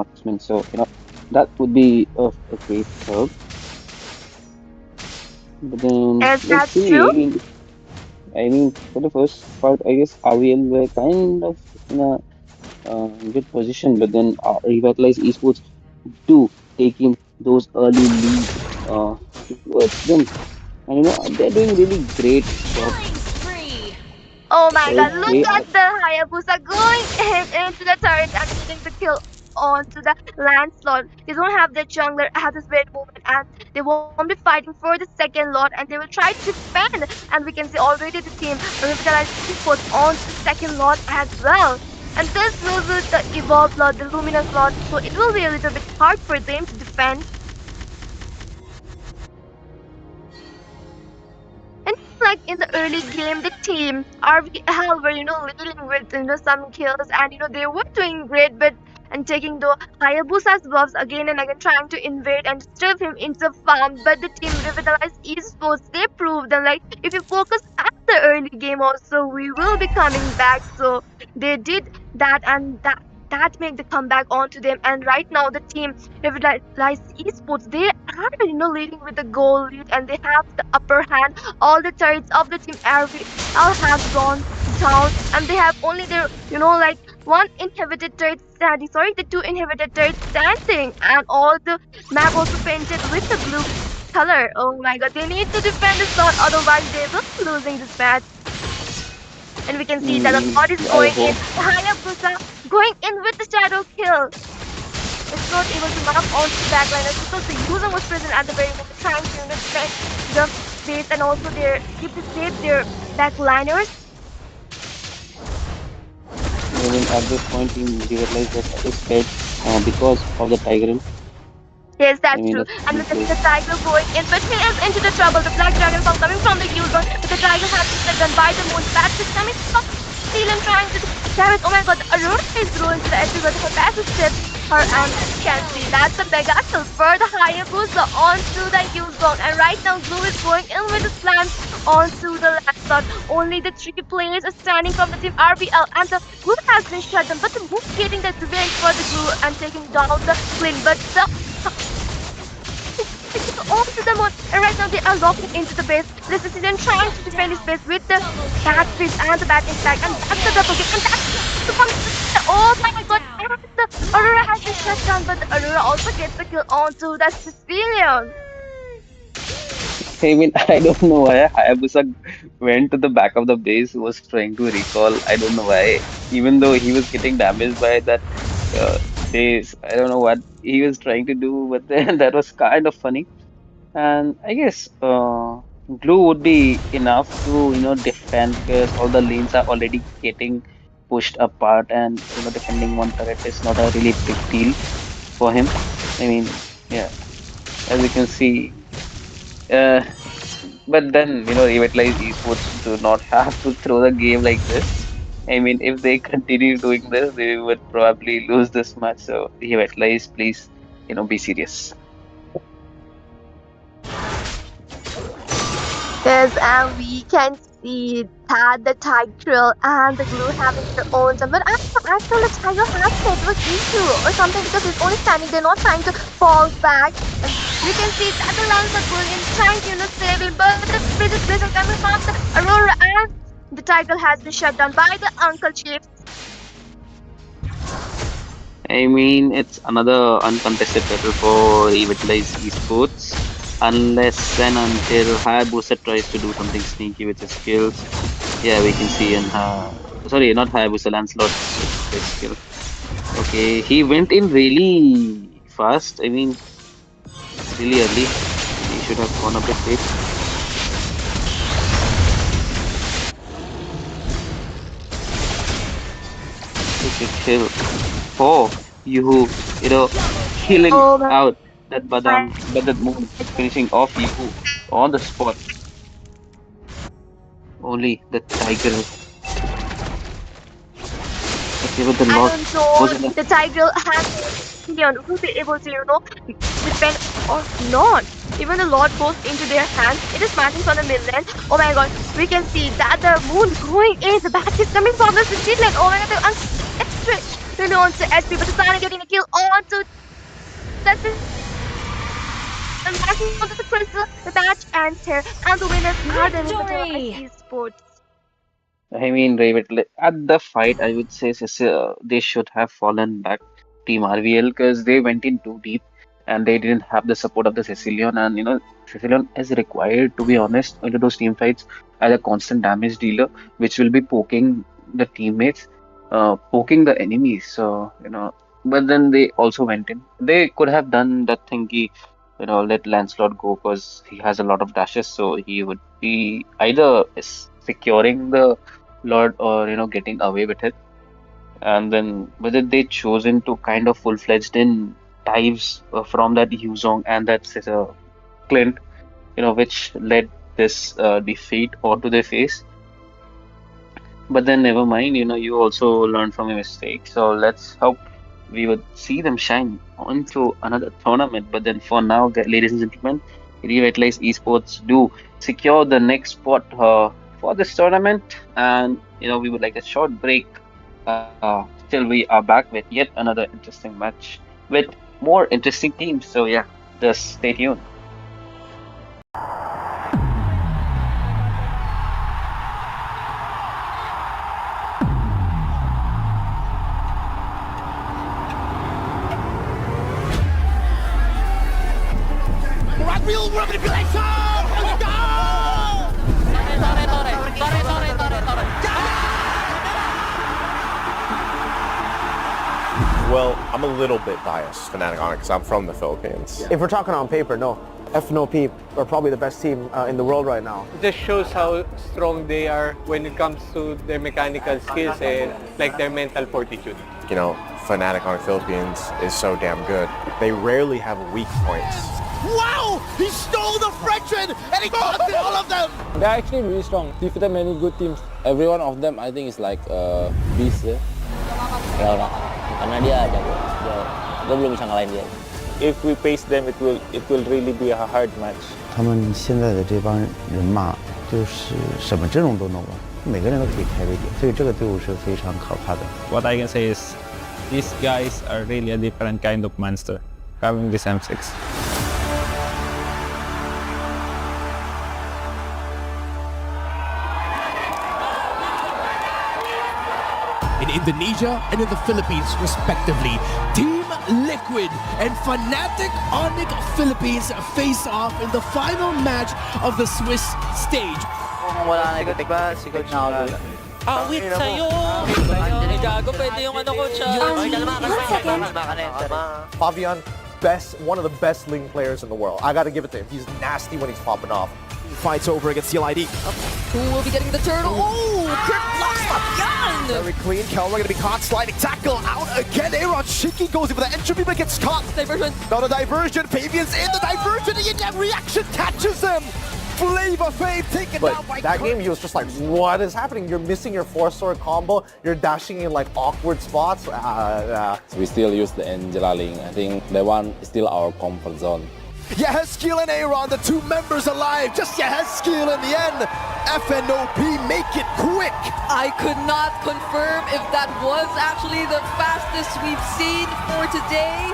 that would be of a great help. But then Is let's that see. true? I mean, for the first part, I guess RVL were kind of in a good position, but then Revitalize Esports do taking those early lead towards them. And they're doing really great job. Oh my god, look Okay, at the Hayabusa going into the turret and getting the kill onto the Lancelot. They don't have their jungler at this very moment and they won't be fighting for the second lot and they will try to defend. And we can see already the team revitalize Esports on the second lot as well. And this will be the evolved lot, the luminous lot, so it will be a little bit hard for them to defend. And like in the early game, the team RVL were leading with some kills, and they were doing great, but and taking the Hayabusa's buffs again and again, trying to invade and strip him into the farm. But the team revitalized esports. They proved that like if you focus at the early game also, we will be coming back. So they did that, and that made the comeback onto them. And right now the team revitalized esports. They are leading with the goal lead, and they have the upper hand. All the turrets of the team all have gone down, and they have only their like one inhibited turret standing. Sorry, the two inhibited turrets standing, and all the map also painted with the blue color. Oh my god, they need to defend this lot, otherwise they will be losing this match. And we can see that the lot is I going in. hope. Hayabusa going in with the shadow kill. It's not able to map onto the backliners because the user was present at the very moment trying to defend the base and also keep to save their backliners. I mean, at this point, team realized that is dead because of the Tiger. Yes, I that's mean, true. that's And really we can see close. the tiger going in, but he is into the trouble. The black dragon from coming from the Yulon, but the tiger has been done by the moon. Bat is coming from Zealand trying to damage. Oh my god, the Aurora is ruined to the edge, but her passive steps her, and you can see that's the mega kill for the Hayabusa onto the Yulon. And right now Blue is going in with the slam onto the last slot. Only the three players are standing from the team RBL, and the Blue has been shut down, but the Moon getting the revenge for the Blue and taking down the Flynn, but the all to the moon, and right now they are locking into the base. This is Citizen trying to defend his base with the bat fish and the bat impact, and that's the double kick, and that's the one. Oh my god, and the Aurora has been shut down, but the Aurora also gets the kill onto the Sicilian. I mean, I don't know why Hayabusa went to the back of the base, was trying to recall. I don't know why. Even though he was getting damaged by that base, I don't know what he was trying to do, but then that was kind of funny. And I guess glue would be enough to, defend because all the lanes are already getting pushed apart, and defending one turret is not a really big deal for him. I mean, yeah, as you can see. Uh, but then, Revitalize Esports do not have to throw the game like this. I mean, if they continue doing this, they would probably lose this match. So, Revitalize, please, be serious. Yes, and we can see that the Tiger and the Glue having their own jump. But I feel the Tiger has network issue or something because he's only standing there, not trying to fall back. And you can see that the Lance are going in, trying to save him, but the British Blizzard coming from the Aurora, and the Tiger has been shut down by the Uncle Chief. I mean, it's another uncontested battle for Revitalize Esports. Unless and until Hayabusa tries to do something sneaky with his skills. Yeah, we can see in sorry, not Hayabusa, Lancelot with his skill. Okay, he went in really fast. I mean, really early. He should have gone a bit late. Okay, kill. Oh, killing Oh my out that Badam, but that Moon, finishing off you on the spot. Only the Tiger. Okay, but the I Lord don't know. was in the. The Tiger has Leon will be able to, defend or not. Even the Lord goes into their hands. It is matching from the midland. Oh my god, we can see that the moon going in. The bat is coming from the Sicilian. Oh my god, it's on to SP, but the Sana getting a kill onto that's it. And matching onto the crystal, the match ends here. And the winners are the Revitalized Esports. I mean, Raven, at the fight, I would say they should have fallen back, Team RVL, because they went in too deep and they didn't have the support of the Sicilian. And Trifilion is required, to be honest, into those team fights as a constant damage dealer, which will be poking the teammates, poking the enemies. So, but then they also went in. They could have done that thing, let Lancelot go because he has a lot of dashes, so he would be either securing the Lord or, getting away with it. And then whether they chosen to kind of full-fledged in dives from that Yuzong and that Clint, which led this defeat onto their face. But then never mind, you also learn from your mistake. So let's hope we would see them shine onto another tournament. But then for now, ladies and gentlemen, Revitalize Esports do secure the next spot for this tournament. And, we would like a short break till we are back with yet another interesting match with more interesting teams. So yeah, just stay tuned. Well, I'm a little bit biased, Fnatic on it, because I'm from the Philippines. If we're talking on paper, no. FNOP are probably the best team in the world right now. It just shows how strong they are when it comes to their mechanical skills and like their mental fortitude. Fnatic on the Philippines is so damn good. They rarely have weak points. Wow! He stole the Frenchman and he got all of them! They're actually really strong. Defeated many good teams. Every one of them, I think, is like a beast. Karena dia jago. Gue belum bisa ngalahin dia. If we face them, it will really be a hard match. 他们现在的这帮人马就是什么阵容都能玩，每个人都可以开个点，所以这个队伍是非常可怕的。What I can say is, these guys are really a different kind of monster, having this M6. In Indonesia and in the Philippines, respectively, Team Liquid and Fnatic Onic Philippines face off in the final match of the Swiss stage. Wala na ito, ba? Si Coach na Awit sa'yo! Gago, pwede yung ano, Coach. Fabian, one of the best Ling players in the world. I gotta give it to him. He's nasty when he's popping off. Fights over against CLID. Who will be getting the turtle? Oh, Crypt blocks Fabian! Very clean. Kelmer gonna be caught. Sliding tackle out again. Aaron Shiki goes in for the entropy but gets caught. Diversion. Not a diversion. Fabian's in the diversion and yet reaction catches him. Flavor Fave taken down by that game, he was just like, what is happening? You're missing your 4-sword combo. You're dashing in like awkward spots. So we still use the Angela Ling. I think that one is still our comfort zone. Yehezkiel and Aaron, the two members alive. Just Yehezkiel in the end. FNOP make it quick. I could not confirm if that was actually the fastest we've seen for today.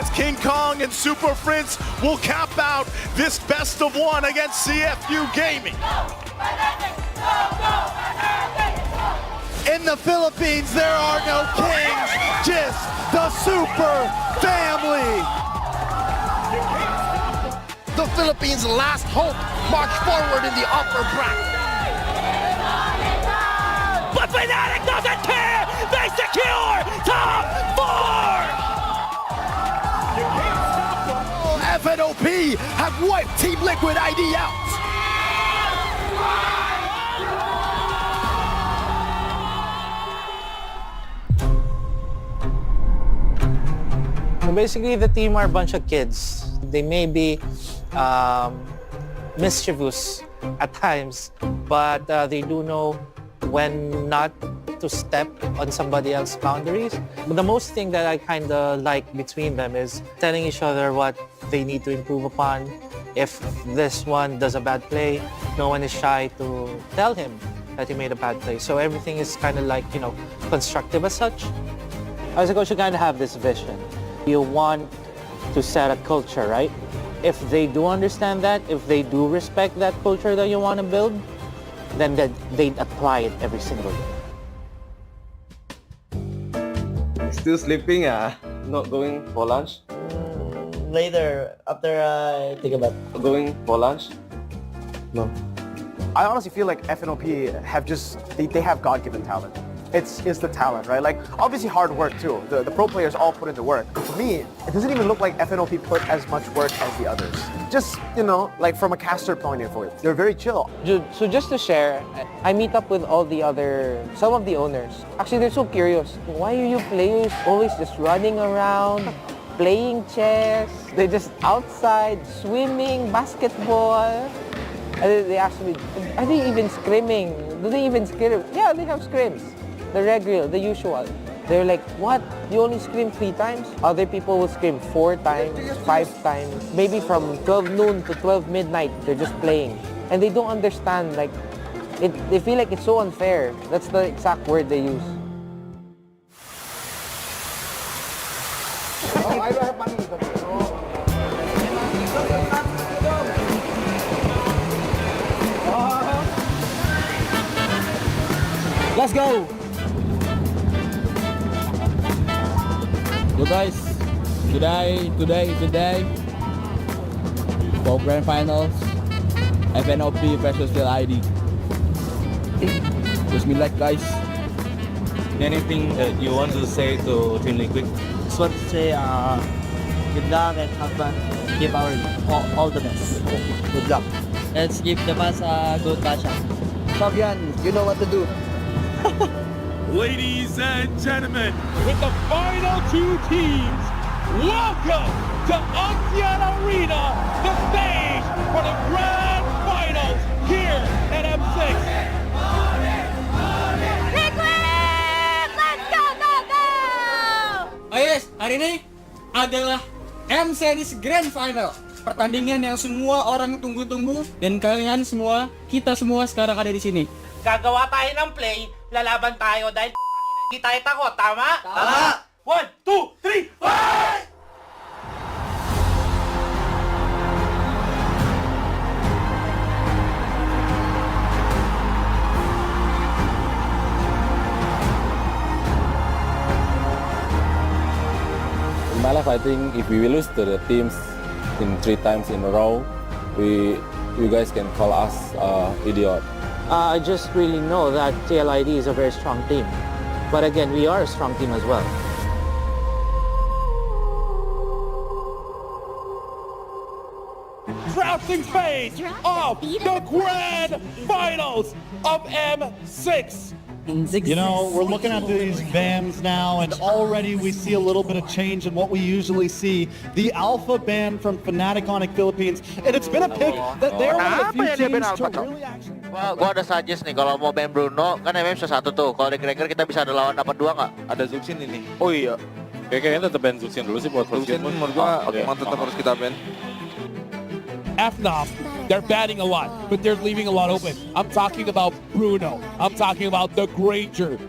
As King Kong and Super Prince will cap out this best of one against CFU Gaming. In the Philippines, there are no kings, just the Super Family. The Philippines' last hope march forward in the upper bracket. But Fnatic doesn't care! They secure top 4! FNOP have wiped Team Liquid ID out. So basically, the team are a bunch of kids. They may be mischievous at times, but they do know when not to step on somebody else's boundaries. But the most thing that I kind of like between them is telling each other what they need to improve upon. If this one does a bad play, no one is shy to tell him that he made a bad play. So everything is kind of like, constructive as such. As a coach, you kind of have this vision. You want to set a culture, right? If they do understand that, if they do respect that culture that you want to build, then they'd apply it every single day. Still sleeping, not going for lunch? later after I take a bath. Going for lunch? No. I honestly feel like FNOP have just, they have God-given talent. It's the talent, right? Like, obviously hard work too. The pro players all put in the work. But for me, it doesn't even look like FNOP put as much work as the others. Just, you know, like from a caster point of view, they're very chill. So just to share, I meet up with some of the owners. Actually, they're so curious. Why are you players always just running around, playing chess? They're just outside, swimming, basketball. And they ask me, are they even scrimming? Do they even scrim? Yeah, they have scrims. The regular, the usual. They're like, what? You only scrim 3 times? Other people will scrim 4 times, 5 times. Maybe from 12 noon to 12 midnight, they're just playing. And they don't understand, like, they feel like it's so unfair. That's the exact word they use. Let's go! So guys, today for grand finals, FNOP versus ID. Wish me luck, guys. Anything that you want to say to Team Liquid? Just want to say good luck and have fun. Give our all the best. Good luck. Let's give the fans a good matchup. Fabian, you know what to do. Ladies and gentlemen, with the final 2 teams, welcome to Axian Arena, the stage for the grand finals here at M6. Liquid! Let's go, go, go! Oh yes, hari ini adalah M Series Grand Final. Pertandingan yang semua orang tunggu-tunggu dan kalian semua, kita semua sekarang ada di sini. Gagawa tayo ng play, lalaban tayo dahil hindi tayo takot, tama? Tama! 1, 2, 3, fight! In my life, I think if we lose to the teams in 3 times in a row, you guys can call us idiot. I just really know that TLID is a very strong team. But again, we are a strong team as well. Drafting phase of the grand finals of M6. You know, we're looking at these bands now, and already we see a little bit of change in what we usually see. The Alpha band from Fnatic Onic Philippines, and it's been a pick that they're one of the few teams to really actually... Gua ada suggest nih, kalau mau ban Bruno, kan MM bisa 1 tuh. Kalau di Cracker kita bisa ada lawan dapat 2 nggak? Ada Zuxin ini. Oh iya. Kayaknya tetap ban Zuxin dulu sih buat first game. Menurut gua emang tetap harus kita ban. FNOP, they're batting a lot, but they're leaving a lot open. I'm talking about Bruno. I'm talking about the Granger.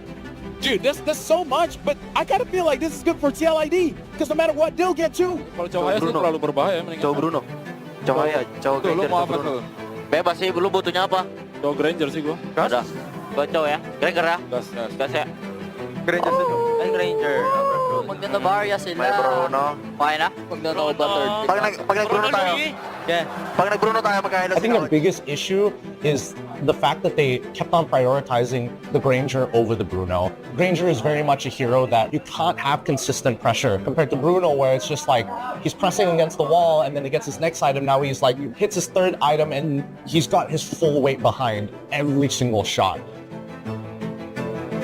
Dude, this so much, but I kind of feel like this is good for TLID, because no matter what, they'll get 2. Kalau Cawaya sih terlalu berbahaya. Cowok Bruno. Cawaya, cowok Granger. Lu mau apa tuh? Bebas sih, lu butuhnya apa? Cowok Granger sih gua. Ada. Gua cowok ya. Granger ya? Gas. Gas ya. Granger sih. Granger. Maganda barya sila. May Bruno. Okay na? Maganda ako ba third? Pag nag-Bruno tayo. Yeah. Pag nag-Bruno tayo, magkailan I think the biggest issue is the fact that they kept on prioritizing the Granger over the Bruno. Granger is very much a hero that you can't have consistent pressure compared to Bruno, where it's just like he's pressing against the wall and then he gets his next item. Now he's like hits his 3rd item and he's got his full weight behind every single shot.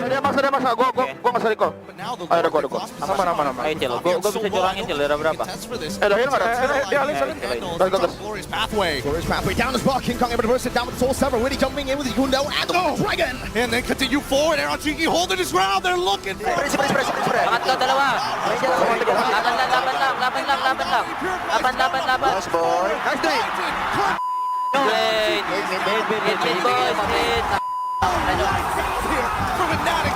Sudah mas, gua masuk Riko. Ayo ada gua. Aman. Ayo Cil, gua bisa curangin Cil, era berapa? Dahil nggak ada. Glorious pathway down as well. King Kong able to burst it down with the Soul Sever. Witty jumping in with the Gundo and the Dragon. And then continue forward. Aaron Chiki holding his ground. They're looking for it. Angat ka dalawa. Laban lang. Nice boy. Nice day. Great. From Maniac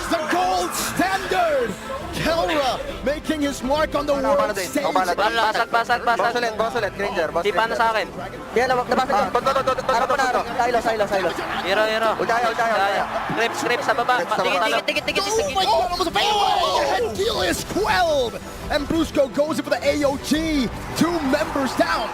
the gold standard. Kelra making his mark on the world stage. Basag. Boss ulit, Granger. Di paano sa akin? Yan, nabasag ko. Silo. Hero. Ultaya. Creep sa baba. Tigit. Oh, almost a fail. is quelled, and Brusco goes in for the AOG. 2 members down.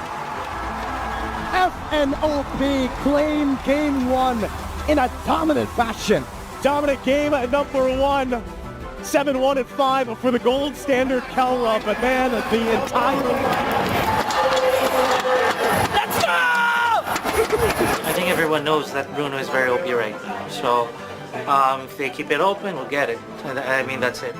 FNOP claim game 1 in a dominant fashion. Dominant game at number 1. 7-1 and 5 for the gold standard Kelra, but man, the entire... Let's go! I think everyone knows that Bruno is very OP right now. So if they keep it open, we'll get it. I mean, that's it.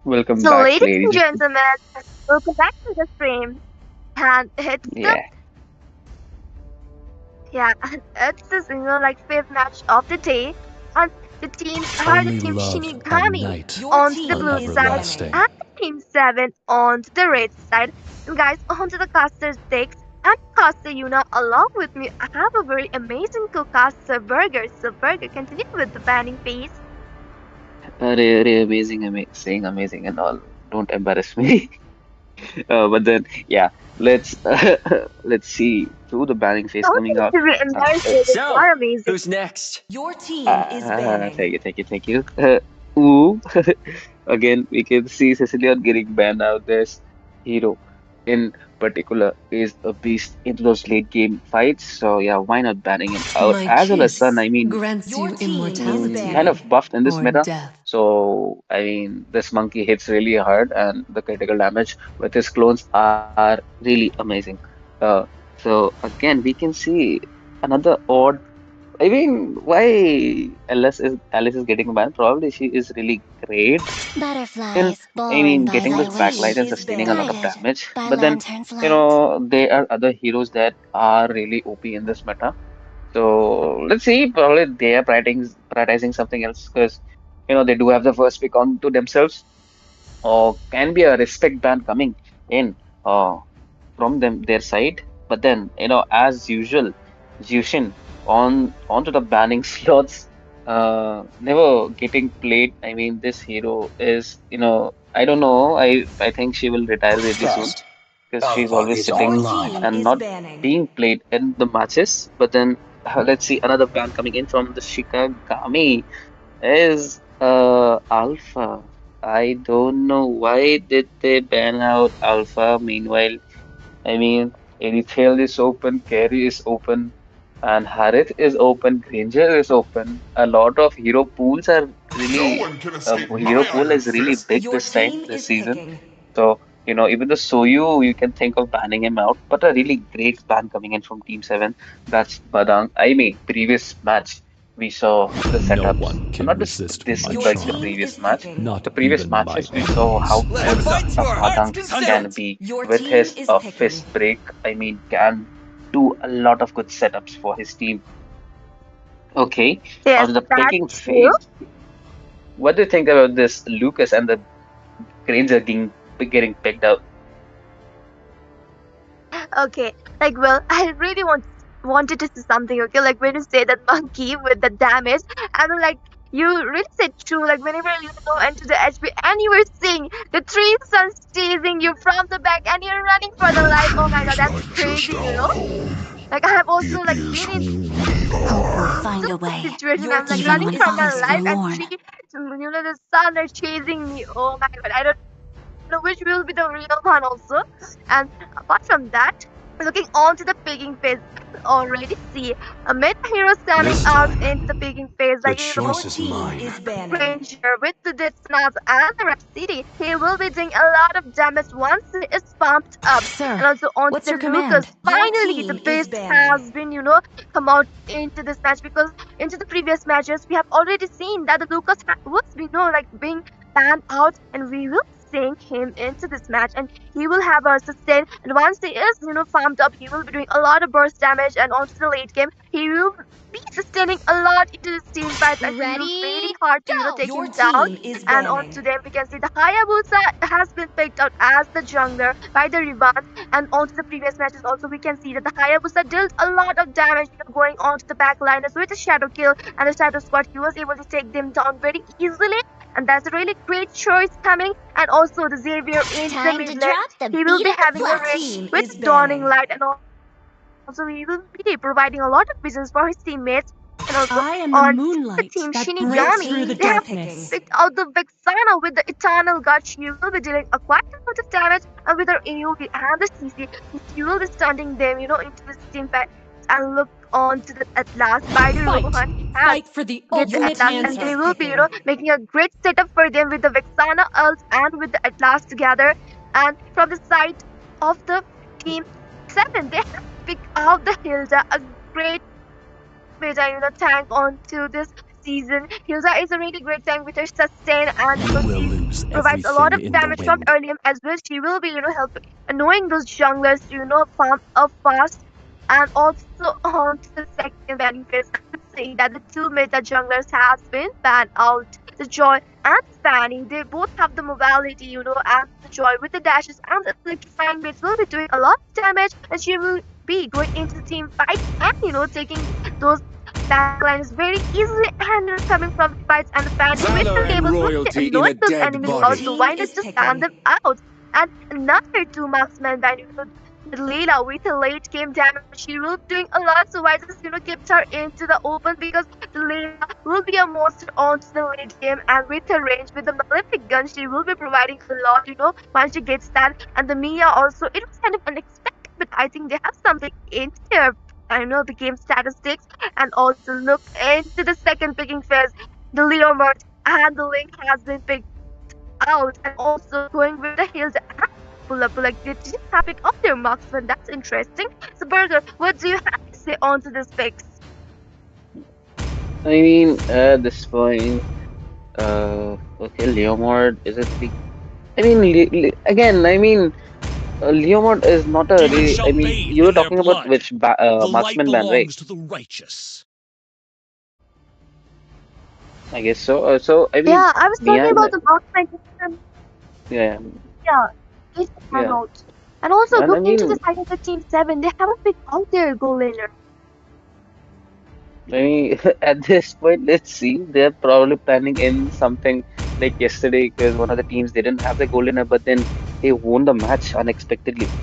Welcome So, back, ladies and ladies. gentlemen, welcome back to the stream. And it's Yeah. it's this like 5th match of the day, and the teams are the Only team love and Shinigami night on the are blue side everlasting. and the team 7 on the red side. And guys, on to the caster 6 and caster Yuna along with me. I have a very amazing co-caster Burger. So Burger, continue with the banning phase. Really amazing, amazing and all. Don't embarrass me. But then, yeah, let's let's see through the banning phase Don't coming need out. to be embarrassed, It's you are amazing. who's next? Your team is banning. Thank you. Ooh, again, we can see Cecilion getting banned out. This hero in particular is a beast into those late game fights. So yeah, why not banning him out? My As well as Sun, I kiss mean, grants you immortality. kind of buffed in this Or meta. death. So I mean, this monkey hits really hard, and the critical damage with his clones are really amazing. Uh, so again, we can see another odd. I mean, why Alice is getting banned? Probably she is really great in, Butterflies I born mean, by getting the this backlight and wind. sustaining a lot of Guided damage. by But then, lantern you flight. know, there are other heroes that are really OP in this meta. So let's see. Probably they are prioritizing something else because, you know, they do have the first pick on to themselves, or can be a respect ban coming in from their side. But then, you know, as usual, Jushin onto the banning slots, never getting played. I mean, this hero is, you know, I don't know. I think she will retire really soon Test. because she's Alpha always is sitting online. and not being played in the matches. But then let's see another ban coming in from the Shikagami is Alpha. I don't know why did they ban out Alpha. Meanwhile, I mean, Erithel is open, Carry is open, and Harith is open, Granger is open. A lot of hero pools are really, hero pool is really big Your this time, team this is season. picking. So, you know, even the Soyu, you can think of banning him out, but a really great ban coming in from Team 7. That's Badang. I mean, previous match, we saw the No setups. one can Not resist this, my like the charm. previous match. Not The previous even my matches, we saw how enemies. good Badang can be Your with team his is picking. fist break. I mean, can do a lot of good setups for his team. Okay, Yes, onto the picking that's true. phase. What do you think about this Lucas and the Granger getting picked out? Okay, like, well, I really wanted to say something, okay? Like, when you say that monkey with the damage, and like, you really said true. Like, whenever you go into the HP and you were seeing the three sons chasing you from the back and you're running for the life. Oh my god, that's crazy, you know? Like, I have also, like, been in Find a way. situation. Your I'm like team running is for my life and forlorn. three, the sun are chasing me. Oh my god, I don't know which will be the real one also. And apart from that, looking on to the picking phase, already see a mid hero standing This out time, into the picking phase, like choice is mine. Ranger with the Ditsnaz and the Rhapsody. He will be doing a lot of damage once he is pumped up. Sir, And also on what's to your the command? Lucas. Your Finally, the team is beast banning. has been, come out into this match, because into the previous matches we have already seen that the Lucas was, like being banned out, and we will seeing him into this match, and he will have a sustain. And once he is, farmed up, he will be doing a lot of burst damage, and onto the late game, he will be sustaining a lot into his team fights, and he will be very hard to take him down. And onto them, we can see the Hayabusa has been picked out as the jungler by the Revans. And onto the previous matches also, we can see that the Hayabusa dealt a lot of damage, going onto the back liners with a shadow kill, and the shadow squad, he was able to take them down very easily. And that's a really great choice coming. And also the Xavier in the mid lane, he will be having a ring with Dawning Light, and also he will be providing a lot of visions for his teammates. And also I am the on moonlight the team that breaks Shinigami, through the they have darkness. picked out the Vexana with the Eternal God. She will be dealing a quite a lot of damage, and with her AoE and the CC, she will be stunning them, into this team fight. And look on to the Atlas by the Rohan. Fight for the Get the ultimate Atlas, and they will be, making a great setup for them with the Vexana ult and with the Atlas together. And from the side of the team 7, they have picked out the Hilda, a great meta, tank onto this season. Hilda is a really great tank with her sustain, and she provides a lot of damage from early game as well. She will be, helping annoying those junglers to, farm up fast. And also on to the second banning phase, I would say that the two meta junglers has been banned out. The Joy and Fanny, they both have the mobility, and the Joy with the dashes and the electrifying blades will be doing a lot of damage, and she will be going into the team fight and, taking those backlines very easily, and coming from the fights, and the Fanny with the labels will be annoying those enemies out, so why not just spam them out? And another two marksmen ban, Leela with a late game damage, she will be doing a lot, so I just kept her into the open, because the Leela will be a monster onto the late game, and with her range, with the Malefic gun, she will be providing a lot, once she gets that. And the Mia also, it was kind of unexpected, but I think they have something in there. I know the game statistics. And also look into the second picking phase, the Leomord and the Link has been picked out, and also going with the Hills and pull up, like they didn't have it on their marksman. That's interesting. So Burger, what do you have to say onto this picks? I mean, at this point, okay, Leomord is it the? I mean, again, I mean, Leomord is not a really. I mean, you were talking about which marksman ban, right? To the righteous. I guess so. So I mean, Yeah, I was talking about the marksman. Yeah. Yeah, it's Yeah. out. And also And I look into the mean, side of the team 7. They haven't picked out their goal laner. I mean, at this point, let's see. They're probably planning in something like yesterday because one of the teams didn't have the goal winner, but then they won the match unexpectedly.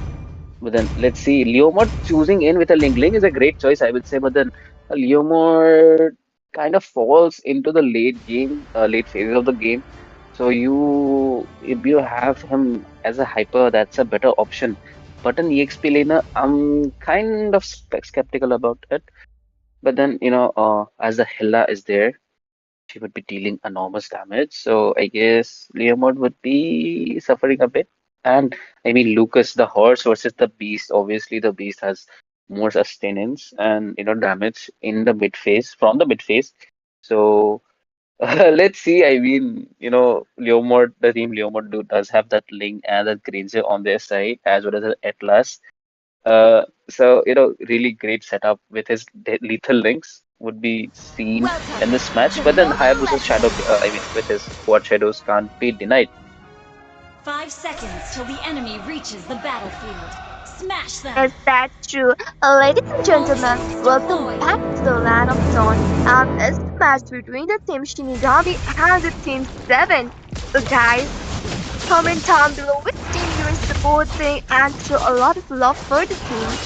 But then let's see. Leomord choosing in with a Ling Ling is a great choice, I would say. But then Leomord kind of falls into the late game, late phases of the game. So if you have him as a hyper, that's a better option. But an EXP laner, I'm kind of skeptical about it. But then, as the Hela is there, she would be dealing enormous damage. So I guess Leomord would be suffering a bit. And I mean, Lucas, the horse versus the beast. Obviously, the beast has more sustenance and damage in the mid phase from the mid phase. So let's see. I mean, Leomord, the team Leomord does have that Ling and that Granger on their side as well as the Atlas. So really great setup with his lethal links would be seen in this match. But then Hayabusa's shadow, I mean, with his quad shadows can't be denied. 5 seconds till the enemy reaches the battlefield. Smash them! Yes, that's true. Ladies and gentlemen, welcome back to the Land of Dawn. And it's the match between the team Shinigami and the team 7. So guys, comment down below which team you're supporting and show a lot of love for the team.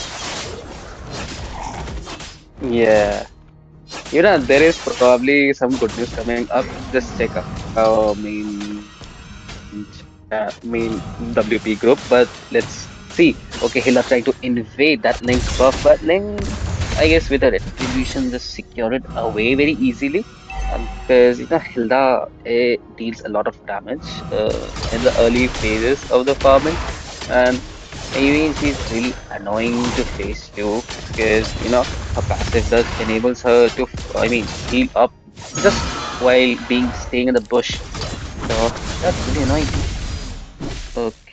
Yeah. There is probably some good news coming up. Just check our main WP group, but let's see. Okay, Hila trying to invade that Link buff, but Link, I guess, with her retribution, just secured it away very easily. Because Hilda deals a lot of damage in the early phases of the farming, and I mean she's really annoying to face too because her passive does enables her to I mean heal up just while being staying in the bush. So that's really annoying too.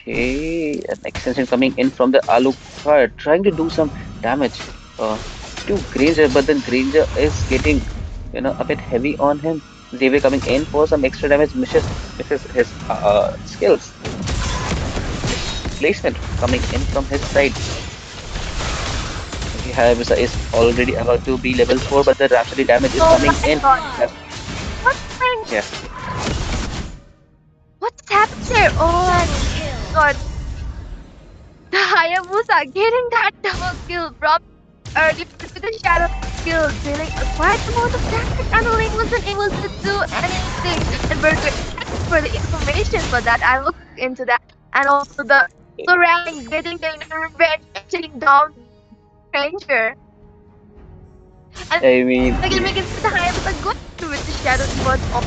Okay, an extension coming in from the Alucard, trying to do some damage to Granger, but then Granger is getting, a bit heavy on him. Xavier coming in for some extra damage, misses his skills. Placement coming in from his side. Okay, Hayabusa is already about to be level 4, but the Rhapsody damage is Oh coming my in. god. What's happening? Yeah. What's happening there? Oh my god. The Hayabusa getting that double kill from early with the shadow skill, dealing a quite amount of damage, and the Link wasn't able to do anything. And very good. Thanks for the information for that. I look into that. And also the Lorraine getting the revenge and taking down Ranger. And I mean, again, we can see the Hayabusa going through with the shadow towards all.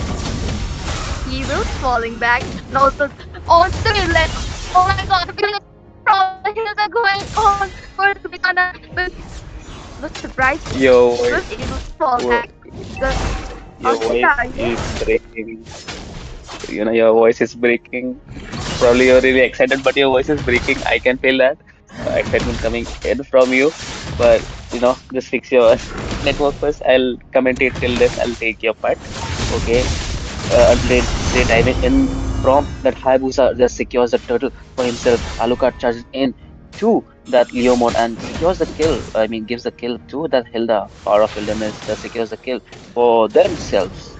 He will falling back. And also on the midland. Oh my god, because from the hills are going on for the banana. But not surprised. Yo, He was able to fall back. Because your voice yeah, is breaking. Your voice is breaking. Probably you're really excited, but your voice is breaking. I can feel that excitement coming in from you. But just fix your network first. I'll commentate till then. I'll take your part. Okay. They diving in from that Hayabusa just secures the turtle for himself. Alucard charges in to that Leomord and secures the kill. I mean, gives the kill to that Hilda. Power of Wilderness that secures the kill for themselves.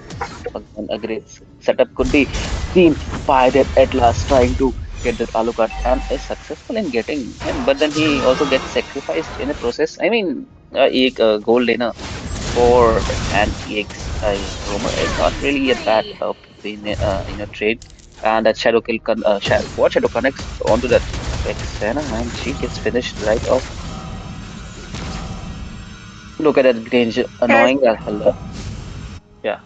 Again, a great setup could be seen by that Atlas trying to get that Alucard and is successful in getting him, but then he also gets sacrificed in the process. I mean, gold laner for an EX roamer is not really a bad trade. And that shadow kill shadow connects onto that Vexana and she gets finished right off. Look at that Granger yes, annoying that Hello. Yeah.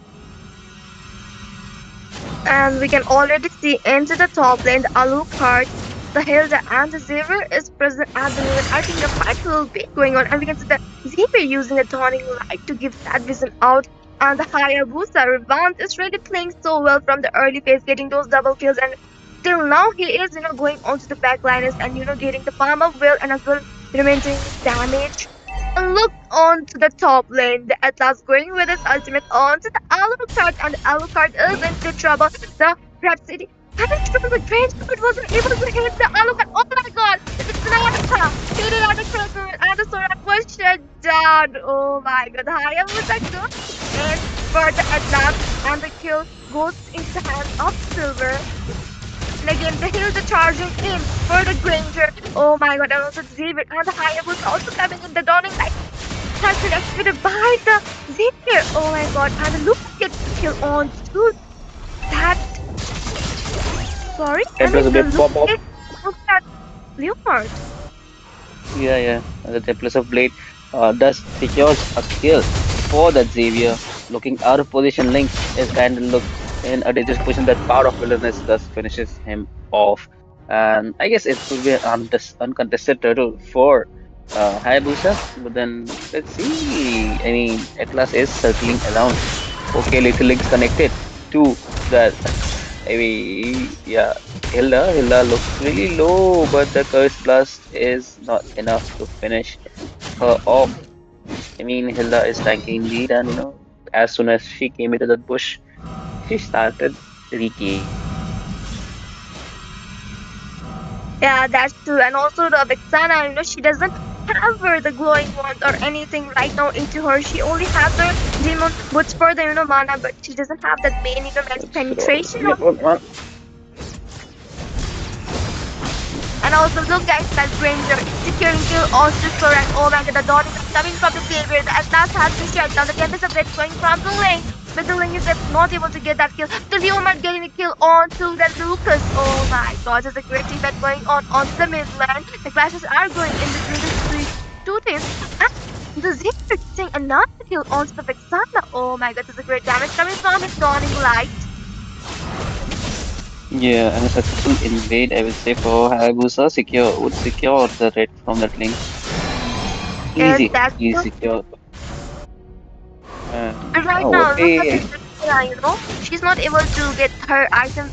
and we can already see into the top lane the Alucard, the Hilda, and the Xavier is present at the moment. I think the fight will be going on, and we can see the Xavier using the Dawning Light to give that vision out. And the Hayabusa Revant is really playing so well from the early phase, getting those double kills, and till now he is going onto the backliners and getting the farm of will and as well maintaining his damage. And look on to the top lane. The Atlas going with his ultimate on to the Alucard, and the Alucard is into trouble. The Rhapsody having trouble with range, but wasn't able to hit the Alucard. Oh my god! It's an Anata! Hit it out of Kraken, and the Sorak was shut down. Oh my god, the Hayabusa goes in for the Atlas, and the kill goes into the hands of Silver. And again, the Hills are charging in for the Granger. Oh my god, and also Xavier and the Hayabusa also coming in. The Dawning Light has been activated by the Xavier. Oh my god, and the Lucas gets the kill on to that. Sorry, I Templars mean, will the be pop Lucas up. gets that Leopard. Yeah. The Templars of Blade does secures a kill for that Xavier. Looking out of position, Link is kind of look in a dangerous position. That Power of Wilderness thus finishes him off. And I guess it will be an uncontested turtle for Hayabusa. But then let's see. I mean, Atlas is circling around. Okay, Little Link's connected to that. I mean, yeah, Hilda looks really low, but the Curse Blast is not enough to finish her off. I mean, Hilda is tanking indeed, and as soon as she came into that bush, she started regaining. Yeah, that's true. And also the Vexana, she doesn't have her the glowing wand or anything right now into her. She only has her demon boots for the mana, but she doesn't have that main magic penetration. And also look guys, that Granger securing kill on Sister and oh my god, the Dawn is coming from the Xavier. The Atlas has been shut down. The Tempest of Blade going from the lane. But the lane is not able to get that kill. The Leomard getting the kill on to the Lucas. Oh my god, there's a great event going on the mid lane. The clashes are going in between the two teams. And the Xavier getting another kill onto the Vexana. Oh my god, there's a great damage coming from his Dawning Light. Yeah, and a successful invade, I will say, for Hayabusa would secure the red from that link. Yes, Easy, that's easy true. secure. And right Oh, now, look at okay. this Vexana, she's not able to get her items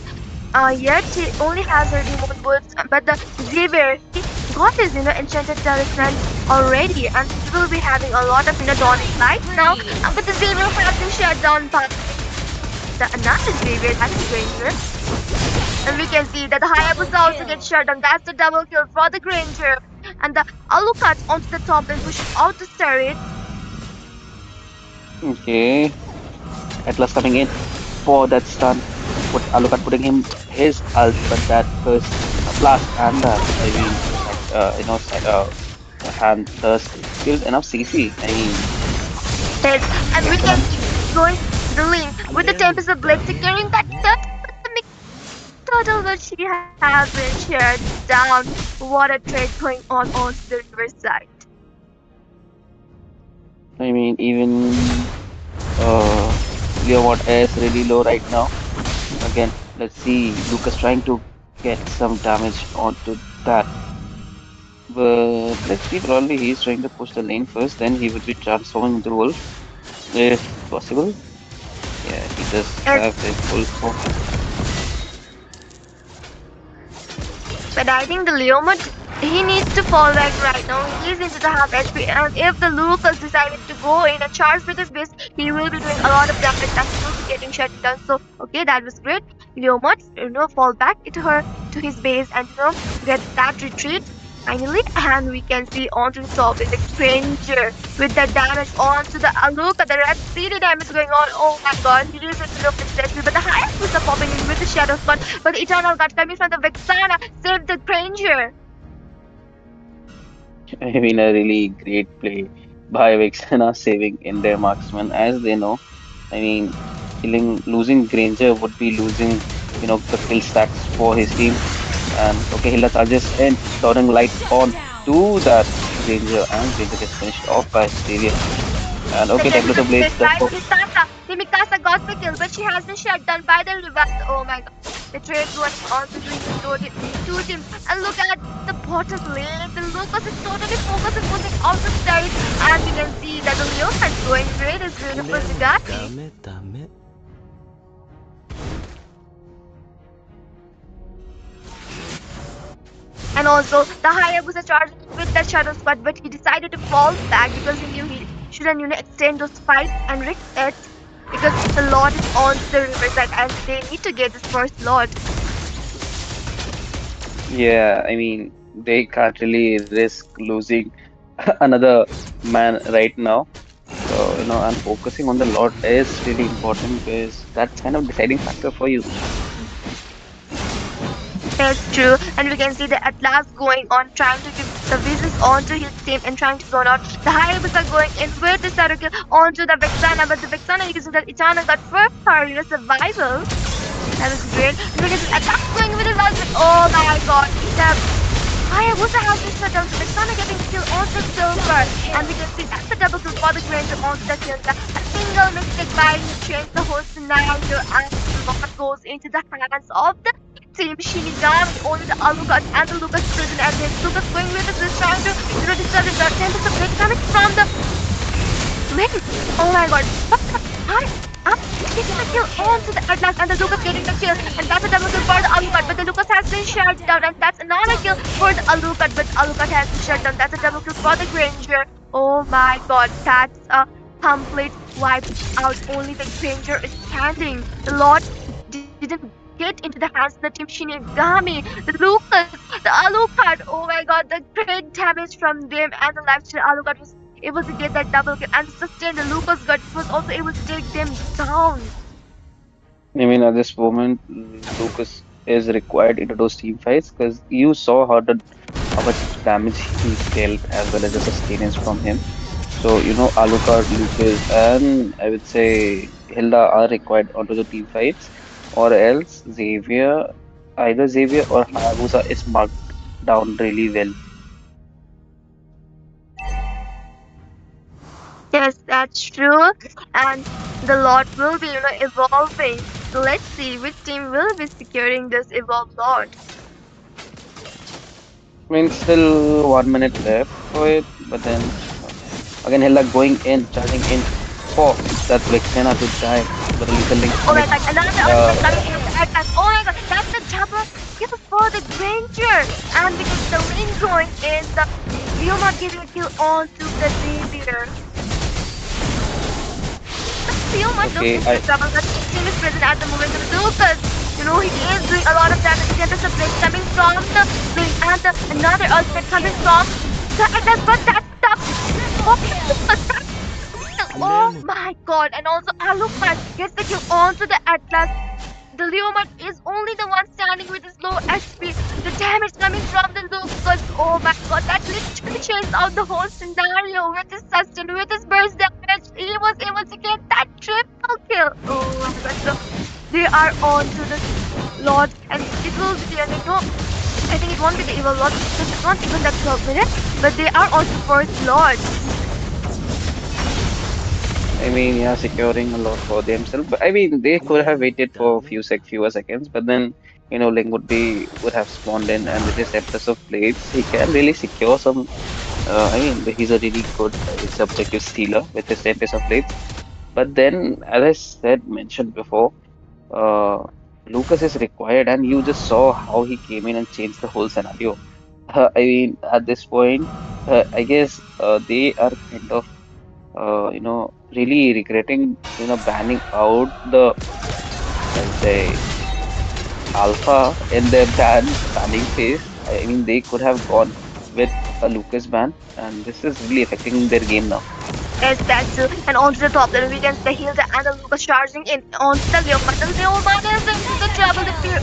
yet he only has a remote boots, but the Xavier, he got his, enchanted talisman already, and he will be having a lot of, dawning lights now, but the Xavier has been shut down by the another Xavier, that is Granger. And we can see that the Hayabusa also gets shut down. That's the double kill for the Granger. And the Alucard onto the top and pushing out the turret. Okay. Atlas coming in for that stun. But Alucard putting him his ult, but that first blast and that, I mean, hand does kills enough CC. I mean, Yes, and we can see going the link with the Tempest of Blade securing that turtle, but she has been shared down. What a trade going on the riverside. I mean, even Leomord is really low right now. Again, let's see Lucas trying to get some damage onto that. But let's see, probably he's trying to push the lane first, then he would be transforming into Wolf, if possible. Yeah, he does have the full focus. But I think the Leomord, he needs to fall back right now. He's into the half HP, and if the Lucas decided to go in a charge with his beast, he will be doing a lot of damage and he will be getting shut down. So, okay, that was great. Leomord, fall back to his base and, get that retreat. Finally, and we can see onto the top is the Granger with the damage onto the Aluka. The red CD damage going on. Oh my god, he is into the HP, but the highest was popping in with the Shadow Spot. But the Eternal God coming from the Vexana saved the Granger. I mean, a really great play by Vexana saving in their marksman, as they know. I mean, losing Granger would be losing, the kill stacks for his team. And okay, Hilda charges in, throwing light on to that Granger, and Granger gets finished off by Xavier. And okay, Tempest of Blades, the The Mikasa got the kill, but she has been shut down by the revive. Oh my god. The trade going on between the two teams. And look at the bottom lane. The Lucas is totally focused on pushing out the stairs. And we can see that the Leo is going great. It's beautiful Zagati. And also, the Hayabusa charged with that Shadow Spot, but he decided to fall back because he knew he shouldn't, extend those fights and risk it because the Lord is on the riverside and they need to get this first Lord. Yeah, I mean, they can't really risk losing another man right now. So, and focusing on the Lord is really important because that's kind of deciding factor for you. That's true, and we can see the Atlas going on, trying to give the visits onto his team and trying to zone out. The Hayabusa going in with the Saruki onto the Vexana, but the Vexana using the Eternal God for survival. That was great. And we can see Atlas going with his ultimate. Oh my god, the Hayabusa has been shut down, so Vexana getting kill onto Silver. And we can see that's the double kill for the Granger onto the kill. A single mistake by him change the whole scenario, and the Lord goes into the hands of the Team Shinigami, only the Alucard and the Lucas prison, and then Lucas going with this trying to disturb the Tempest of Blade coming from the lane. Oh my god. Getting the kill onto the Atlas and the Lucas getting the kill, and that's a double kill for the Alucard, but the Lucas has been shut down, and that's another kill for the Alucard, but Alucard has been shut down. That's a double kill for the Granger. Oh my god, that's a complete wipe out. Only the Granger is standing. The Lord didn't get into the hands of the Team Shinigami. The Lucas, the Alucard, oh my god, the great damage from them, and the lifesteal Alucard was able to get that double kill and sustain the Lucas God was also able to take them down. I mean, at this moment, Lucas is required into those team fights because you saw how much damage he dealt as well as the sustenance from him. So, Alucard, Lucas, and I would say Hilda are required onto the team fights, or else either Xavier or Hayabusa is marked down really well. Yes, that's true. And the lot will be, evolving. So let's see which team will be securing this evolved lot. I mean, still 1 minute left for it, but then again, Hilda going in, charging in for that Vexena to die, but a little link. Oh my god, another coming in. And oh my god, that's the double kill for the Granger. And because the lane going in, the Leomar getting a kill onto the Xavier. Leomar looks Okay, into trouble, but his team is present at the moment. Lucas, he is doing a lot of damage. He gets a blade coming from the blade and another ultimate coming from the Atlas, but that's tough. Oh my god, and also Alucard gets the kill onto the Atlas. The Leomard is only the one standing with his low HP. The damage coming from the Lucas. Oh my god, that literally changed out the whole scenario with his sustain, with his burst damage. He was able to get that triple kill. Oh my god, so they are on to the Lord, and it will be the no. I think it won't be the evil Lord because it's not even that 12 minutes, but they are on to first Lord. I mean, yeah, securing a lot for themselves. But I mean, they could have waited for a fewer seconds, but then Ling would have spawned in, and with his Tempest of Blades, he can really secure some. I mean, he's a really good subjective stealer with his Tempest of Blades. But then, as I mentioned before, uh, Lucas is required, and you just saw how he came in and changed the whole scenario. I mean, at this point, I guess they are kind of really regretting, banning out the, I'll say, alpha in their banning phase. I mean, they could have gone with a Lucas ban, and this is really affecting their game now. Yes, that's true. And onto the top lane, we can see the Hilda and the Lucas charging in onto the Leomar. The Leomar is into the trouble. The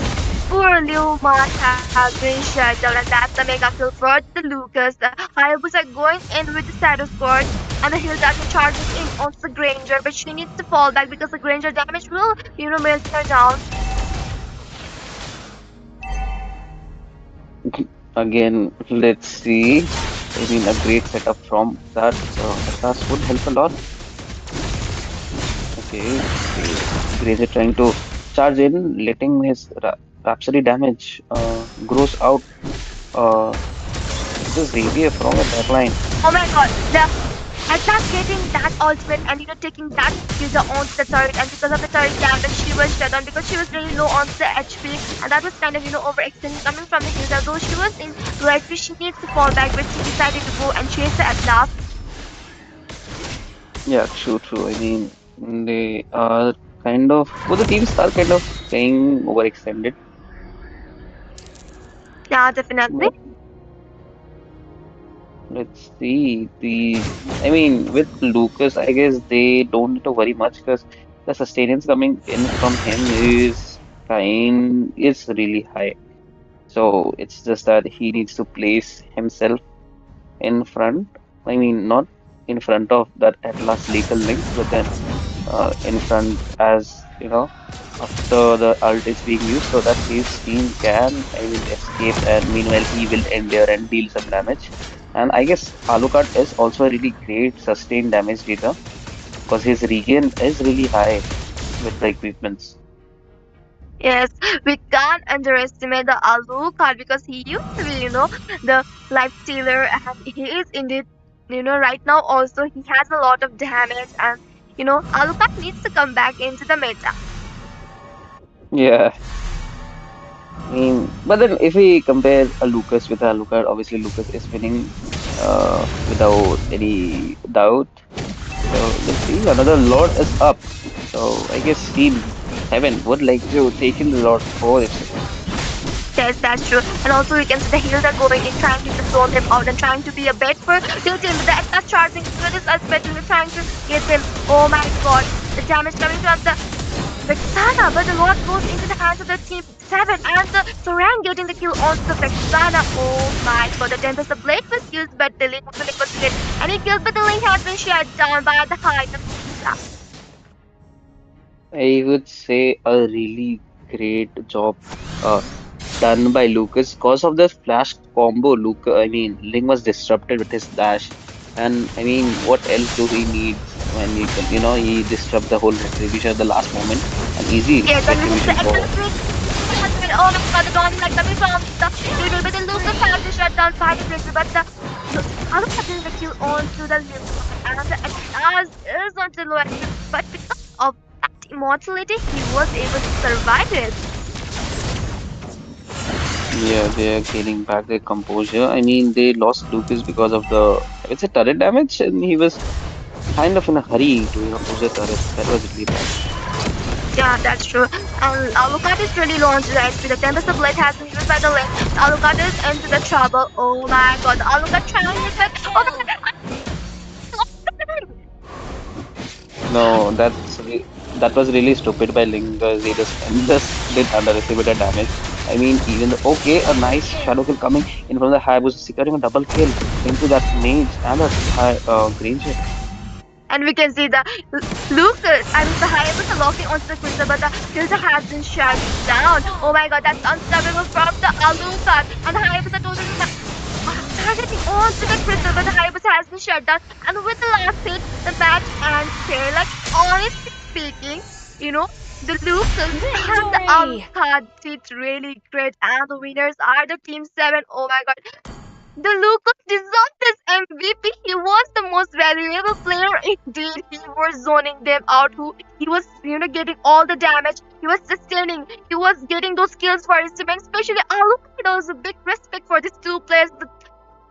poor Leomar has been shut down, and that's the mega kill for the Lucas. The Hayabusa going in with the Shadow Sword, and the Hilda is charging in onto the Granger, but she needs to fall back because the Granger damage will, melt her down. Again, let's see. I mean, a great setup from that Atlas would help a lot. Okay, Grazer trying to charge in, letting his Rhapsody damage grows out the Xavier from the backline. Oh my god, the Atlas getting that ultimate and taking that Hilda onto the turret, and because of the turret damage she was shut down because she was really low on the HP, and that was kind of overextending coming from the Hilda. Though she was in right where she needs to fall back, but she decided to go and chase the Atlas. Yeah, true. I mean, they are both the teams are kind of playing overextended. Yeah, definitely. But let's see I mean, with Lucas, I guess they don't need to worry much because the sustenance coming in from him is really high. So it's just that he needs to place himself in front. I mean, not in front of that Atlas lethal link, but then in front as after the ult is being used so that his team can, I mean, escape, and meanwhile he will endure and deal some damage. And I guess Alucard is also a really great sustained damage dealer because his regen is really high with the equipments. Yes, we can't underestimate the Alucard because he used to be, the life stealer, and he is indeed, right now also he has a lot of damage, and Alucard needs to come back into the meta. Yeah. I mean, but then if we compare a Lucas with a Alucard, obviously Lucas is winning without any doubt. So let's see, another Lord is up. So I guess Team 7 would like to take in the Lord for themselves. Yes, that's true. And also we can see the heals are going in, trying to just zone them out and trying to be a bet for their team. The Atlas charging with his aspect, trying to get them. Oh my god, the damage coming from the Vexana, but the Lord goes into the hands of the Team 7 and the Soran getting the kill on the Vexana. Oh my god, the Tempest of Blade was used, but the Link was able to get any kills, but the Link has been shut down by the height of I would say a really great job done by Lucas. Because of the flash combo, I mean, Ling was disrupted with his dash. And I mean, what else do he need when he disrupt the whole retribution at the last moment? An easy yes, and this is the retribution for. oh my god, the Dawn like coming from the table, but the Lucas has been shut down by the Granger, but the other getting the kill on to the Luke, and the Atlas is on the low, but because of that immortality, he was able to survive it. Yeah, they are gaining back their composure. I mean, they lost Lucas because of the, I would say, turret damage, and he was kind of in a hurry to, push the turret. That was really bad. Yeah, that's true. And Alucard is really low onto the HP. The Tempest of Blade has been used by the lane. Alucard is into the trouble. Oh my god, the Alucard trying his best. Oh my god! No, that was really stupid by Link because he just did underestimated damage. I mean, even the, okay, a nice shadow kill coming in from the Hayabusa, securing a double kill into that mage and a Granger. And we can see the Lucas, I mean the Hayabusa locking onto the Crystal, but the filter has been shut down. Oh my god, that's unstoppable from the Alucard. And the Hayabusa totally targeting onto the Crystal, but the Hayabusa has been shut down. And with the last hit, the match ends here. Like, honestly speaking, the Lucas and the Alucard did really great. And the winners are the Team 7. Oh my god. The Lucas deserved this MVP. He was the most valuable player indeed. He was zoning them out. He was, getting all the damage. He was sustaining. He was getting those kills for his team. And especially Alucard, there was a big respect for these two players.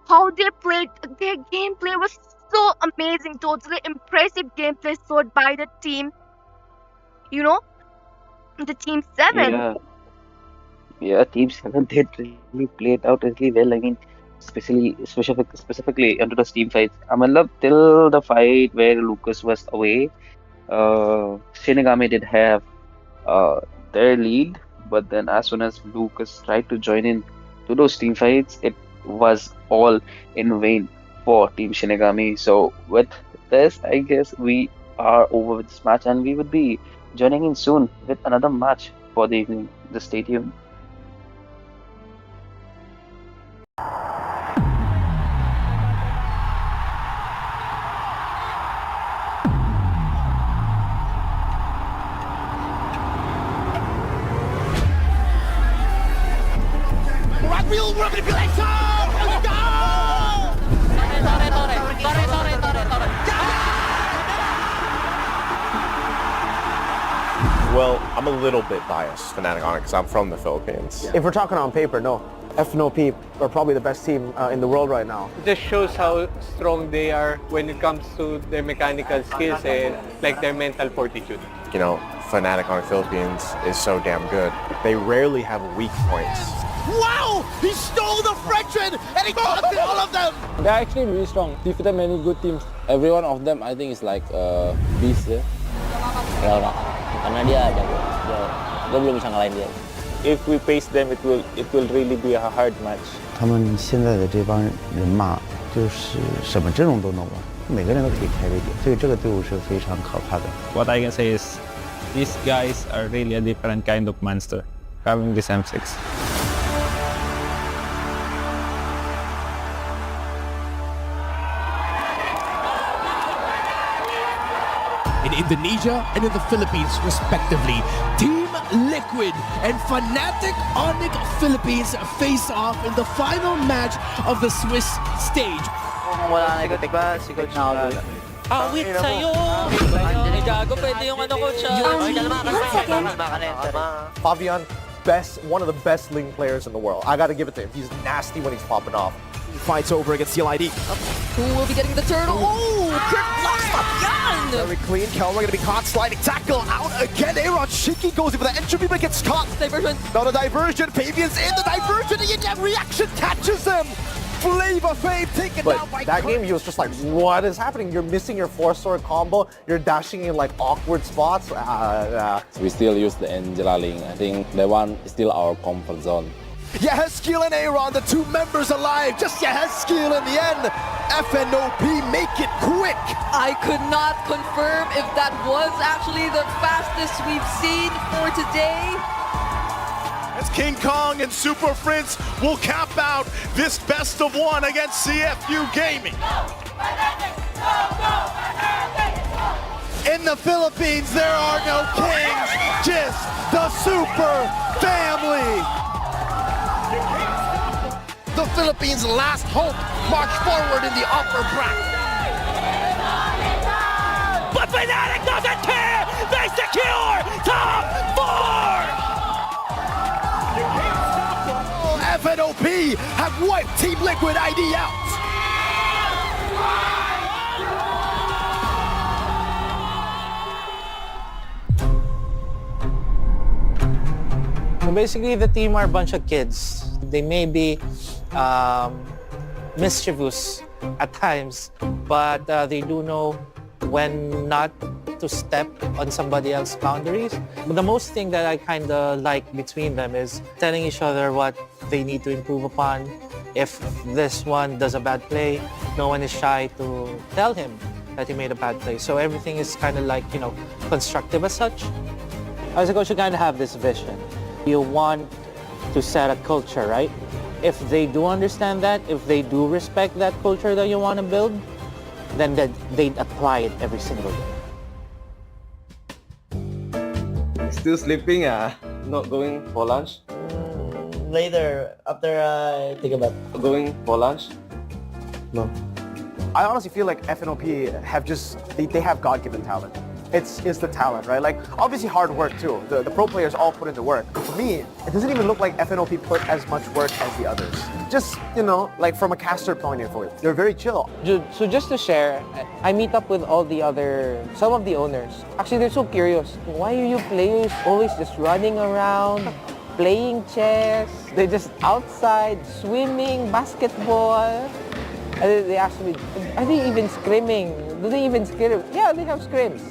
How they played, their gameplay was so amazing. Totally impressive gameplay showed by the team. The Team 7. Yeah, yeah, Team 7 did really play it out really well. I mean, specifically under the team fights. I mean, till the fight where Lucas was away, Shinigami did have their lead, but then as soon as Lucas tried to join in to those team fights, it was all in vain for Team Shinigami. So with this, I guess we are over with this match, and we would be joining in soon with another match for the evening. Just stay tuned. Well, I'm a little bit biased, Fnatic on it, because I'm from the Philippines. If we're talking on paper, no. FNOP are probably the best team in the world right now. It just shows how strong they are when it comes to their mechanical skills and like their mental fortitude. You know, Fnatic on the Philippines is so damn good. They rarely have weak points. Wow! He stole the Frenchman and he got all of them! They're actually really strong. Defeated many good teams. Every one of them, I think, is like a beast. Karena dia jago. Gue belum bisa ngalahin dia. If we face them, it will really be a hard match. 他们现在的这帮人马就是什么阵容都能玩，每个人都可以开个点，所以这个队伍是非常可怕的。What I can say is, these guys are really a different kind of monster, having this M6. In Indonesia and in the Philippines, respectively, Team Liquid and Fnatic Onic Philippines face off in the final match of the Swiss stage. Wala na ikaw, diba? Si Coach na awit sa'yo! Gago, pwede yung ano, Coach. Fabian, one of the best Ling players in the world. I gotta give it to him. He's nasty when he's popping off. Fights over against CLID. Who will be getting the turtle? Oh, Kurt blocks Fabian! Very clean. Kelmer gonna be caught. Sliding tackle out again. Aaron Shiki goes in for the entropy but gets caught. Diversion. Now the diversion. Fabian's in the diversion. And yet reaction catches him. Flavor Fave taken down by that game, he was just like, what is happening? You're missing your 4-sword combo. You're dashing in like awkward spots. We still use the Angela Ling. I think that one is still our comfort zone. Yehezkiel and Aaron, the two members alive. Just Yehezkiel in the end. FNOP make it quick. I could not confirm if that was actually the fastest we've seen for today. As King Kong and Super Prince will cap out this best of one against CFU Gaming. In the Philippines, there are no kings, just the Super Family. The Philippines' last hope march forward in the upper bracket. But Fnatic doesn't care! They secure top 4! FNOP have wiped Team Liquid ID out. So basically, the team are a bunch of kids. They may be mischievous at times, but they do know when not to step on somebody else's boundaries. But the most thing that I kind of like between them is telling each other what they need to improve upon. If this one does a bad play, no one is shy to tell him that he made a bad play. So everything is kind of like, constructive as such. As a coach, you kind of have this vision. You want to set a culture, right? If they do understand that, if they do respect that culture that you want to build, then they'd apply it every single day. Still sleeping, not going for lunch? Later, after I think about Going for lunch? No. I honestly feel like FNOP have they have God-given talent. It's the talent, right? Like, obviously hard work too. The pro players all put in the work. But for me, it doesn't even look like FNOP put as much work as the others. Just, like from a caster point of view, they're very chill. So just to share, I meet up with some of the owners. Actually, they're so curious. Why are you players always just running around, playing chess? They're just outside, swimming, basketball. And they ask me, are they even scrimming? Do they even scrim? Yeah, they have scrims.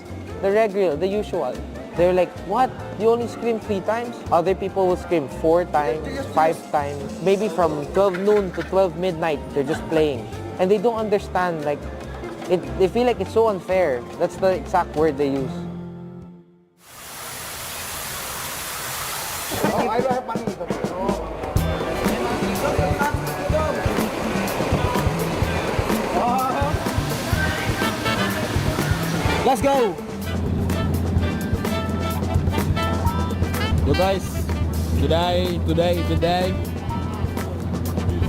The regular, the usual. They're like, what? You only scrim 3 times? Other people will scrim 4 times, 5 times. Maybe from 12 noon to 12 midnight, they're just playing. And they don't understand, they feel like it's so unfair. That's the exact word they use. Let's go! So guys, today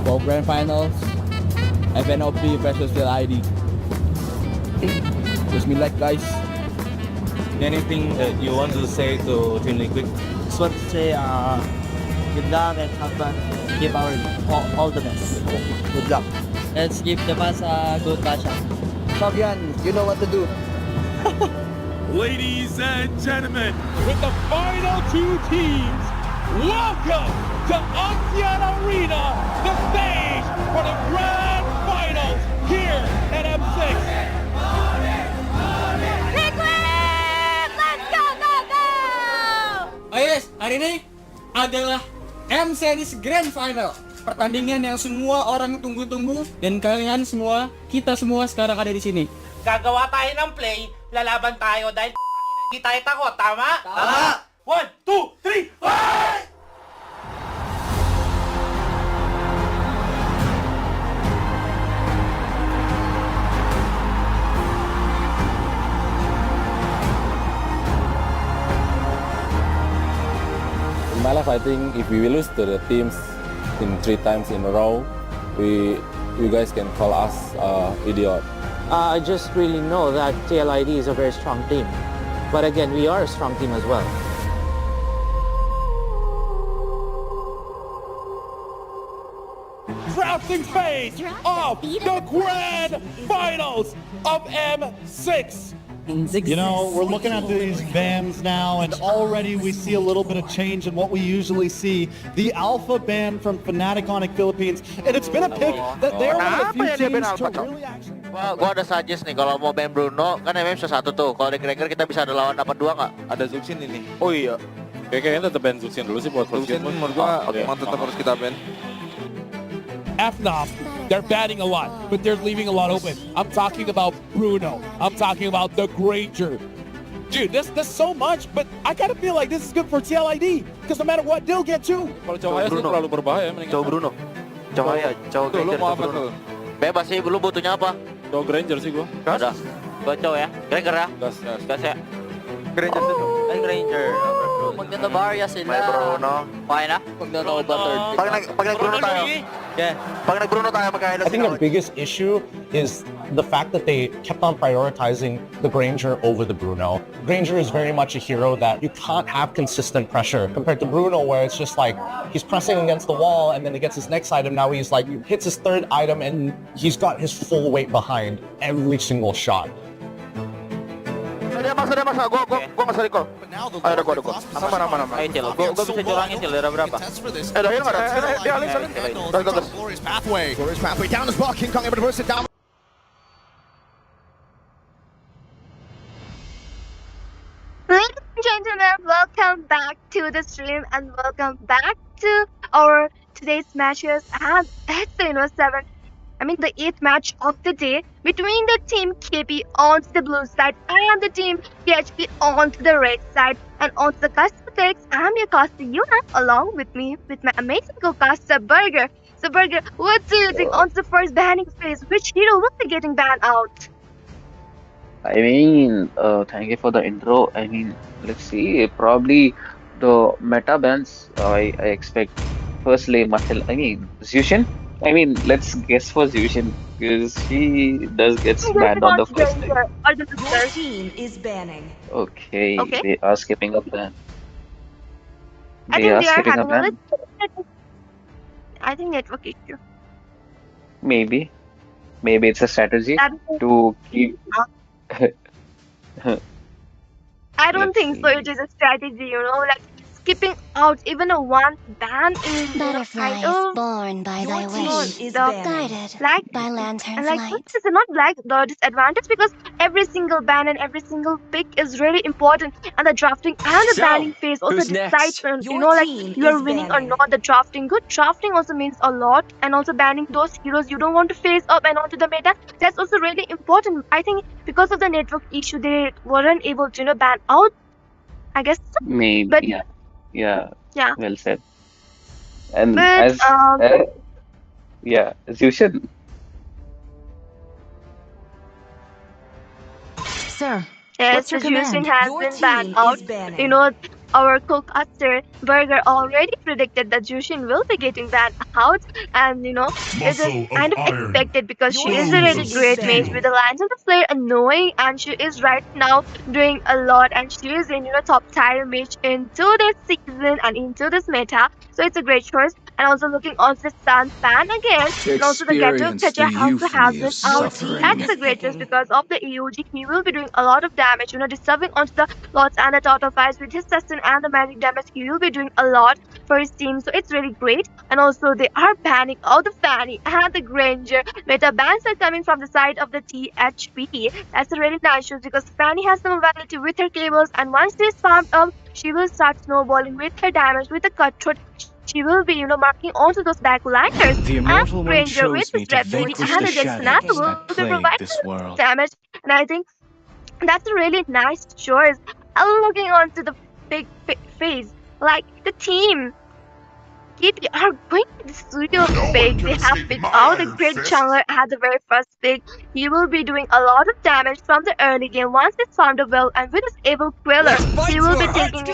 for Grand Finals, FNOP versus ID. Wish me luck, guys. Anything that you want to say to Team Liquid? Just want to say good luck and have fun. Give our all the best. Good luck. Let's give the pass a good matchup. Fabian, you know what to do. Ladies and gentlemen, with the final 2 teams, welcome to Axian Arena, the stage for the Grand Finals here at M6. Liquid! Let's go, go, go! Oh yes, hari ini adalah M Series Grand Final. Pertandingan yang semua orang tunggu-tunggu dan kalian semua, kita semua sekarang ada di sini. Gagawa tayo ng play, lalaban tayo dahil hindi tayo takot, tama? Tama! 1, 2, 3, fight! In my life, I think if we lose to the teams in 3 times in a row, you guys can call us idiot. I just really know that TLID is a very strong team. But again, we are a strong team as well. Drafting phase of the Grand Finals of M6. We're looking at these bands now, and already we see a little bit of change in what we usually see. The Alpha band from Fnatic Philippines, and it's been a pick that they're one of the few teams to really actually... Gua ada suggest nih, kalau mau ban Bruno, kan MM bisa 1 tuh. Kalau di Cracker kita bisa ada lawan dapat 2 nggak? Ada Zuxin ini. Oh iya. Kayaknya tetap ban Zuxin dulu sih buat Zuxin menurut gua emang tetap harus kita ban. FNOP, they're batting a lot, but they're leaving a lot open. I'm talking about Bruno. I'm talking about the Granger. Dude, that's so much, but I kind of feel like this is good for TLID, because no matter what, they'll get 2. Kalau Cawaya sih terlalu berbahaya. Cowok Bruno. Cawaya, cowok Granger. Lu mau apa tuh? Bebas sih, lu butuhnya apa? Cowok Granger sih gua. Ada. Gua cowok ya. Granger ya? Gas. Gas ya. Granger dito. Ay, Granger. Pag natabarya sila. May Bruno. Okay na? Pag natabarya. Pag nag-Bruno tayo. Yeah. Pag nag-Bruno tayo, magkahila I think the biggest issue is the fact that they kept on prioritizing the Granger over the Bruno. Granger is very much a hero that you can't have consistent pressure compared to Bruno, where it's just like he's pressing against the wall and then he gets his next item. Now he's like hits his third item and he's got his full weight behind every single shot. Pathway. Glorious pathway down as well. King Kong able to burst it down. Ladies and gentlemen, welcome back to the stream and welcome back to our today's matches. And it's the 8th match of the day between the team KP on the blue side and the team PHP on the red side. And on the caster picks, I'm your caster Yuna, along with me with my amazing co-caster Burger. So Burger, what do you think on the first banning phase? Which hero will be getting banned out? I mean, thank you for the intro. I mean, let's see. Probably the meta bans. I expect firstly Zushin. I mean, let's guess for Zushin because she does get banned on the first day. Your team is banning. Okay, they are skipping a ban. I think they are having a little. I think network issue. Maybe it's a strategy to keep. I don't think so. It is a strategy, like skipping out even a one ban is Butterfly is born by thy wish, is guided by lantern flight. This is not like the disadvantage because every single ban and every single pick is really important, and the drafting and the banning phase also decides on you are winning or not. The drafting, good drafting also means a lot, and also banning those heroes you don't want to face up and onto the meta. That's also really important. I think because of the network issue, they weren't able to ban out. I guess so. Maybe, but yeah. Yeah. Well said. And but, Zushin. Sir, yes, the Jushin has been banned out. Our co-caster Burger already predicted that Jushin will be getting banned out, and it is kind of expected because she is a really great mage with the lines of the flare annoying, and she is right now doing a lot, and she is in top tier mage into this season and into this meta, so it's a great choice. And also looking on the Sun fan again, and also the Gato Tetra also has been out. That's a great choice because of the EOG. He will be doing a lot of damage, disturbing onto the lots and the total fights with his sustain and the magic damage. He will be doing a lot for his team, so it's really great. And also they are banning out the Fanny and the Granger. Meta bans are coming from the side of the THP. That's a really nice choice because Fanny has the mobility with her cables, and once she is farmed up, she will start snowballing with her damage with the cutthroat. She will be, marking onto those backliners. And Granger with his rapidity and the Dexanato will be providing damage. And I think that's a really nice choice. Looking onto the big phase, like the team KP are going to the studio pick. They have picked out the great jungler at the very first pick. He will be doing a lot of damage from the early game. Once he's found a well and with his evil queller, he will be taking,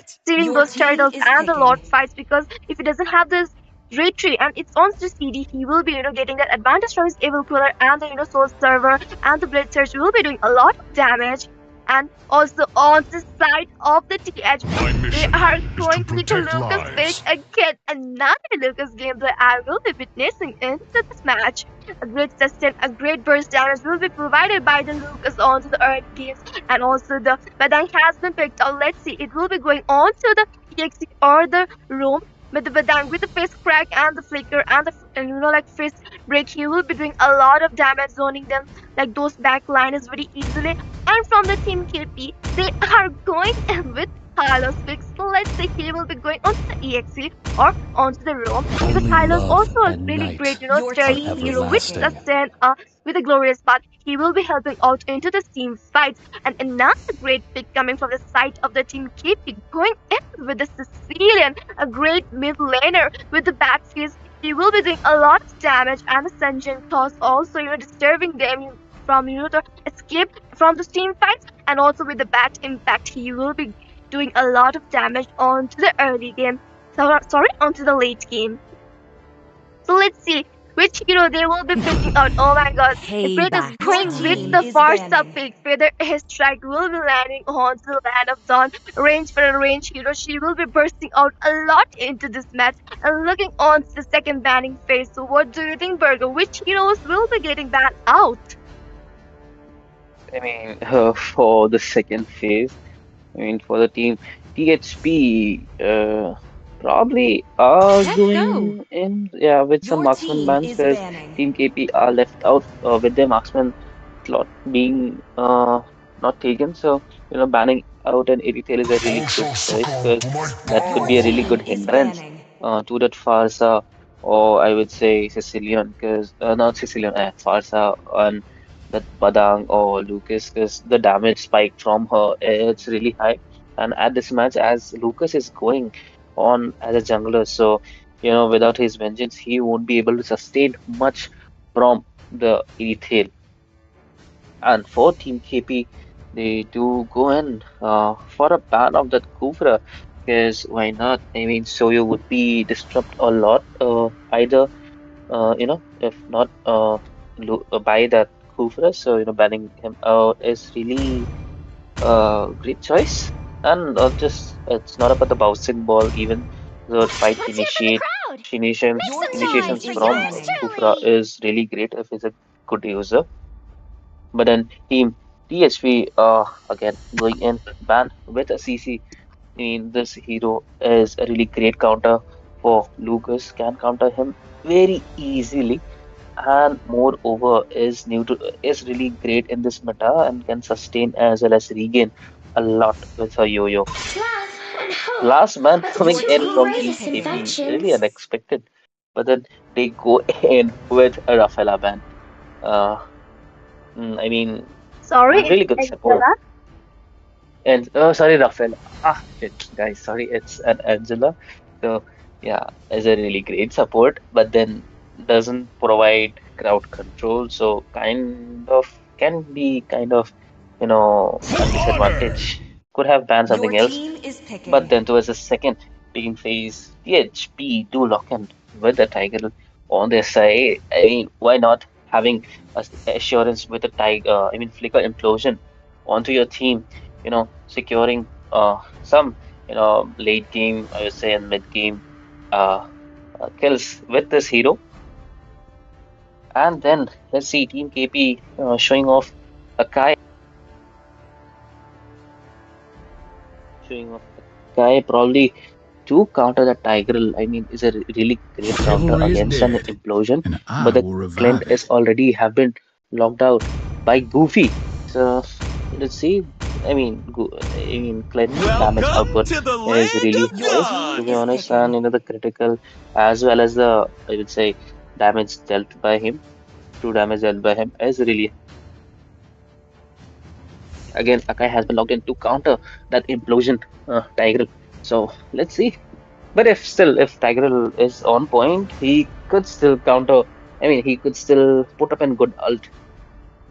stealing those turtles and the lord fights, because if he doesn't have this retreat and it's on the CD, he will be, getting that advantage from his evil queller and the, soul server, and the blade surge will be doing a lot of damage. And also on the side of the TH, they are going to the Lucas pick again. Another Lucas gameplay I will be witnessing into this match. A great sustain, a great burst damage will be provided by the Lucas onto the early games. And also the Badang has been picked out. Let's see, it will be going on to the EXE or the room. But the Badang with the face crack and the flicker and the face break, he will be doing a lot of damage, zoning them like those backliners very easily. And from the team KP, they are going in with Hylos picks. So let's say he will be going onto the EXE or onto the roam. Because Hylos also a really great, sturdy hero with sustain, with a glorious path. He will be helping out into the team fights. And another great pick coming from the side of the team KP, going in with the Sicilian, a great mid laner with the bad face. He will be doing a lot of damage, and the Sunjin Claws also, disturbing them from, to escape from the team fights. And also with the bad impact, he will be doing a lot of damage onto the early game. Onto the late game. So let's see. which they will be picking out. Oh my god, if Fred is going with the Farsa pick, whether his strike will be landing onto the land of Dawn, range for a range hero, she will be bursting out a lot into this match. And looking on to the second banning phase, so what do you think, Burger? Which heroes will be getting banned out? I mean, for the second phase, I mean, for the team, THP probably are going in, yeah, with some marksman bans because Team KP are left out with their marksman slot being not taken. So, banning out an Tail is a really good choice because that could be a really good hindrance to that Farsa or I would say Sicilian because not Sicilian, Farsa and that Badang or Lucas because the damage spike from her it's really high. And at this match, as Lucas is going on as a jungler, so without his vengeance, he won't be able to sustain much from the Tail. And for Team KP, they do go in for a ban of that Kufra because why not? I mean, Soyo would be disrupt a lot, either if not by that Kufra, so banning him out is really a great choice. And just it's not about the bouncing ball even the fight initiations from Kufra is really great if he's a good user. But then team THP again going in ban with a CC. I mean this hero is a really great counter for Lucas, can counter him very easily and moreover is really great in this meta and can sustain as well as regain a lot with her yo-yo. Last man coming in from Team KP, really unexpected. But then they go in with a Rafaela ban. Uh, I mean, Sorry, it's really good support. Angela. And sorry, Rafael. Shit, guys, sorry, it's an Angela. So yeah, is a really great support, but then doesn't provide crowd control. So kind of can be kind of a disadvantage. Could have banned something else, but then towards the second team phase, THP do lock in with the Tiger on their side. I mean, why not having assurance with the Tiger? I mean, Flicker implosion onto your team securing some, late game, I would say, and mid game uh, kills with this hero. And then let's see Team KP showing off Akai, showing off Akai probably to counter the Tigreal. I mean, is a really great counter Chivalry is against an dead, implosion, and I but the will Clint revive it. is already have been locked out by Goofy. So let's see. I mean, Clint's damage Welcome output to the is land really of high, to be honest, and the critical as well as the I would say damage dealt by him, true damage dealt by him is really again. Akai has been locked in to counter that implosion, Tigreal. So let's see. But if Tigreal is on point, he could still counter. I mean, he could still put up a good ult.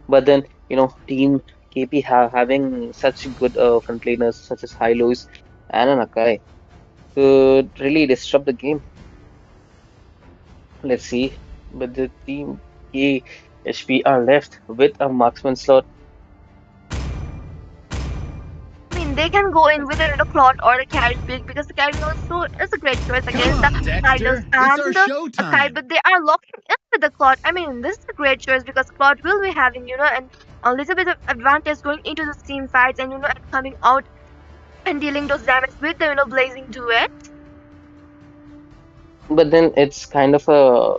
But then, Team KP having such good front laners such as Hylos and an Akai could really disrupt the game. Let's see. But the Team KHP are left with a marksman slot. I mean, they can go in with a Claude or a carry pick because the carry also is a great choice Come against the on, Hylos Dexter. It's and our the Akai, showtime. but they are locking in with the Claude. I mean, this is a great choice because Claude will be having, and a little bit of advantage going into the team fights and, and coming out and dealing those damage with the, blazing duet. But then it's kind of a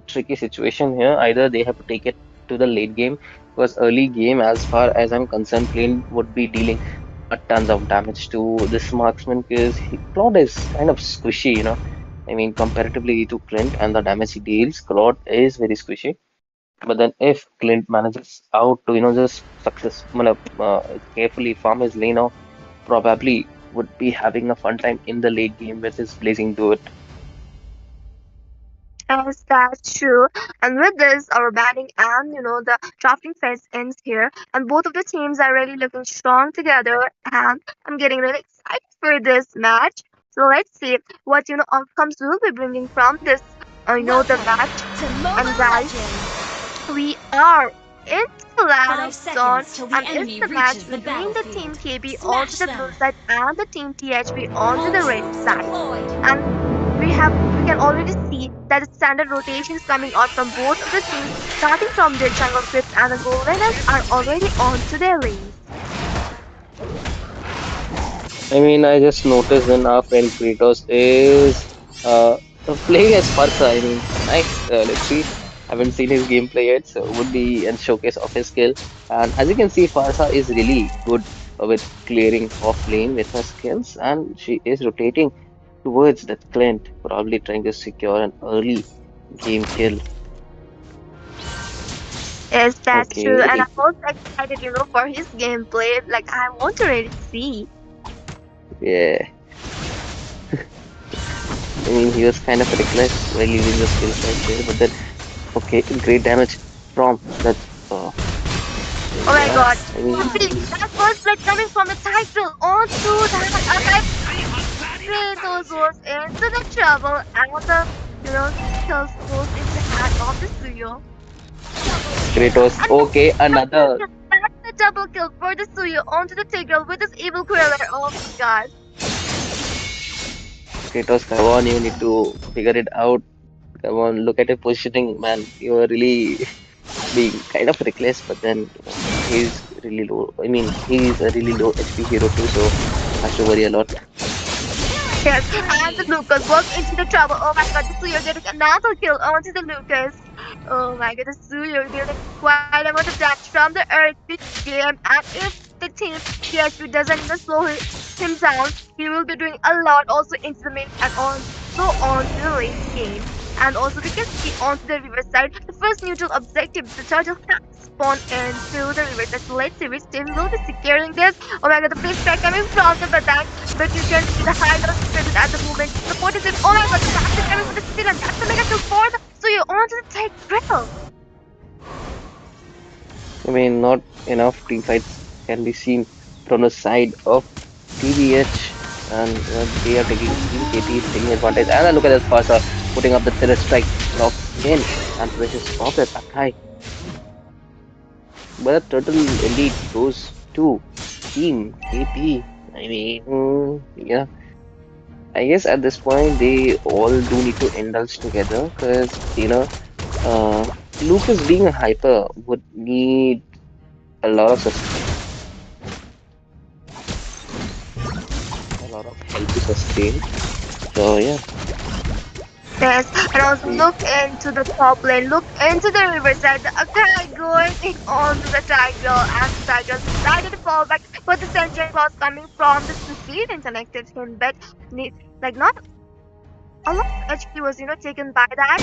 tricky situation here. Either they have to take it to the late game, because early game, as far as I'm concerned, Clint would be dealing a tons of damage to this marksman because Claude is kind of squishy, I mean, comparatively to Clint and the damage he deals, Claude is very squishy. But then if Clint manages out to, just carefully farm his lane out, probably would be having a fun time in the late game with his blazing duet. Yes, that's true. And with this, our batting and the drafting phase ends here. And both of the teams are really looking strong together. And I'm getting really excited for this match. So let's see what outcomes we'll be bringing from this the match. And guys, we are into the last zone, and it's the match between the team KB onto the blue side and the team THP onto the red side. And we can already see that the standard rotation is coming out from both of the teams, starting from their jungle crypts, and the goldeners are already onto their lanes. I mean, I just noticed then our friend Kratos is playing as Farsa. I mean, nice. Let's see. Haven't seen his gameplay yet, so would be a showcase of his skill. And as you can see, Farsa is really good with clearing off lane with her skills, and she is rotating towards that Clint, probably trying to secure an early game kill. Yes, that's true. And Okay, I'm also excited, for his gameplay. Like, I want to really see. yeah. I mean, he was kind of reckless while using the skills right there, but then, okay, great damage from that. Oh my Yeah, god. I mean, That first blood coming from the title onto that attack. Kratos was into the trouble, and the, kills goes into the hand of the Suyo. Kratos. Okay, another. That's the double kill for the Suyo onto the Tigreal with his evil Queller. Oh my god. Kratos, come on, you need to figure it out. Come on, look at your positioning, man. You are really being kind of reckless, but then he's really low. I mean, he's a really low HP hero too, so has to worry a lot. Yes, and the Lucas walks into the trouble. Oh my god, the Suyo getting another kill onto the Lucas. Oh my god, the Suyo dealing quite a lot of damage from the early game. And if the team PSP doesn't even slow him down, he will be doing a lot also into the mid and also on to the late game. And also we can see onto the river side, the first neutral objective, the turtle has spawned into the river side. So let's see which team will be securing this. Oh my god, the fish strike coming from the attack, but you can see the high loss present at the moment. The point is, oh my god, the blast is coming from the steal, and that's the mega kill for the Suyo onto the take drill. I mean, not enough team fights can be seen from the side of TBH, and they are taking Team KT is taking advantage. And look at that Farsa putting up the third strike, locks in, and finishes off that Akai. But the turtle indeed goes to Team KT. I mean, yeah. I guess at this point they all do need to indulge together because Lucas being a hyper would need a lot of help to sustain. So yeah. Yes, and also look into the top lane, look into the riverside. The Akai going on to the Tiger, and the Tiger decided to fall back, but the Sentry was coming from the succeed and connected him, but like not a lot of HP was taken by that.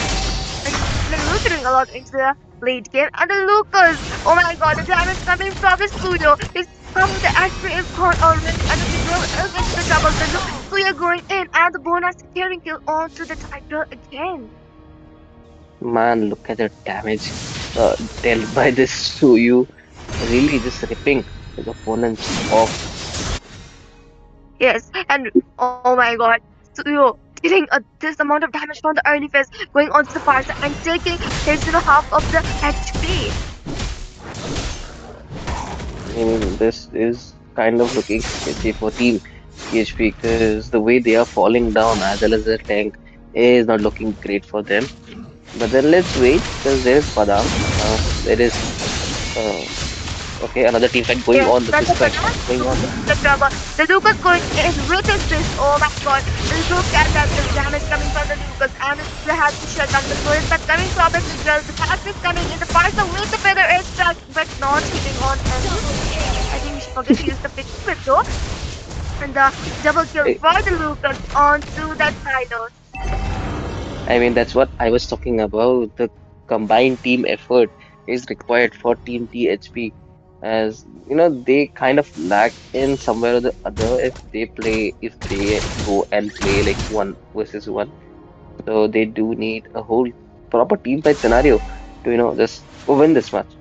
Like Luke doing a lot into the late game, and the Lucas, oh my god, the damage coming from the Suyo. It's how the HP is gone already, and the girl is into the trouble. The Suyo going in, and the bonus carrying kill onto the Tiger again. Man, look at the damage dealt by this Suyu. Really just ripping his opponents off. Yes, and oh my god, Suyo dealing this amount of damage from the early phase, going onto the far side and taking his half of the HP. I mean, this is kind of looking sketchy for Team PHP because the way they are falling down as well as their tank is not looking great for them. But then let's wait because there is Padang. There is okay, another team fight going on. The fist fight going on. The trouble. The Lucas going in with his fist. Oh my god. Look at that. The damage coming from the Lucas. And they have to shut down the turret. But coming from it as well. The pass is coming in. The parcel with the feather air strike. But not hitting on anything. I think we should forget to use the fixed whip though. And the double kill for the Lucas onto that Tyler. I mean, that's what I was talking about. The combined team effort is required for Team THP. As they kind of lack in somewhere or the other if they go and play like 1 versus 1. So they do need a whole proper team fight scenario to just win this match.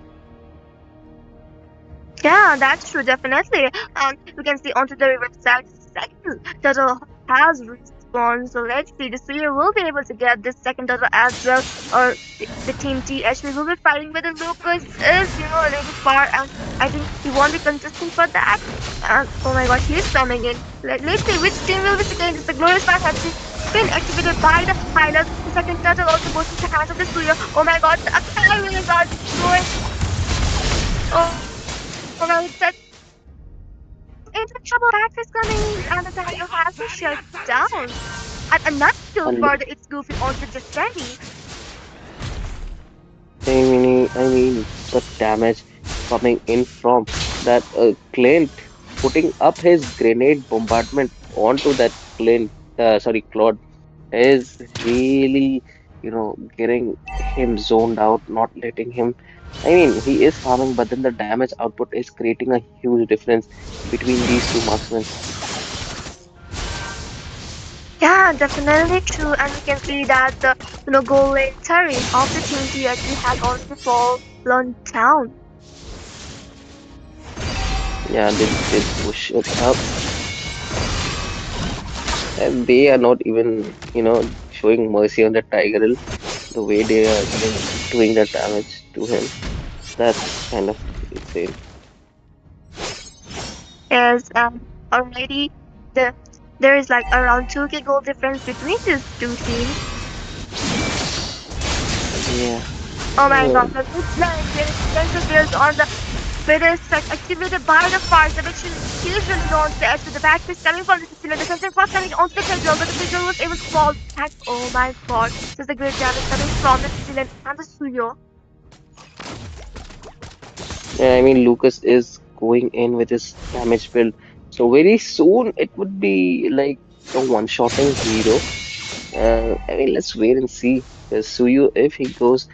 Yeah, that's true, definitely. And you can see onto the riverside, second turtle has reached response. So let's see. The Suya will be able to get this second turtle as well, or the team THP will be fighting, but the Lucas is, a little far, and I think he won't be consistent for that. And oh my gosh, he's coming in. Let's see which team will be securing this. The Glorious Fire has been activated by the pilots. The second turtle also goes into the hands of the Suya. Oh my god, the Akai really got destroyed. Oh my, it's into trouble. Back is coming, and the tiger has been shut down. And another kill And for the It's Goofy onto the Sandy. I mean, the damage coming in from that Clint putting up his grenade bombardment onto that Claude is really, getting him zoned out, not letting him. I mean, he is farming, but then the damage output is creating a huge difference between these two marksmen. Yeah, definitely true. And we can see that the goal lane turret of the team THP has already fallen down. Yeah, they did push it up, and they are not even, showing mercy on the Tiger. The way they are, doing the damage to him, that's kind of insane. Yes, already there is like around 2K goal difference between these two teams. Yeah. Oh my god, the good line getting extensive builds on the Vader strike activated by the fire direction. He's really on the edge with the back fist coming from the Sicilian. The center cross coming onto the Casual, but the Casual was able to fall back. Oh my god, this is the great damage coming from the Sicilian and the Suyo. Yeah, I mean, Lucas is going in with his damage build. So very soon it would be like a one-shotting hero. I mean, let's wait and see. Because Suyu, if he goes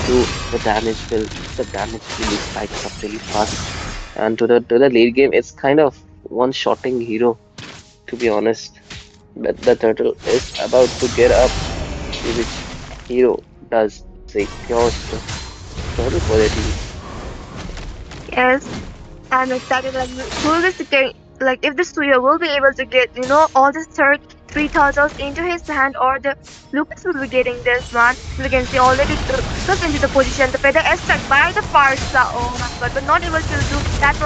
to the damage build, the damage really spikes up really fast. And to the late game, it's kind of one-shotting hero, to be honest. But the turtle is about to get up. See which hero does secures the turtle for their team. Yes, I'm excited. Like, will this get, like, if the Suya will be able to get, all the third three turtles into his hand, or the Lucas will be getting this one. We can see already Lucas into the position. The feather is struck by the Farsa. Oh my god, but not able to do that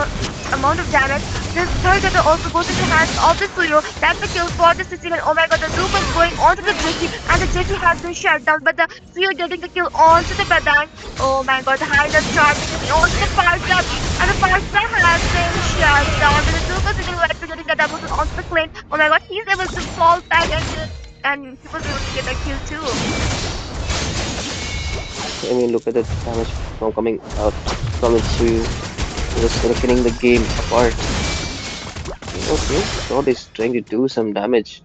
amount of damage. The third turtle also goes into the hands of the Suyo. That's the kill for the Sicilian. Oh my god, the Lucas going onto the Jetty, and the Jetty has been shut down, but the Suyo getting the kill onto the Badang. Oh my god, the Highness charging onto the Farsa, and the Farsa has been shut down. But the Lucas is like getting the double kill onto the Clint. Oh my god, he's able to fall back, and he was able to get a kill too. I mean, look at the damage from coming out from Suyu. Just reckoning the game apart. Okay, God is trying to do some damage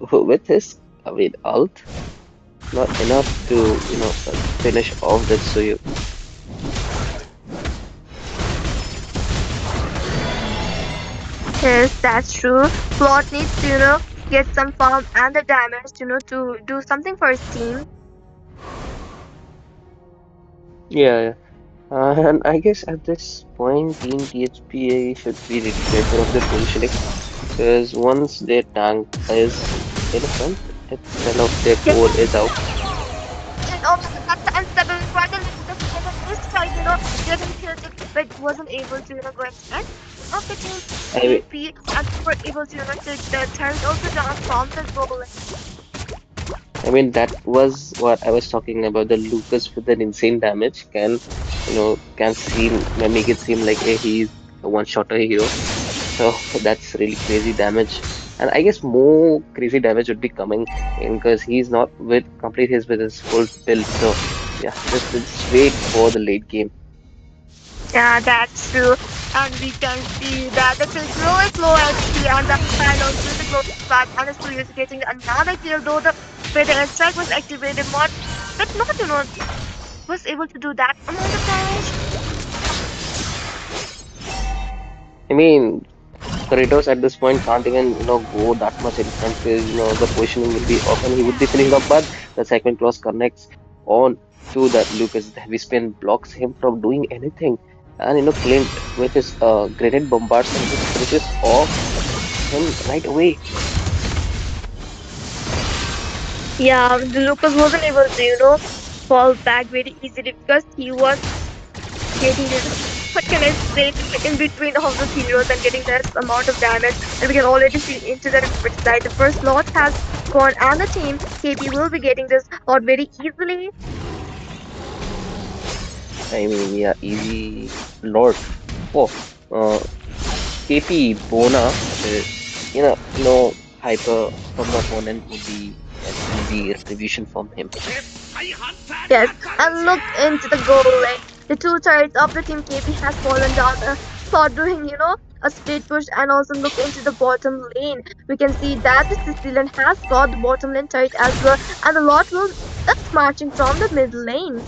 with his, ult. Not enough to, finish off that Suyu. Yes, that's true. Plot needs to, get some farm and the damage, to do something for his team. Yeah, and I guess at this point, Team THPA should be really careful of their positioning because once their tank is in the front, it's kind of their core is out. And also that's the unstable part and this tried, getting killed but wasn't able to, go extend of the team I mean, TP and were able to, take the turret also down from the goal. that was what I was talking about. The Lucas with an insane damage can make it seem like he's a one-shotter hero. So that's really crazy damage. And I guess more crazy damage would be coming in because he's not with his full build. So yeah, just wait for the late game. Yeah, that's true. And we can see that the Killjoy is low HP and the final with the close back and the Studio is getting another kill though the feather strike was activated mod but not was able to do that amount of damage. I mean, Kratos at this point can't even go that much in front because the positioning would be off and he would be finished up. But the second cross connects on to that Lucas. The heavy spin blocks him from doing anything. And Clint with his grenade bombardment just finishes off him right away. Yeah, the Lucas wasn't able to, fall back very easily because he was getting, what can I say, in between all those heroes and getting that amount of damage. And we can already see into the reverse side. The first lot has gone, and the team KB will be getting this lot very easily. I mean, yeah, easy Lord. Oh, KP Bona, no hyper from the opponent would be an easy retribution from him. Yes, and look into the goal lane. The two turrets of the team KB has fallen down for doing, a split push, and also look into the bottom lane. We can see that the Sicilian has got the bottom lane turret as well, and the lot will is marching from the mid lane.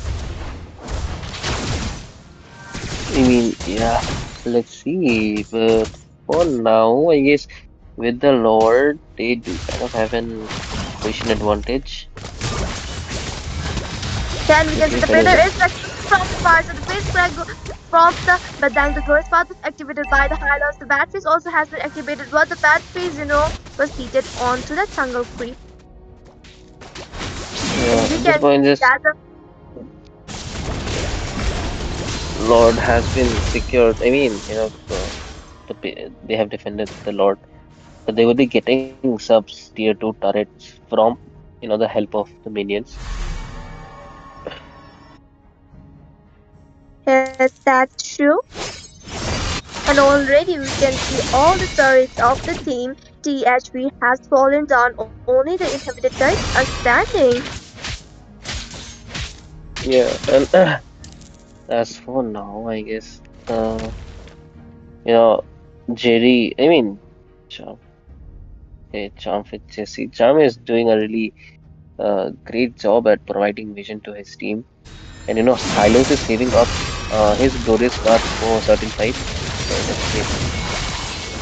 I mean, yeah, let's see. But for now, I guess with the Lord, they do kind of have an position advantage. Then we can see the Predator is activated from the fire, so the base flag from but then the glorious path is activated by the Hylos. The batteries also has been activated, but the batteries, was heated onto the jungle creep. Yeah, at this point, this Lord has been secured. I mean, they have defended the Lord, but they will be getting subs tier 2 turrets from, the help of the minions. Yes, that's true. And already we can see all the turrets of the team THP has fallen down. Only the inhabited turrets are standing. Yeah, and as for now, I guess, you know, Jerry, I mean, Charm, Charm with Jesse. Charm is doing a really great job at providing vision to his team. And Hylos is saving up his glorious path for certain fight. So that's great.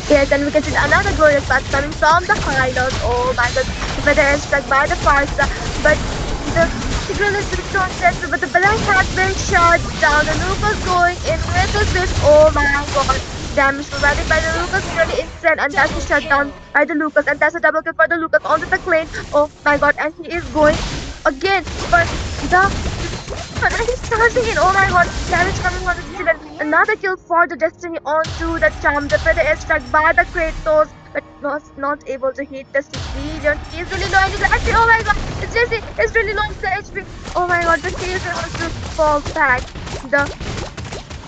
Yes, and we can see another glorious path coming from the Hylos. Oh my god, the feather is struck by the Farsa, but the Tigreal is victorious, but the Blank has been shut down. The Lucas going in with the switch. Oh my god. Damage provided by the Lucas really insane, and that's a shutdown by the Lucas, and that's a double kill for the Lucas onto the Clay. Oh my god, and he is going again for the and he's charging in. Oh my god, damage coming from the Sicilian. Another kill for the Destiny onto the Charm. The Predator is struck by the Kratos, but was not able to hit the Sicilian. He is really low in the HP. Oh my god, it's Jesse. It's really low in the HP. Oh my god, but he is able to fall back. The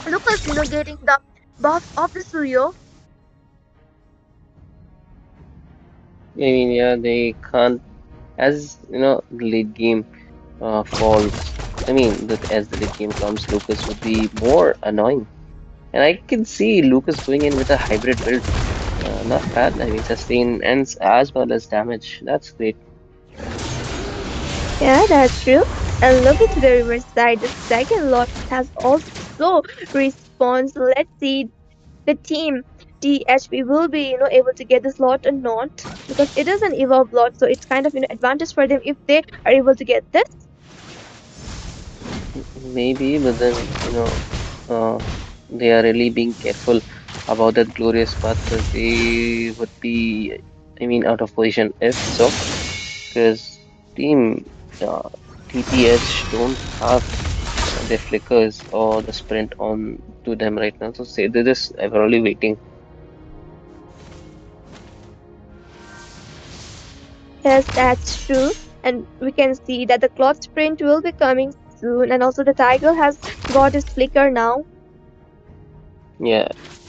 Lucas, getting the buff of the Suyo. I mean, yeah, they can't, as the late game falls. I mean, as the late game comes, Lucas would be more annoying. And I can see Lucas going in with a hybrid build. Not bad. I mean, sustain and as well as damage. That's great. Yeah, that's true. And look into the reverse side. The second lot has also response. Let's see the team THP will be able to get this lot or not, because it is an evolve lot, so it's kind of advantage for them if they are able to get this. Maybe, but then they are really being careful about that glorious path because they would be, I mean, out of position if so, because team TPH don't have their flickers or the sprint on to them right now, so say they're just probably waiting. Yes, that's true. And we can see that the cloth sprint will be coming soon, and also the tiger has got his flicker now. Yeah,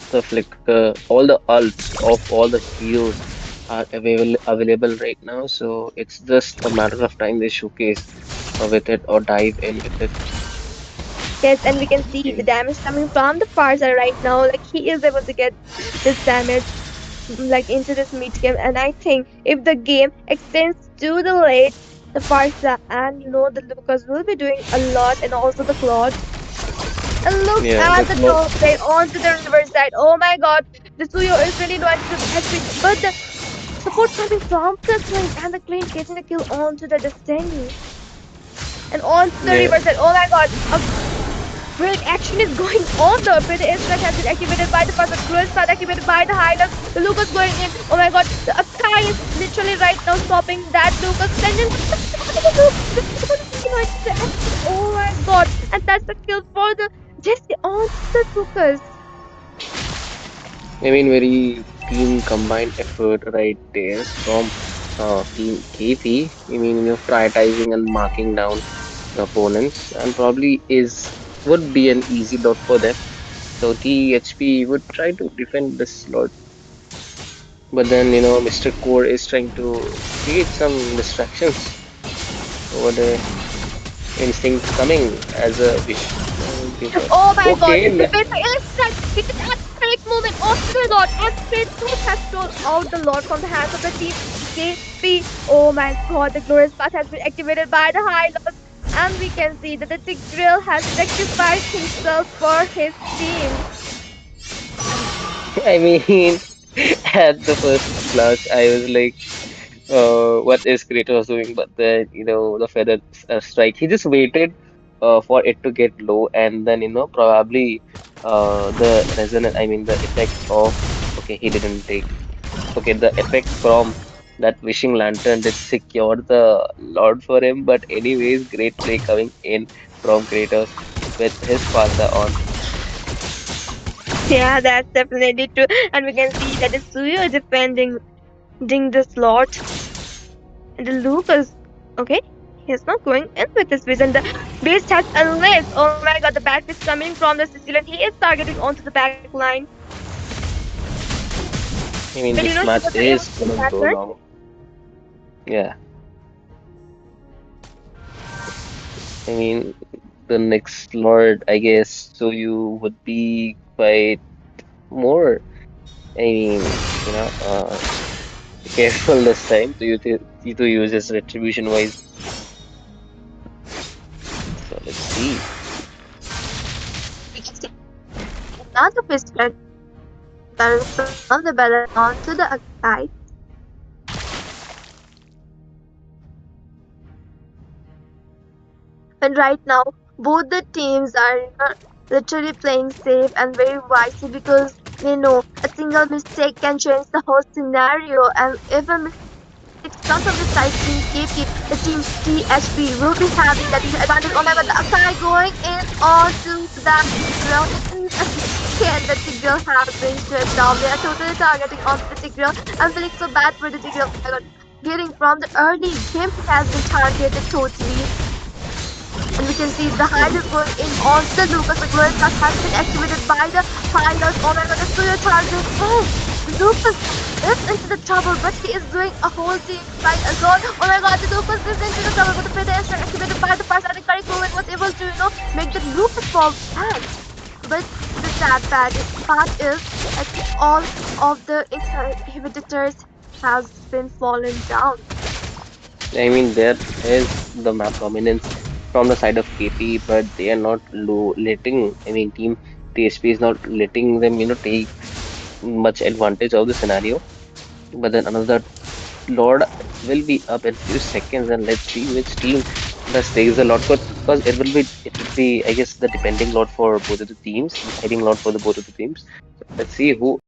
the flicker, all the ults of all the heroes are available right now, so it's just a matter of time they showcase with it or dive in with it. Yes, and we can see the damage coming from the Farsa right now. Like he is able to get this damage like into this mid game, and I think if the game extends to the late, the Farsa and the Lucas will be doing a lot, and also the Claude. And look at the top lane onto the riverside. Oh my god, the Suyo is really low into the HP, but the support coming from the Clint, and the Clint getting the kill onto the Destiny. And onto the riverside. Oh my god, a great action is going on. The Predator airstrike has been activated by the first Cruel Start activated by the Highlands. The Lucas going in. Oh my god, the Akai is literally literally right now stopping that Lucas Legend. Oh my god! And that's the kill for the Jesse on the Lucas. I mean, very team combined effort right there from Team KP. I mean, prioritizing and marking down the opponents, and probably would be an easy lot for them. So THP would try to defend this lot, but then Mr. Core is trying to create some distractions over the instinct coming as a wish. Oh my god, Okay, the paper is stuck with an correct movement of the Lord as Kratos has stole out the Lord from the hands of the team KP. Oh my god, the glorious path has been activated by the High Lords, and we can see that the Tigreal has sacrificed himself for his team. I mean, at the first flash, I was like, what is Kratos doing? But then, the feather strike. He just waited for it to get low, and then, probably the resonance, I mean, the effect of, okay, he didn't take, okay, the effect from that wishing lantern did secure the Lord for him. But, anyways, great play coming in from Kratos with his Farsa on. Yeah, that's definitely true. And we can see that the Suyo defending the slot. And the Lucas, okay, he's not going in with his vision. The beast has unleashed. Oh my god, the bat is coming from the Sicilian. He is targeting onto the back line. I mean, But this he match wasn't able is to get gonna that go one. long. Yeah, I mean, the next Lord, I guess, so you would be quite more, I mean, careful this time to use his retribution wise. So let's see. We can see another fist coming from the balance onto the side. And right now, both the teams are literally playing safe and very wisely because they know a single mistake can change the whole scenario. And if a mistake comes from the side team KP, the team THP will be having that advantage. Oh my god, the Akai going in onto that Tigreal. In a second, the Tigreal has been shut down. They are totally targeting onto the Tigreal. I'm feeling so bad for the Tigreal. Oh my god, getting from the early game, he has been targeted totally. And we can see the hide is going in on the Lucas. The glorious path has been activated by the Hylos. Oh my god, the Suyo charging in. Lucas is into the trouble, but he is doing a whole team fight alone. Oh my god, the Lucas is into the trouble, but the Payday is activated by the Farsa, and the correct movement was able to, make the Lucas fall back. But the sad part is that all of the inhibitors has been fallen down. I mean, there is the map dominance from the side of KP, but they are not letting, I mean, Team TSP is not letting them, take much advantage of the scenario. But then another Lord will be up in few seconds, and let's see which team does takes the Lord, because it would be, I guess, the depending Lord for both of the teams, deciding Lord for the both of the teams. So let's see who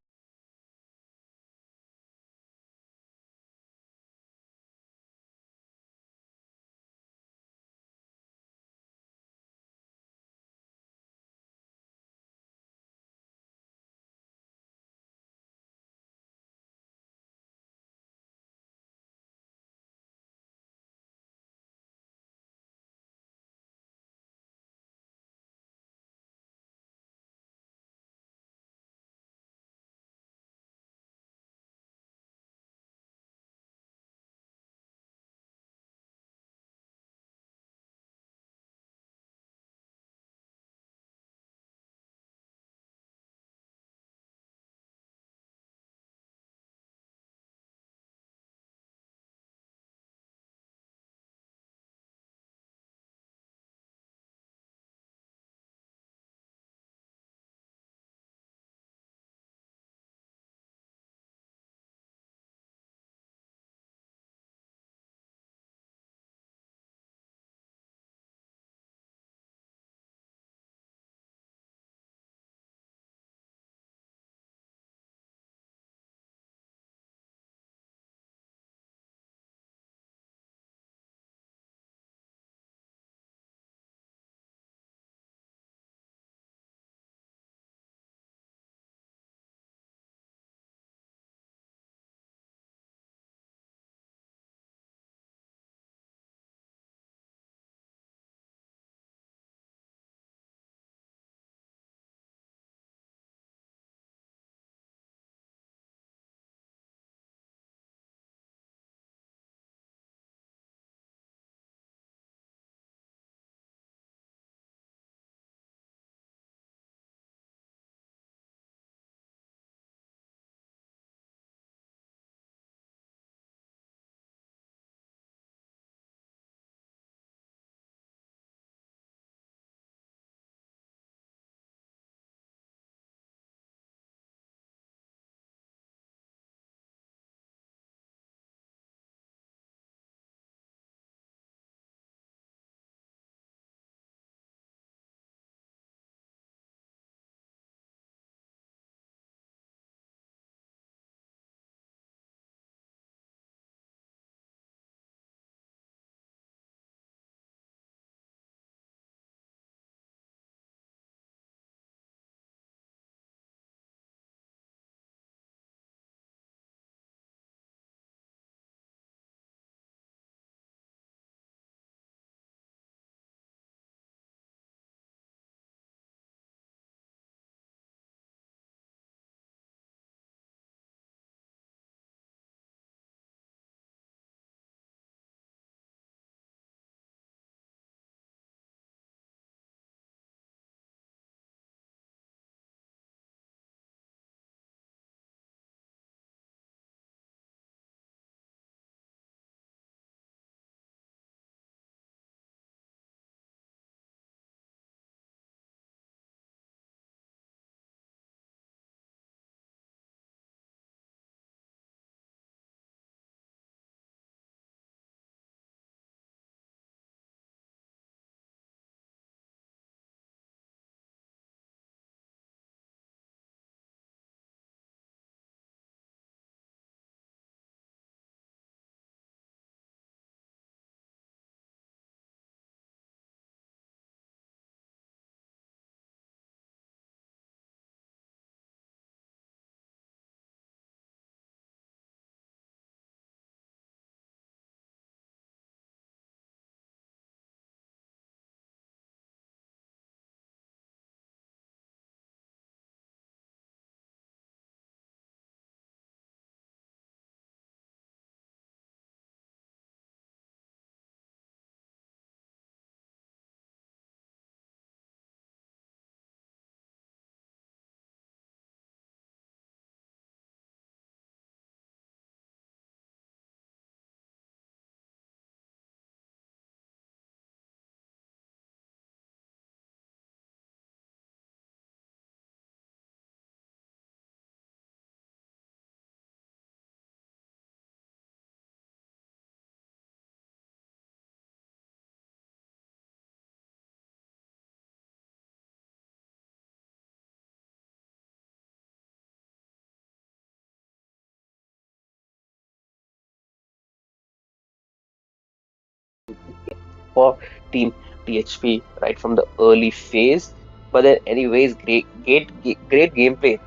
for Team THP right from the early phase. But then, anyways, great gameplay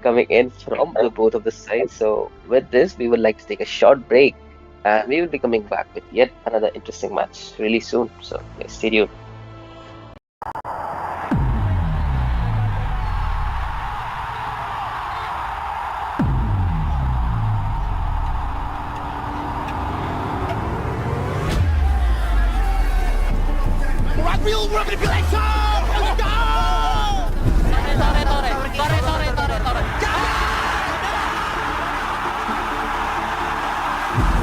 coming in from the both of the sides. So with this, we would like to take a short break, and we will be coming back with yet another interesting match really soon. So yes, stay tuned. Real manipulation! Let's go!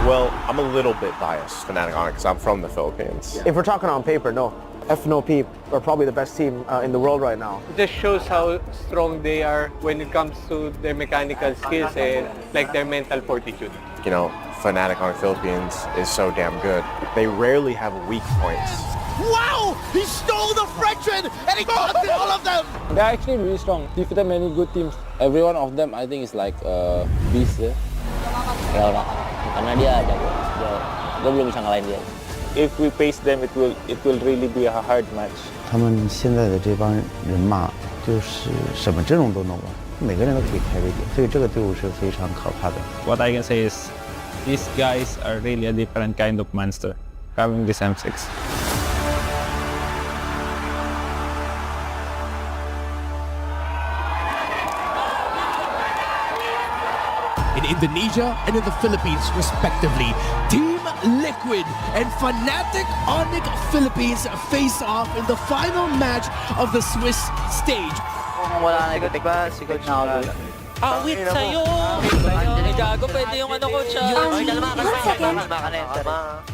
Well, I'm a little bit biased, Fnatic on it, because I'm from the Philippines. If we're talking on paper, no. FNOP are probably the best team in the world right now. This shows how strong they are when it comes to their mechanical skills and like their mental fortitude. You know, Fnatic on the Philippines is so damn good. They rarely have weak points. Wow! He stole the Frenchman and he got all of them! They're actually really strong. Defeated many good teams. Every one of them, I think, is like a beast. Ya orang, karena dia jago. Gue belum bisa ngalahin dia. If we face them, it will really be a hard match. 他们现在的这帮人马，就是什么阵容都能玩，每个人都可以开个点，所以这个队伍是非常可怕的。What I can say is, these guys are really a different kind of monster, having this M6. In Indonesia and in the Philippines, respectively, Team Liquid and Fnatic Philippines face off in the final match of the Swiss stage. Awit sa'yo! Gago, pwede yung ano ko siya.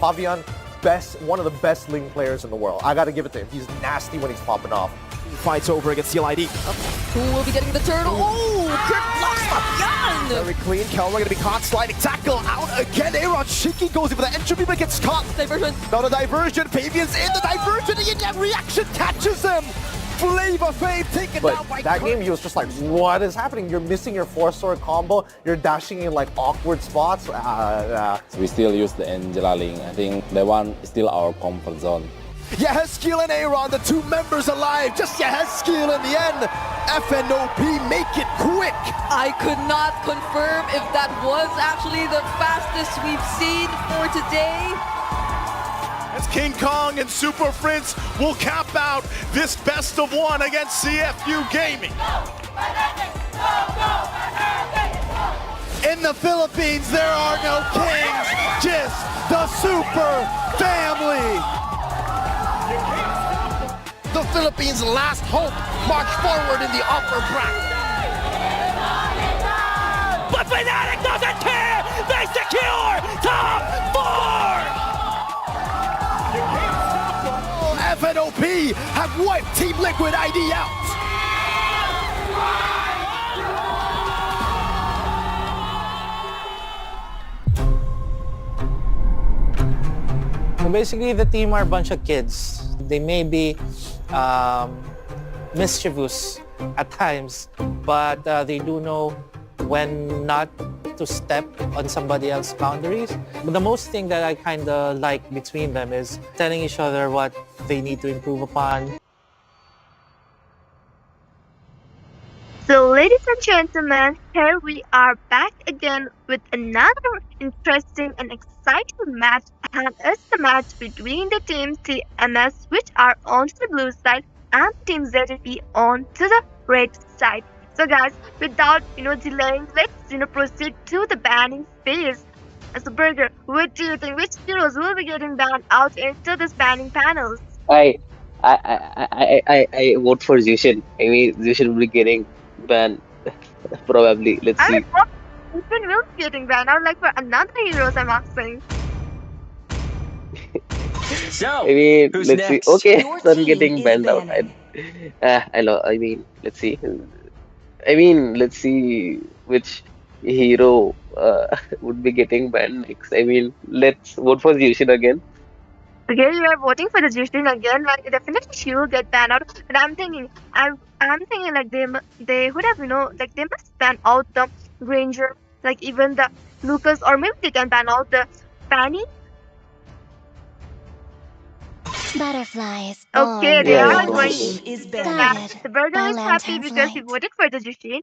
Fabian, one of the best Ling players in the world. I gotta give it to him. He's nasty when he's popping off. He fights over against CLID. Who will be getting the turtle? Oh, Kurt blocks Fabian! Very clean. Kelmer gonna be caught. Sliding tackle out again. Aaron Shiki goes in for the entry, but gets caught. Diversion. Not a diversion. Fabian's in the diversion, and yet reaction catches him. Flavor Fave taken down by that game, he was just like, what is happening? You're missing your 4-sword combo. You're dashing in like awkward spots. We still use the Angela Ling. I think that one is still our comfort zone. Yehezkiel and Aaron, the two members alive. Just Yehezkiel in the end. FNOP make it quick. I could not confirm if that was actually the fastest we've seen for today. As King Kong and Super Prince will cap out this best of one against CFU Gaming. In the Philippines, there are no kings, just the Super Family. The Philippines' last hope march forward in the upper bracket. But Fnatic doesn't care! They secure top 4! FNOP have wiped Team Liquid ID out. Basically, the team are a bunch of kids. They may be mischievous at times, but they do know when not to step on somebody else's boundaries. But the most thing that I kind of like between them is telling each other what they need to improve upon. So ladies and gentlemen, here we are back again with another interesting and exciting match, and it's the match between the team TMS, which are on to the blue side, and Team ZFE on to the red side. So guys, without delaying, let's proceed to the banning phase. So Burger, what do you think? Which heroes will be getting banned out into this banning panels? I vote for Zushin. I mean, Zushin will be getting banned probably. Let's see. Zushin will be getting banned out, like for another heroes I'm asking. So, I mean, let's next? See. Okay, so I'm getting banned out. I know. I mean, let's see. I mean, let's see which hero would be getting banned next. I mean, let's vote for Zushin again. Okay, you are voting for the Justin again. Like definitely she will get banned out. But I'm thinking like they would have like they must ban out the Granger, like even the Lucas, or maybe they can ban out the Fanny. Butterflies Okay, born they Yeah, by are the going yeah. wind, to ban. guided The burger by is happy lantern's because he light. voted for the Jushin.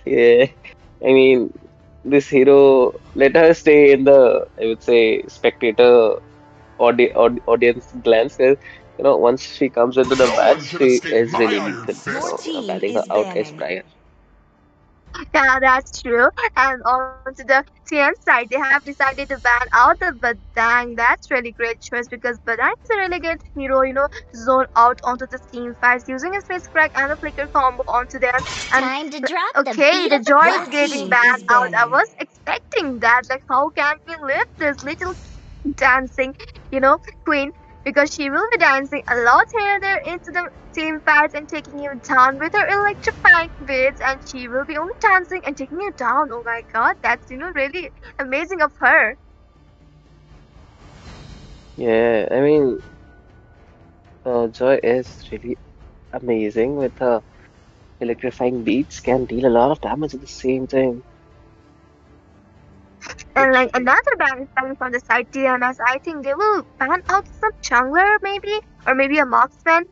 Yeah. I mean, this hero let her stay in the, I would say, spectator audience glance. 'Cause, once she comes into the match, she is really lethal. Batting her out is prior. Yeah, that's true. And on to the TN side, they have decided to ban out the Badang. That's really great choice because Badang is a really good hero, zone out onto the team fights using his face crack and the flicker combo onto them. And Time to drop the okay, beat the of the joy is clock. getting banned out. I was expecting that. Like, how can we live this little dancing, queen? Because she will be dancing a lot here there into the team fights and taking you down with her electrifying beats, and she will be only dancing and taking you down. Oh my god, that's really amazing of her. Yeah, I mean, Joy is really amazing with her electrifying beats, can deal a lot of damage at the same time. And like another ban is coming from the side TMS. I think they will ban out some jungler maybe, or maybe a marksman.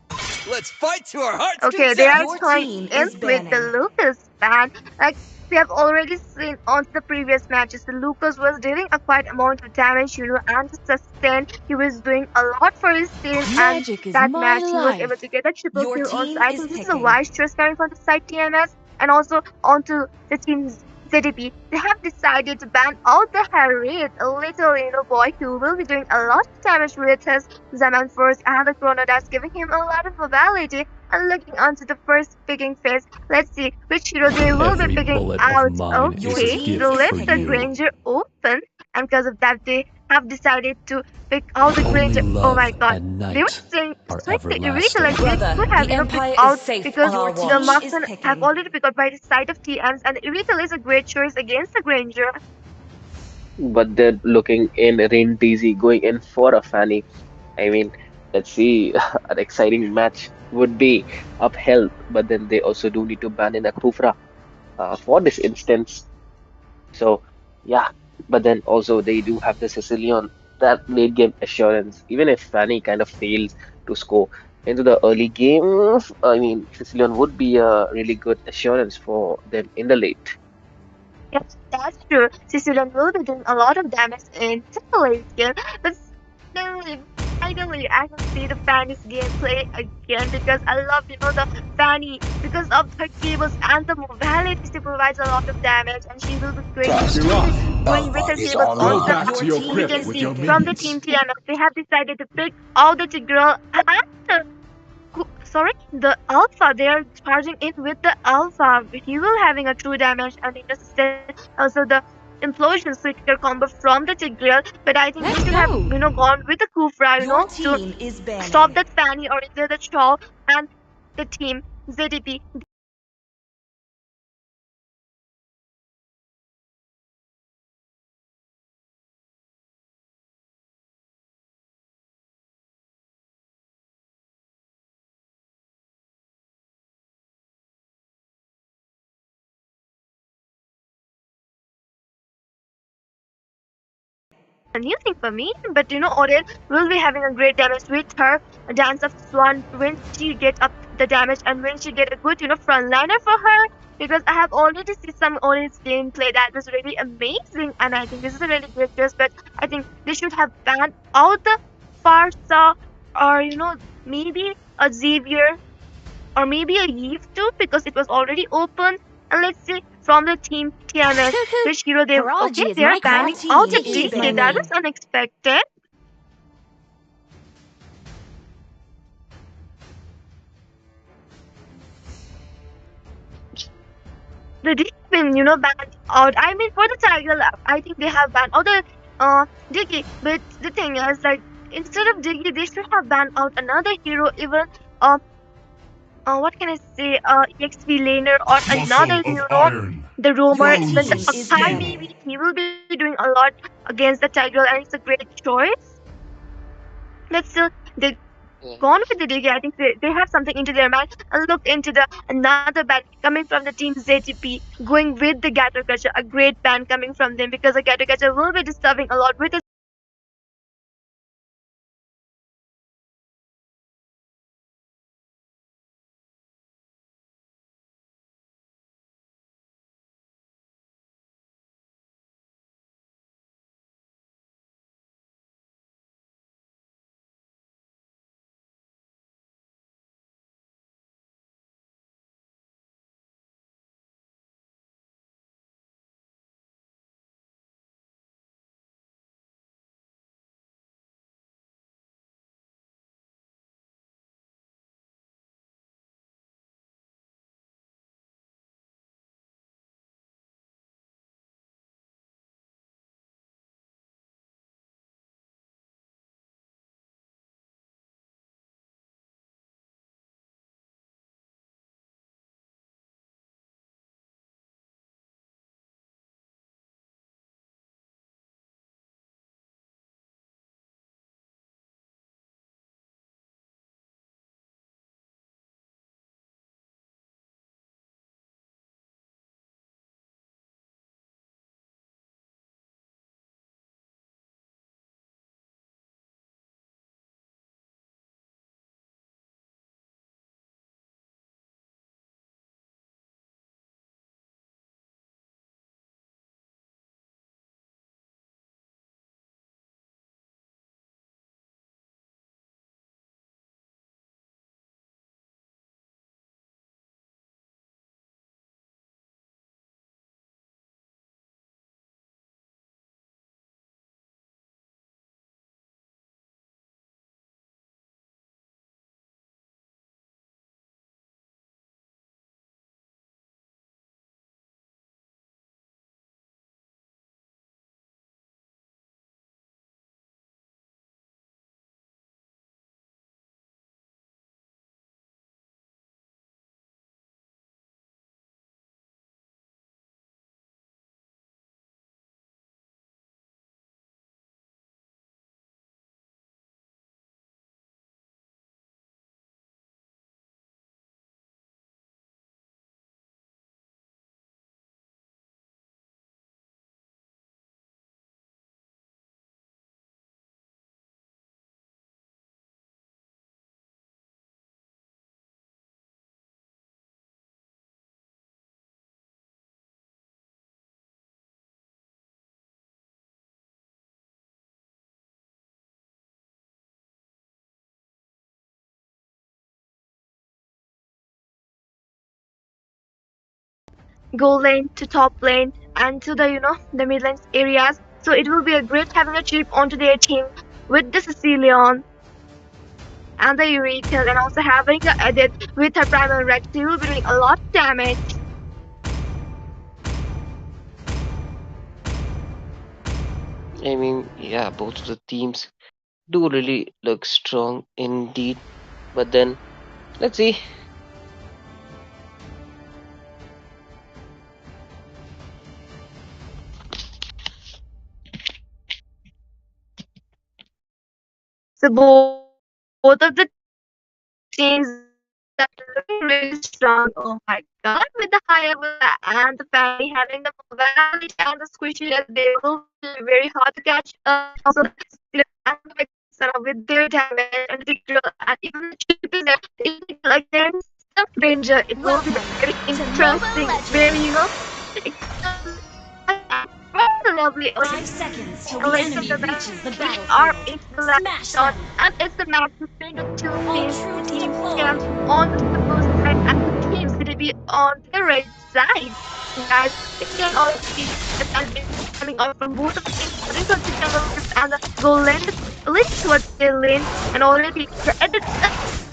Let's fight to our heart's Okay, they content. are going in with the Lucas ban. Like we have already seen on the previous matches, the Lucas was dealing a quite amount of damage, and the sustain. He was doing a lot for his team, and Magic is that my match he was able life. to get a triple Your kill. Also, team I is think this is a picking. wise choice coming from the side TMS, and also onto the team ZDP. They have decided to ban out the Harriet, a little boy who will be doing a lot of damage with his Zaman first and the Chrono that's giving him a lot of mobility. And looking onto the first picking phase, let's see which hero they will be Every picking bullet of out. mine is a Okay, they gift for left the you. Granger open, and because of that, they have decided to pick out the Only Granger. Oh love my god. and They were night saying are the Irita, everlasting. like they Brother, could have, the picked Empire is out safe because on our the watch. marksman Is have picking. already picked out by the side of TMs, and Irita is a great choice against the Granger. But they're looking in Rin TZ, going in for a Fanny. I mean, let's see, an exciting match would be upheld, but then they also do need to ban in a Kufra for this instance. So, yeah, but then also they do have the Sicilian, that late game assurance. Even if Fanny kind of fails to score into the early game, I mean, Sicilian would be a really good assurance for them in the late. Yes, that's true. Sicilian will be doing a lot of damage in the late game, but finally, I can see the Fanny's gameplay again because I love, the Fanny because of her cables and the mobility. She provides a lot of damage, and she will be great. She will be going with her cables on the Back to your we crypt can with see your from the minions. team TMF, they have decided to pick out the Tigreal and the sorry, the alpha. They are charging in with the alpha. He will having a true damage and resistance. Also the implosion flicker combo from the Tigreal. But I think they Let's should have go. gone with the Kufra, Your to team is stop banning. that Fanny or either the Shaw and the team ZDP. A new thing for me, but Odin will be having a great damage with her Dance of Swan when she get up the damage and when she get a good, frontliner for her. Because I have already seen some Odin's gameplay that was really amazing, and I think this is a really great choice. But I think they should have banned out the Farsa or maybe a Xavier or maybe a Eve too because it was already open. And let's see from the team TMS Cuckoo! which hero they okay Karaji is they are my banning call. out the Dickie is DK. That was banning. unexpected. The DK been banned out. I mean for the Tiger Lab, I think they have banned out the Diggy. But the thing is like instead of Diggy they should have banned out another hero even uh what can I say, EXP laner or another the roamer, Your even the team is Akai banning. maybe. He will be doing a lot against the Tiger and it's a great choice. Let's still they gone with the DK. I think they have something into their mind and look into the another ban coming from the team ZTP, going with the Gator Catcher, a great ban coming from them because the Gator Catcher will be disturbing a lot with his goal lane to top lane and to the mid lane areas. So it will be a great having a chip onto their team with the Sicilian and the Eureka, and also having the edit with her primal Rex. She will be doing a lot of damage. I mean, yeah, both of the teams do really look strong indeed. But then, let's see. So both of the teams that are looking really strong. Oh my god, with the Hayabusa and the Fanny having the mobility and the squishiness, they will be very hard to catch up. Also, with their damage and the drill and even the chip is there, like there is some danger. It will be very interesting, very lovely. 5 seconds till the Like enemy reaches the we are battlefield. into the last Smash shot, them. and it's the match between the two teams. The troops team deployed. camp on the blue side, and the teams going to be on the red side. Guys, you can all see that has been coming out from both of the teams. Putting some signals and the goal lane leads towards their lane, and already the edit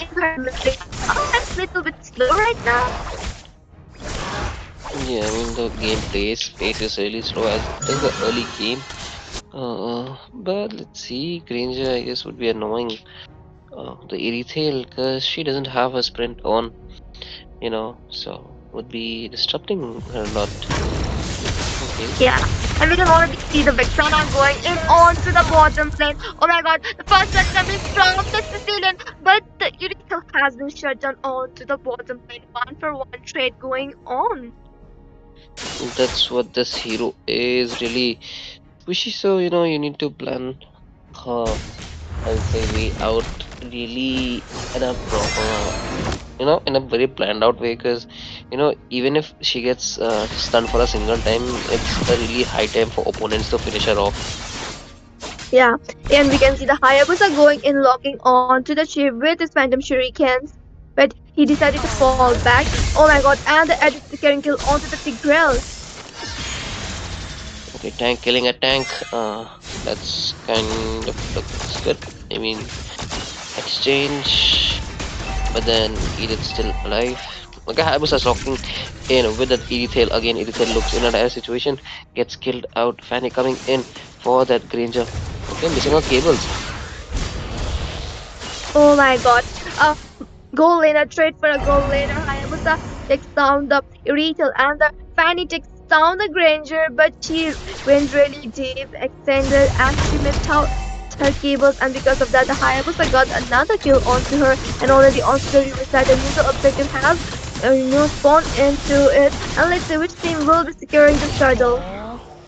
in her mistake. Oh, that's a little bit slow right now. Yeah, I mean the pace is really slow as it is the early game. But let's see, Granger I guess would be annoying the Irithel because she doesn't have a sprint on, so would be disrupting her a lot. Okay. Yeah, and we can already see the Vexana going in onto the bottom lane. Oh my god, the first shot coming from the Sicilian, but the Eureka has been shut down onto the bottom lane. 1-for-1 trade going on. That's what this hero is really squishy. So you need to plan I'll say way out really in a in a very planned out way because even if she gets stunned for a single time, it's a really high time for opponents to finish her off. Yeah, and we can see the Hayabusa going in, locking on to the chip with his Phantom Shurikens. But he decided to fall back. Oh my god, and the edit securing kill onto the Tigreal. Okay, tank killing a tank. That's kind of looks good. I mean, exchange, but then Edith's still alive. Okay, Hayabusa's locking in with that Edithel again. Edithel looks in a dire situation, gets killed out. Fanny coming in for that Granger. Okay, missing her cables. Oh my god. Goal laner, trade for a goal laner. Hayabusa takes down the Retail and the Fanny takes down the Granger, but she went really deep, extended, and she missed out her cables, and because of that the Hayabusa got another kill onto her, and already onto the riverside. The neutral objective has spawned into it, and let's see which team will be securing the turtle.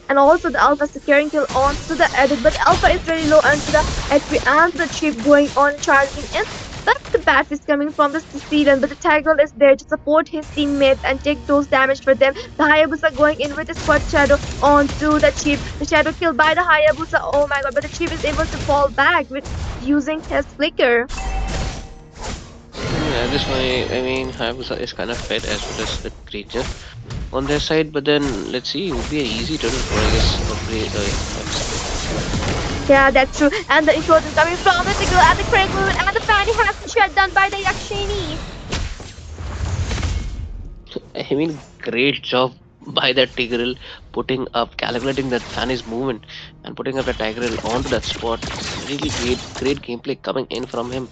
And also the Alpha securing kill onto the edit, but Alpha is very low onto the HP and the chip going on charging in. But the bat is coming from the Sicilian, but the Tiger is there to support his teammates and take those damage for them. The Hayabusa going in with the squad shadow onto the chip. The shadow killed by the Hayabusa. Oh my god, but the chip is able to fall back with using his flicker. Yeah, this one, I mean, Hayabusa is kind of fed as well as the creature on their side, but then let's see, it would be an easy turtle for I guess upgrade. Yeah, that's true. And the implosion coming from the Tigreal and the Craig movement, and the Fanny has been shut down by the Yakshini. I mean, great job by that Tigreal calculating that Fanny's movement and putting up the Tigreal onto that spot. Really great gameplay coming in from him.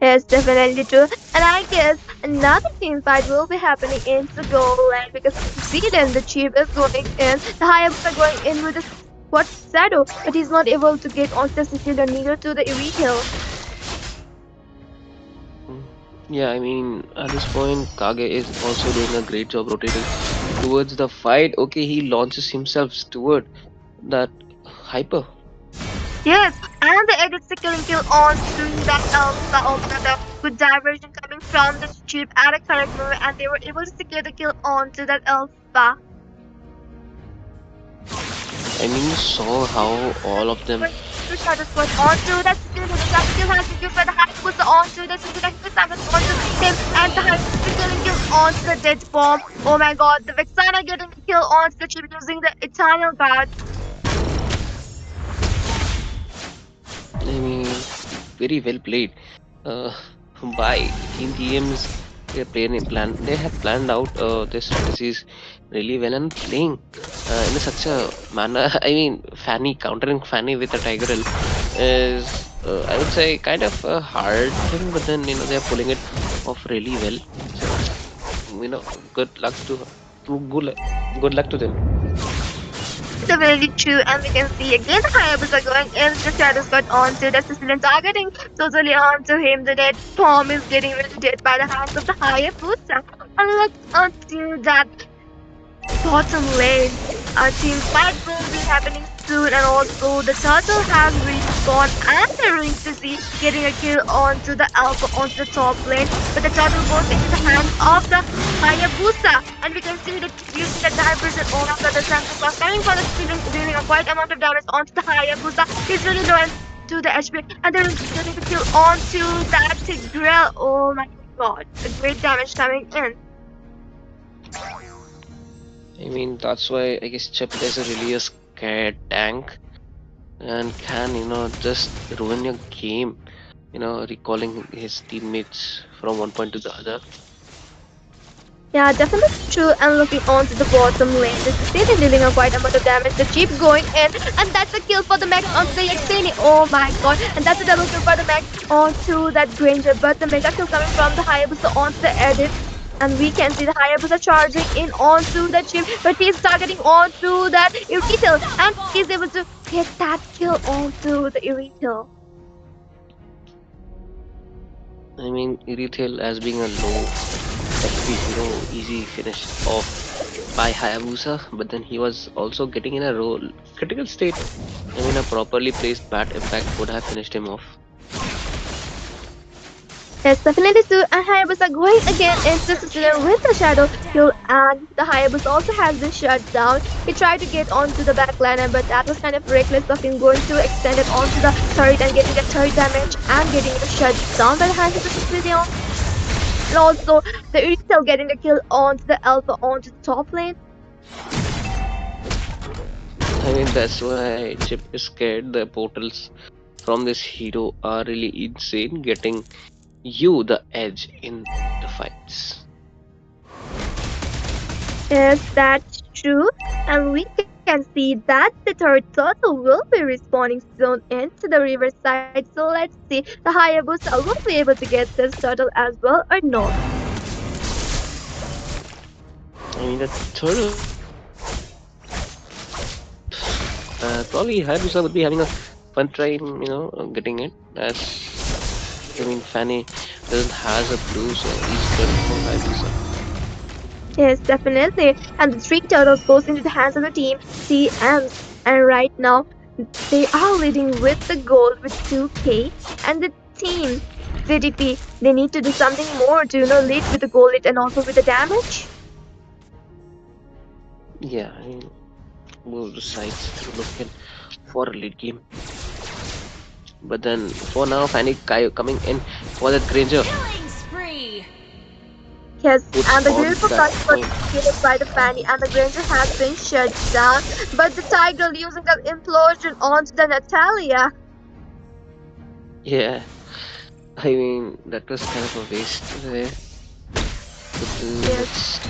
Yes, definitely true. And I guess another team fight will be happening in the goal line because Sweden, the chip is going in, the Hayabusa going in with the squad shadow, but he's not able to get onto the Sicilian, neither to the Hill. Yeah, I mean, at this point, Kage is also doing a great job rotating towards the fight. Okay, he launches himself toward that hyper. Yes, and the edit killing kill on to that Alpha, good diversion coming from the chip at a correct moment, and they were able to secure the kill onto that Alpha. I mean, you saw how all of them. The shadow squad onto that Sicilian, that still has to give for the Hayabusa onto the Sicilian, onto him, and the Hayabusa killing kill onto the dead bomb. Oh my god, the Vexana getting the kill onto the chip using the Eternal Guard. I mean, very well played by Team TM's they have planned out their strategies really well and playing in such a manner. I mean, Fanny countering Fanny with a Tigerel is I would say kind of a hard thing, but then they're pulling it off really well. So good luck to good luck to them. Definitely true, and we can see again the Hayabusa going in, the shadows got onto the Sicilian targeting totally onto him. The dead bomb is getting really dead by the hands of the Hayabusa. And look onto that bottom lane. Our team fight will be happening soon, and also the turtle has respawned and the ring to see getting a kill onto the alpha onto the top lane, but the turtle goes into the hands of the Hayabusa, and we can see that using the diversion on after the Santos was coming for the ceiling, dealing a quite amount of damage onto the Hayabusa. He's really low to the HP, and there is getting the kill onto that Tigreal. Oh my god, a great damage coming in. I mean, that's why I guess Chip is really a scared tank and can, just ruin your game, recalling his teammates from one point to the other. Yeah, definitely true. And looking onto the bottom lane, this is Satan dealing a quite amount of damage. The Jeep going in, and that's a kill for the Max onto the Yaxeni. Oh my god, and that's a double kill for the Max onto that Granger. But the mega kill coming from the Hayabusa onto the edit. And we can see the Hayabusa charging in onto the chip, but he's targeting onto that Irithel, and he's able to get that kill onto the Irithel. I mean, Irithel as being a low FP, easy finish off by Hayabusa, but then he was also getting in a critical state. I mean, a properly placed bat impact would have finished him off. Yes, definitely too. And Hayabusa going again into Sicilian with the shadow kill, and the Hayabusa also has been shut down. He tried to get onto the backliner, but that was kind of reckless of him going to extend it onto the turret and getting the turret damage and getting it shut down by the hands of the Sicilian. And also the Irithel getting the kill onto the Alpha onto the top lane. I mean, that's why Chip is scared. The portals from this hero are really insane, getting you the edge in the fights. Yes, that's true, and we can see that the third turtle will be respawning soon into the riverside. So let's see, the Hayabusa will be able to get this turtle as well or not. I mean, the turtle probably Hayabusa would be having a fun try in getting it, as I mean, Fanny doesn't has a blue, so he's good for Hayabusa. Yes, definitely. And the three turtles goes into the hands of the team TMs. And right now, they are leading with the gold with 2k. And the team VDP, they need to do something more to lead with the gold lead and also with the damage. Yeah, I mean, both sides looking for a lead game. But then for now, Fanny coming in for the Granger. Yes, and the beautiful cut was created by the Fanny, and the Granger has been shut down. But the Tiger using the implosion onto the Natalia. Yeah, I mean, that was kind of a waste there. Yes.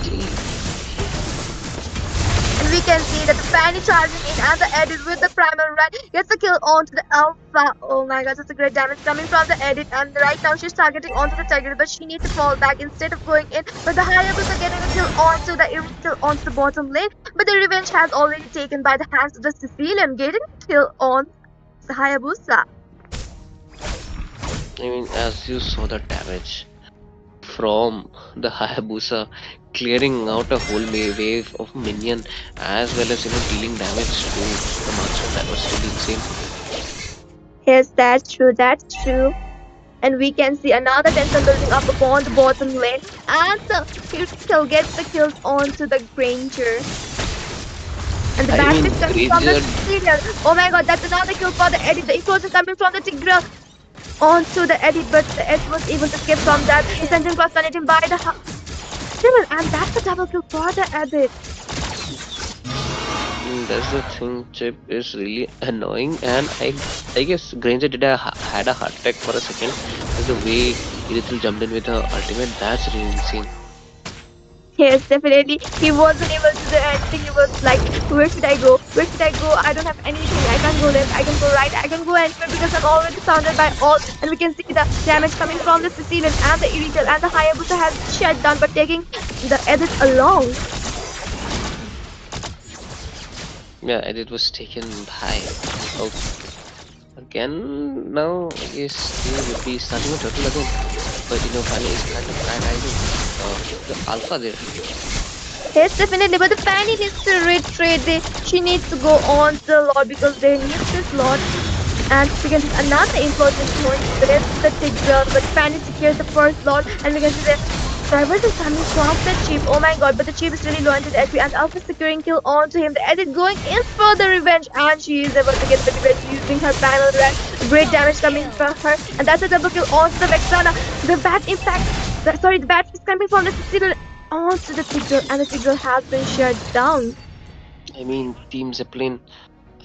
And we can see that the Fanny charging in and the edit with the primal run gets a kill onto the Alpha. Oh my god, that's a great damage coming from the edit, and right now she's targeting onto the Tiger, but she needs to fall back instead of going in. But the Hayabusa getting a kill onto the Irithel onto the bottom lane, but the revenge has already taken by the hands of the Sicilian, getting a kill on the Hayabusa. I mean, as you saw the damage from the Hayabusa clearing out a whole wave of minion, as well as dealing damage to the marksman, that was really insane. Yes, that's true. And we can see another Tensor building up upon the bottom lane, and the Irithel gets the kills onto the Granger. And the back is coming from the Sicilian. Oh my god, that's another kill for the edit. The implosion coming from the Tigreal onto the edit, but the edit was able to escape from that. The Sentient Cross connecting by the Sicilian, and that's a double kill for the Edit. That's the thing. Chip is really annoying, and I guess Granger had a heart attack for a second. Like the way Irithel jumped in with her ultimate, that's really insane. Yes, definitely. He wasn't able to do anything. He was like, where should I go? Where should I go? I don't have anything. I can go left. I can go right. I can go anywhere because I'm already surrounded by all. And we can see the damage coming from the Sicilian and the Iritel, and the Hayabusa has shut down, but taking the Edit along. Yeah, Edit was taken by. Oh, again, now I guess they would be starting a turtle again. But Fanny is kind of prioritizing the alpha there. Yes, definitely. But the Fanny needs to retreat. She needs to go on to the Lord because they need this Lord. And we can see another important point with the Tigreal. But Fanny secures the first Lord, and we can see the Drivers is coming from the Chief. Oh my god, but the Chief is really low into the HP, and Alpha securing kill onto him. The Edit going in for the revenge, and she is able to get the revenge using her panel red. Great damage coming from her, and that's a double kill onto the Vexana. The bad impact, the bad is coming from the Sicilian onto the Tigreal, and the Tigreal has been shut down. I mean, Team Zeppelin,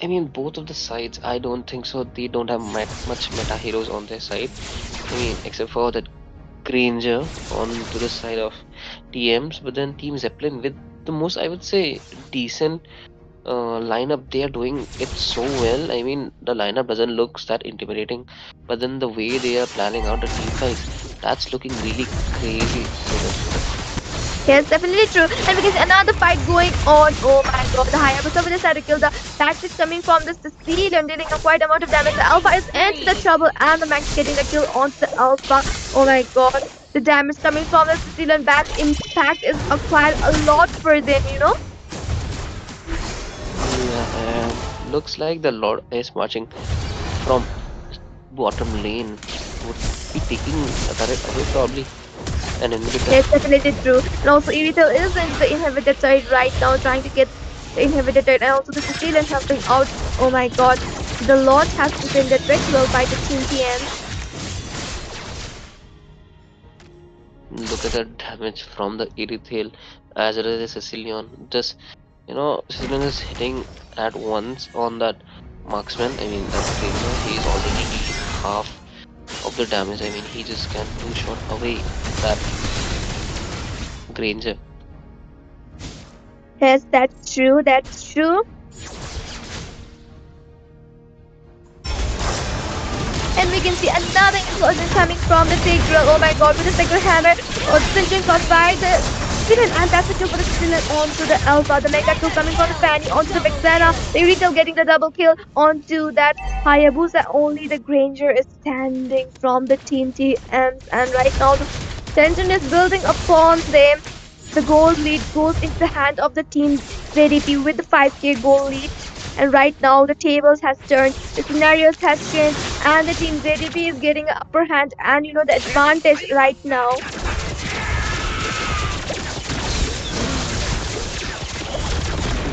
I mean, both of the sides, I don't think so. They don't have much meta heroes on their side. I mean, except for that Granger on to the side of TMs, but then Team Zeppelin with the most, I would say, decent lineup. They are doing it so well. I mean, the lineup doesn't look that intimidating, but then the way they are planning out the team fights, that's looking really crazy. Yes, definitely true. And we can see another fight going on. Oh my god, the Hayabusa will decide to kill the tactics coming from the Sicilian, dealing a quite amount of damage. The Alpha is into the trouble, and the Max getting a kill onto the Alpha. Oh my god, the damage coming from the Sicilian bad impact is quite a lot for them, Yeah, and looks like the Lord is marching from bottom lane. Would be taking a turret away probably. And yes, definitely true. And also Iritel is into the inhibitor turret right now, trying to get the inhibitor turret, and also the Sicilian helping out. Oh my god, the Lord has defended very well by the Team TN. Look at the damage from the Irithel as well as the Sicilian. Just, Sicilian is hitting at once on that marksman. I mean, that Granger, he is already dealing half of the damage. I mean, he just can two-shot away that Granger. Yes, that's true. That's true. And we can see another explosion coming from the Tigreal. Oh my god, with the second hammer, Sicilian caught by the Sicilian, and that's a kill for the Sicilian onto the Alpha. The mega kill coming from the Fanny onto the Vexana. The Iritel getting the double kill onto that Hayabusa. Only the Granger is standing from the Team TMs, and right now the tension is building upon them. The gold lead goes into the hand of the Team ZDP with the 5k goal lead. And right now the tables has turned, the scenarios has changed, and the Team ZDP is getting an upper hand and the advantage right now.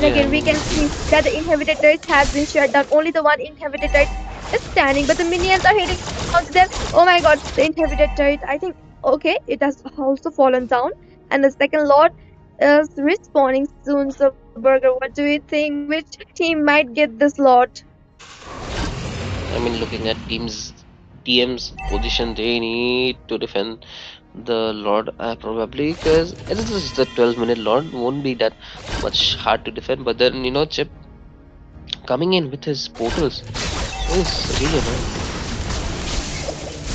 Again, we can see that the inhibitor turret has been shut down. Only the one inhibitor turret is standing, but the minions are hitting onto them. Oh my god, the inhibitor turret, I think, okay, it has also fallen down. And the second Lord is respawning soon. So, Burger, what do you think? Which team might get this Lord? I mean, looking at TM's position, they need to defend the Lord probably, because this is the 12-minute Lord, won't be that much hard to defend. But then Chip coming in with his portals is really annoying.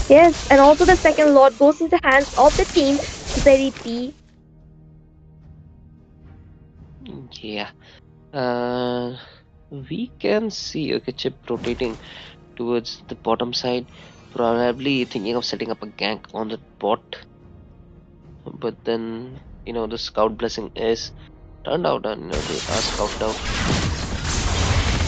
Yes, and also the second Lord goes into the hands of the Team ZDP. Yeah, we can see Chip rotating towards the bottom side, probably thinking of setting up a gank on the bot. But then the scout blessing is turned out, and they are scouted out.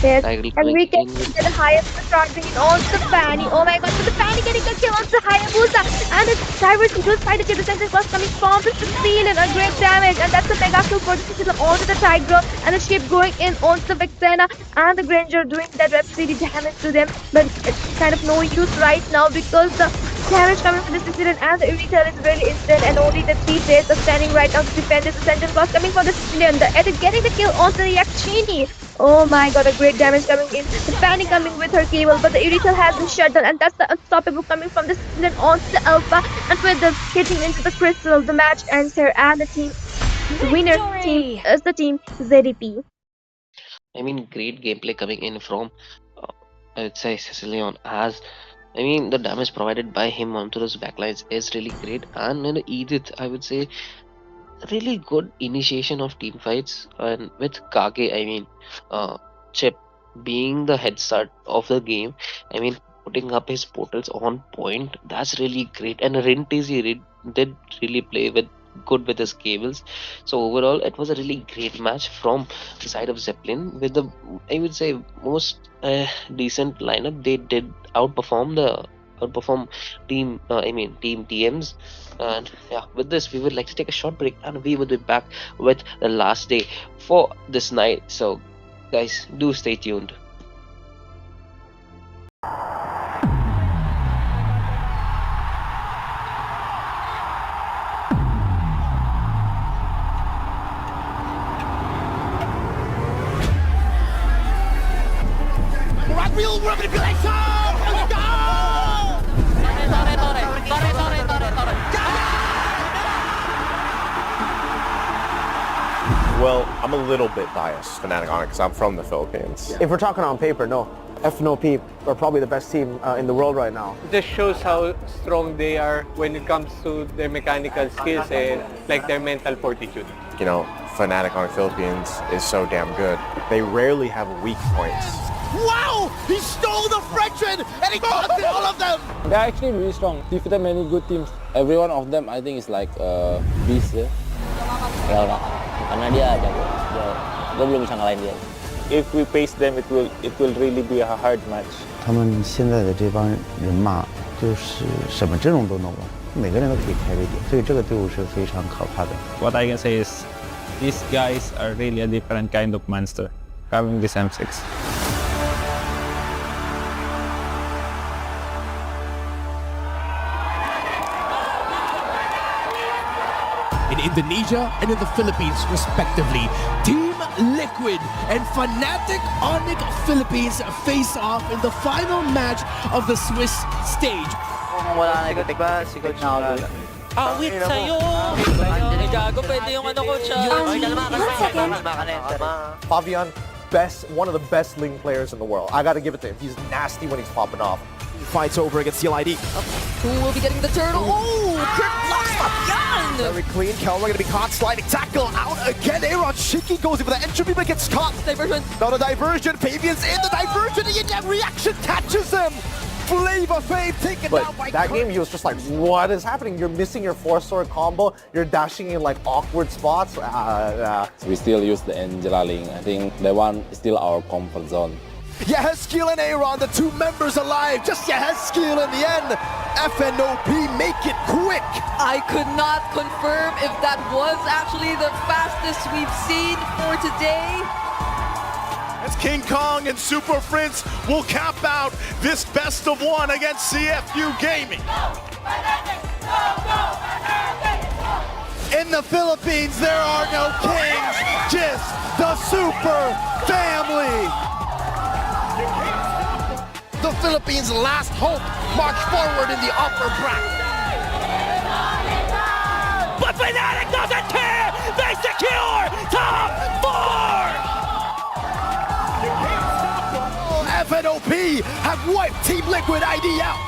Yes, and we can see that the Hayabusa charging it on the Fanny. Oh my god, so the Fanny getting a kill on the Hayabusa, and the divers into his fight, the center was coming from the Sicilian, a great damage, and that's a mega kill for the Sicilian onto the Tigreal, and the ship going in onto the Vexana, and the Granger doing that rep damage to them, but it's kind of no use right now because the damage coming from the Sicilian, and the Uritel is really instant, and only the 3 players are standing right now to defend this essential boss coming from the Sicilian. The Edit getting the kill onto the Yakchini. Oh my god, a great damage coming in. The Fanny coming with her cable, but the Uritel has been shut down, and that's the unstoppable coming from the Sicilian onto the Alpha, and with the hitting into the crystal, the match ends here, and the winner team is the team ZDP. I mean, great gameplay coming in from, I would say, Sicilian. As I mean, the damage provided by him onto those backlines is really great. And Edith, I would say, really good initiation of team fights. And with Kage, I mean, Chip being the head start of the game, I mean, putting up his portals on point, that's really great. And Rintizi did really play good with his cables. So overall, it was a really great match from the side of Zeppelin with the, I would say, most decent lineup. They did outperform team team TMs. And yeah, with this we would like to take a short break, and we will be back with the last day for this night. So guys, do stay tuned. Real manipulation! Let's go! Well, I'm a little bit biased, Fnatic on it, because I'm from the Philippines. If we're talking on paper, no. FNOP are probably the best team in the world right now. It just shows how strong they are when it comes to their mechanical skills and like their mental fortitude. You know, Fnatic on the Philippines is so damn good. They rarely have weak points. Wow! He stole the Frenchman and he got all of them! They're actually really strong. Defeated many good teams. Every one of them, I think, is like a beast. Ya udah, karena dia jago. Gue belum bisa ngalahin dia. If we pace them, it will really be a hard match. 他们现在的这帮人马就是什么阵容都能玩，每个人都可以开位点，所以这个队伍是非常可怕的。What I can say is, these guys are really a different kind of monster, having this M6. In Indonesia and in the Philippines, respectively, Team Liquid and Fnatic Onic Philippines face off in the final match of the Swiss stage. Awit sa'yo! Gago, pwede yung ano ko siya. Fabian, one of the best Ling players in the world. I gotta give it to him. He's nasty when he's popping off. Fights over against CLID. Who will be getting the turtle? Oh, Kurt blocks Fabian! Very clean. Kelmer gonna be caught. Sliding tackle out again. Aaron Shiki goes in for the entropy, but gets caught. Diversion. Now the diversion. Fabian's in the diversion. And yet reaction catches him. Flavor Fave taken down by that game, he was just like, what is happening? You're missing your 4-sword combo. You're dashing in like awkward spots. We still use the Angela Ling. I think that one is still our comfort zone. Yehezkiel and Aaron, the two members alive. Just Yehezkiel in the end. FNOP make it quick. I could not confirm if that was actually the fastest we've seen for today. As King Kong and Super Prince will cap out this best of one against CFU Gaming. In the Philippines, there are no kings, just the Super Family. The Philippines' last hope march forward in the upper bracket. But Fnatic doesn't care! They secure top 4! FNOP have wiped Team Liquid ID out.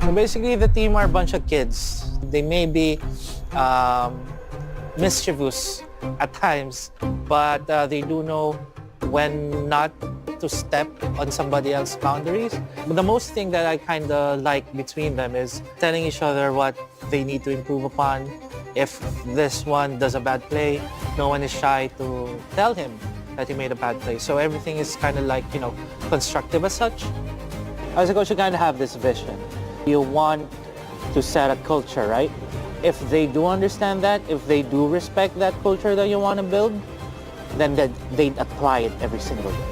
So basically, the team are a bunch of kids. They may be mischievous at times, but they do know when not to step on somebody else's boundaries. But the most thing that I kind of like between them is telling each other what they need to improve upon. If this one does a bad play, no one is shy to tell him that he made a bad play. So everything is kind of like, constructive as such. As a coach, you kind of have this vision. You want to set a culture, right? If they do understand that, if they do respect that culture that you want to build, then they'd apply it every single day.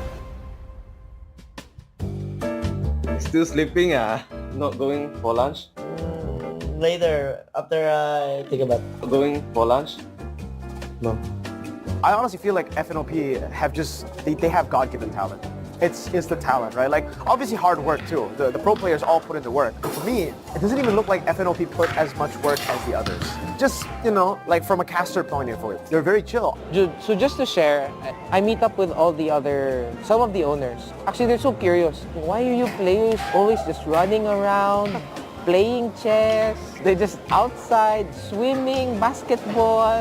Still sleeping, not going for lunch? Later, after I take a bath. Going for lunch? No. I honestly feel like FNOP have they have God-given talent. It's the talent, right? Like, obviously hard work too. The pro players all put in the work. But for me, it doesn't even look like FNOP put as much work as the others. Just, like from a caster point of view, they're very chill. So just to share, I meet up with some of the owners. Actually, they're so curious. Why are you players always just running around, playing chess? They're just outside, swimming, basketball.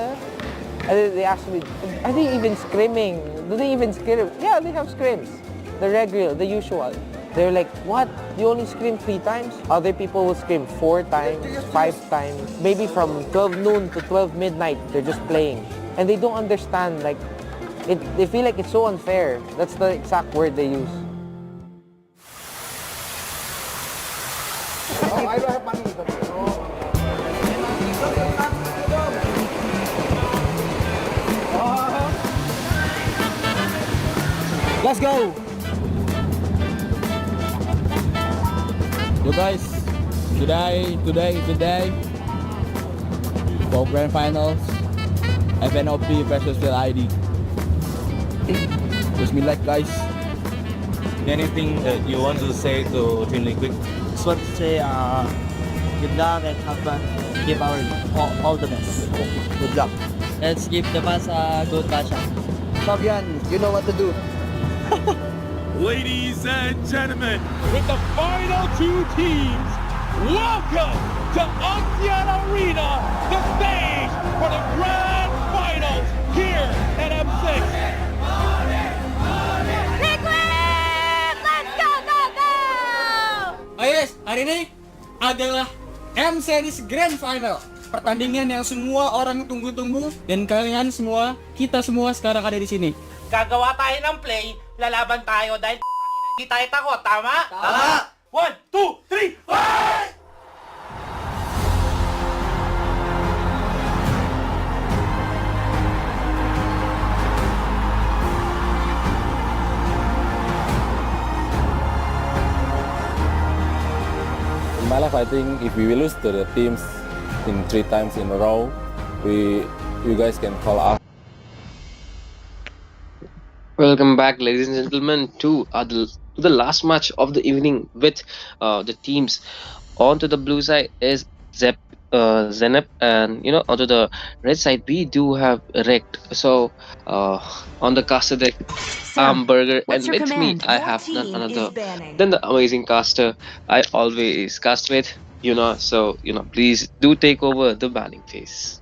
And they ask me, are they even scrimming? Do they even scrim? Yeah, they have scrims. The regular, the usual. They're like, what? You only scrim 3 times? Other people will scrim 4 times, 5 times. Maybe from 12 noon to 12 midnight, they're just playing. And they don't understand, like, they feel like it's so unfair. That's the exact word they use. I don't have money. Let's go! So guys, today for grand finals, FNOP versus LID. Wish me luck, guys. Anything that you want to say to Team Liquid? Just want to say, good luck and have fun. Give our all the best. Good luck. Let's give the pass a good matchup. Fabian, you know what to do. Ladies and gentlemen, With the final 2 teams, welcome to Ocean Arena, the stage for the grand finals here at M6. Liquid! Let's go, go, go! Oh yes, hari ini adalah M Series Grand Final. Pertandingan yang semua orang tunggu-tunggu dan kalian semua, kita semua sekarang ada di sini. Gagawa tayo ng play, lalaban tayo dahil hindi tayo takot, tama? Tama! 1, 2, 3, fight! In my life, I think if we lose to the teams in 3 times in a row, you guys can call us. Welcome back, ladies and gentlemen, to the last match of the evening with the teams. Onto the blue side is Zenep, and onto the red side we do have Rect. So on the caster deck, I'm Burger, and with me I have none other than the amazing caster I always cast with. So please do take over the banning phase.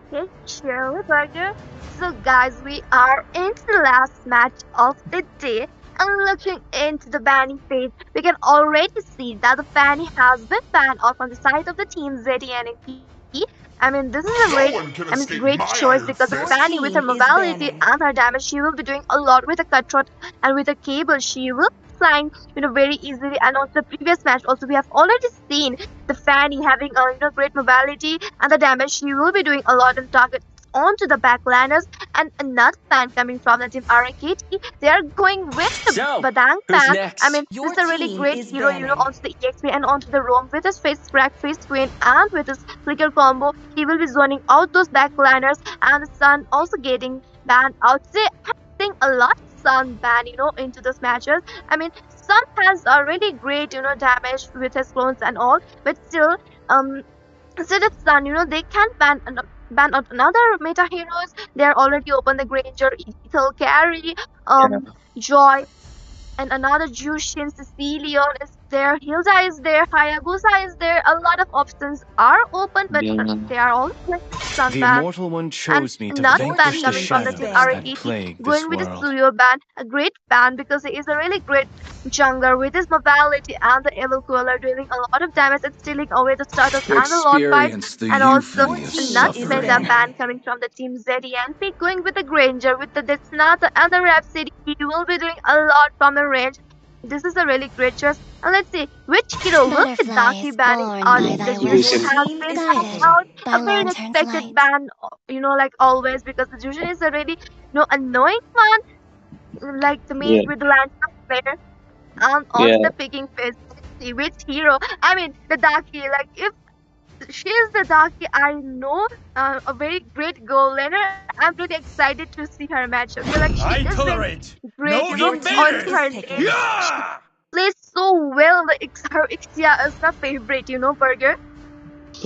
Okay, Shirley Burger. So guys, we are into the last match of the day, and looking into the banning phase, we can already see that the Fanny has been banned off on the side of the team ZDNP. I mean, this is a great choice because the Fanny with her mobility and her damage, she will be doing a lot with a cutthroat, and with a cable, she will flying very easily. And also the previous match also we have already seen the Fanny having a great mobility, and the damage she will be doing a lot on target onto the backlanders. And another fan coming from the team RKT, they are going with the Badang fan. I mean, this is a really great hero, onto the EXP and onto the roam with his face crack, face twin, and with his flicker combo. He will be zoning out those backlanders, and the Sun also getting banned out. They are seeing a lot of Sun ban, into those matches. I mean, Sun has a really great, damage with his clones and all, but still, instead of Sun, they can ban out another meta heroes. They are already open the Granger, Ethel Carry, Joy, and another Jushin, Cecilion is there, Hilda is there, Hayabusa is there. A lot of options are open, but they are all Sun The ban. Immortal One chose me to Another ban vanquish the coming from the shadows team that RKT, plague going this with the world. Studio ban, a great ban because he is a really great jungler with his mobility and the Evil Cooler dealing a lot of damage and stealing away the starters and the Lord fights. Experience the And also euphony of another meta suffering. ban coming from the team ZDNP, going with the Granger with the Desnata and the Rhapsody. He will be doing a lot from the range. this is a really great choice. And let's see which hero will be Butterfly Daki is banning born out. by The thy Jushin wish, has been banned guided out. by A very lantern's unexpected light. ban, like always, because the Jushin is a really annoying one, like to Yeah, meet with the lantern player. On to yeah. the picking phase. Let's see which hero. I mean, the Daki. Like if she is the Daki, I know a very great goal laner. I'm really excited to see her matchup. Like she is very great. Onto her lane. She plays so well. Her Ixia is my favorite. Burger.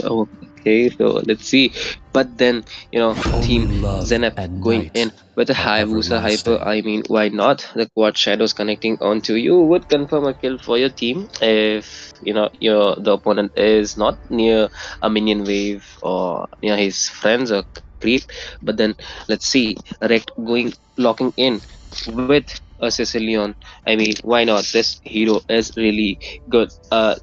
Okay, so let's see. But then, Team Zenep going in with a Hayabusa Hyper. I mean, why not? The quad shadows connecting onto you would confirm a kill for your team if the opponent is not near a minion wave or near his friends or creep. But then let's see, Rect going locking in with a Sicilian. I mean, why not? This hero is really good.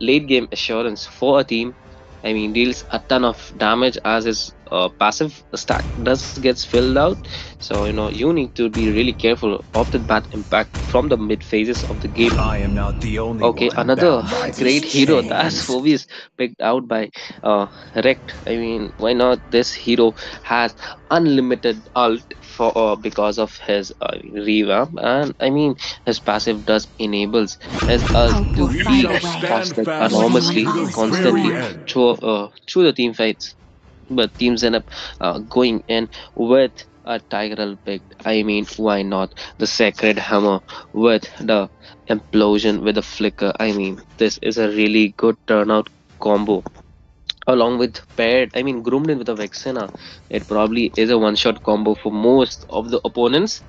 Late game assurance for a team. I mean, deals a ton of damage as his passive stack does gets filled out. So you need to be really careful of the bad impact from the mid phases of the game. Okay, another great hero that's Phoebus picked out by Rect. I mean, why not? This hero has unlimited ult for because of his revamp, and I mean his passive does enables his ult Hope to will find be a way, fast like even when enormously all is constantly ignored. through the team fights. But teams end up going in with a Tigerel picked. I mean, why not? The Sacred Hammer with the Implosion with the Flicker. I mean, this is a really good turnout combo. Along with paired, I mean, groomed in with a Vexena, it probably is a one-shot combo for most of the opponents.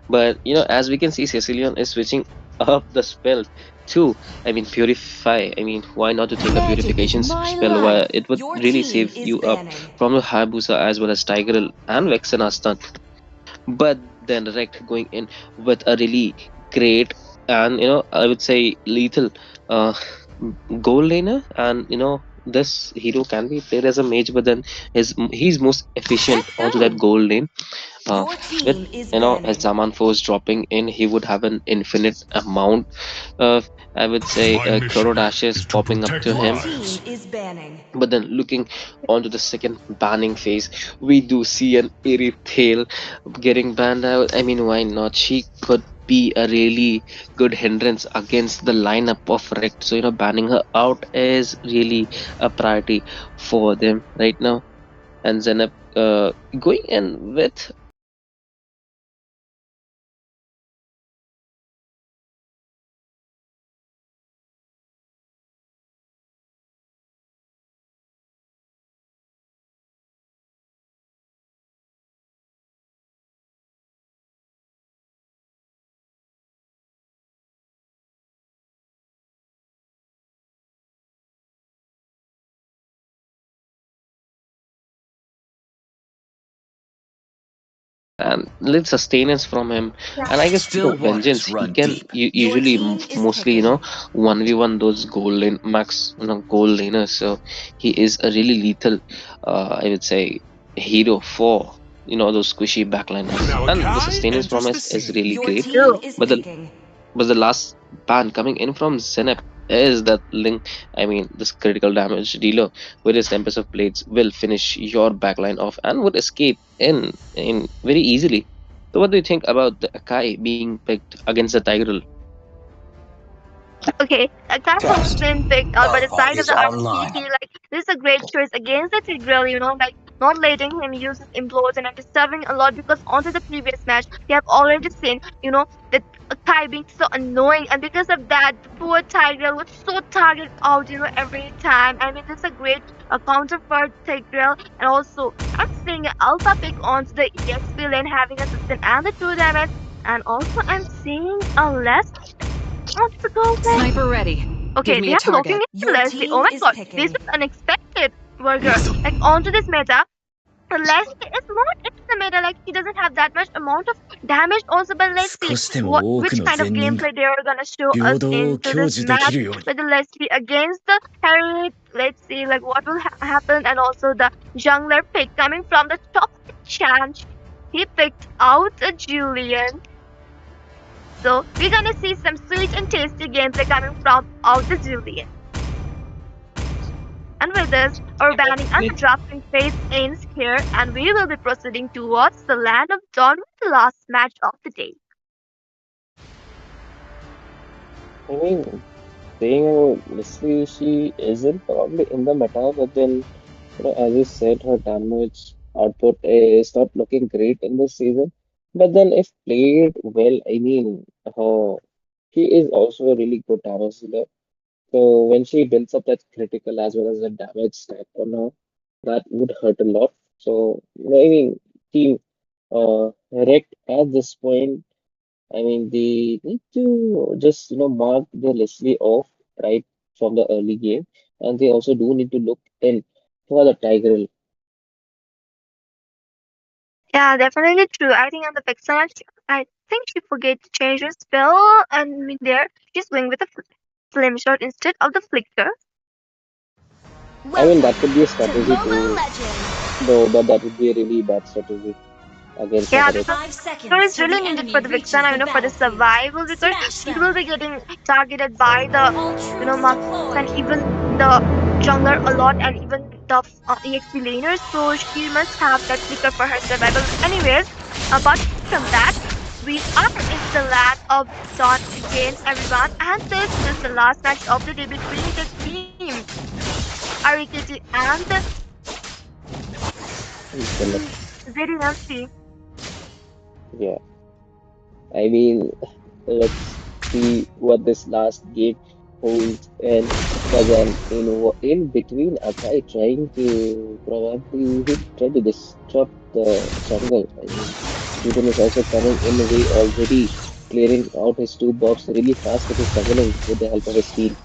But as we can see, Cecilion is switching up the spell too. I mean, purify. I mean, why not to take a Magic is purification my spell? Where life. it would Your really team save is you up banning. from the Hayabusa as well as Tigerel and Vexena stun. But then Rect going in with a really great and I would say lethal uh goal laner, and this hero can be played as a mage, but then he's most efficient Let's onto that go. goal lane. uh, Your with team is as banning. Zaman Force dropping in, he would have an infinite amount of, I would say, chrono dashes popping up to Your him. team is banning. But then looking onto the second banning phase, we do see an eerie tail getting banned out. I mean, why not? She could be a really good hindrance against the lineup of Rect. So, banning her out is really a priority for them right now. And Zenep going in with and little sustenance from him, and I guess the vengeance he can Your usually team is mostly picking. 1v1 those gold lane max gold laners. So he is a really lethal, I would say, hero for those squishy backliners, and the sustenance from us is really Your great. team is but the picking. but the last ban coming in from Zenep is that link. I mean, this critical damage dealer with his Tempest of Blades will finish your backline off and would escape in very easily. So, what do you think about the Akai being picked against the Tigreal? Okay, Akai has been picked out by the side of the RCT. Like, this is a great choice against the Tigreal, like not letting him use his implosion and disturbing a lot because onto the previous match, we have already seen, that Akai being so annoying, and because of that, the poor Tigreal was so targeted out, every time. I mean, this is a great counter for Tigreal, and also I'm seeing an alpha pick onto the EXP lane having a sustain and the 2 damage, and also I'm seeing a less onto the goal lane. Sniper ready. Okay, Give they me a are looking target. into Your Leslie. Oh team my is god, this picking. was unexpected, Burger. Like, onto this meta, Leslie is not into the meta. Like, he doesn't have that much amount of damage also. But let's see which kind of gameplay they are gonna show us into this match with the Leslie against the Herald. Let's see, like, what will happen, and also the jungler pick coming from the top chance. He picked out a Julian. So we're gonna see some sweet and tasty gameplay coming from out the Julian. And with this, our banning and the drafting phase ends here, and we will be proceeding towards the land of Dawn with the last match of the day. I mean, saying Leslie, she isn't probably in the meta, but then, as you said, her damage output is not looking great in this season. But then, if played well, I mean, she is also a really good damage dealer. So when she builds up that critical as well as the damage stack on her, that would hurt a lot. So, I mean, team Rect at this point, I mean, they need to just, mark the Leslie off right from the early game, and they also do need to look in for the Tiger. Yeah, definitely true. I think on the Vexana, I think she forget to change her spell, and there she's going with a flame shot instead of the flicker. I mean, that could be a strategy too, though, but that would be a really bad strategy against Yeah, Rect. because it's really needed for the Vixana, for the survival, because she will be getting targeted by the, marks and even the jungler a lot, and even the EXP laners. So she must have that flicker for her survival. Anyways, apart from that, we are in the land of Dawn again, everyone, and this is the last match of the day between the team Arikiti and ZDMC. Yeah, I mean, let's see what this last game holds. And again, in between, Akai trying to probably he tried to disrupt the jungle. I mean, Julian is also coming in a way already, clearing out his two buffs really fast with his summoning with the help of his team.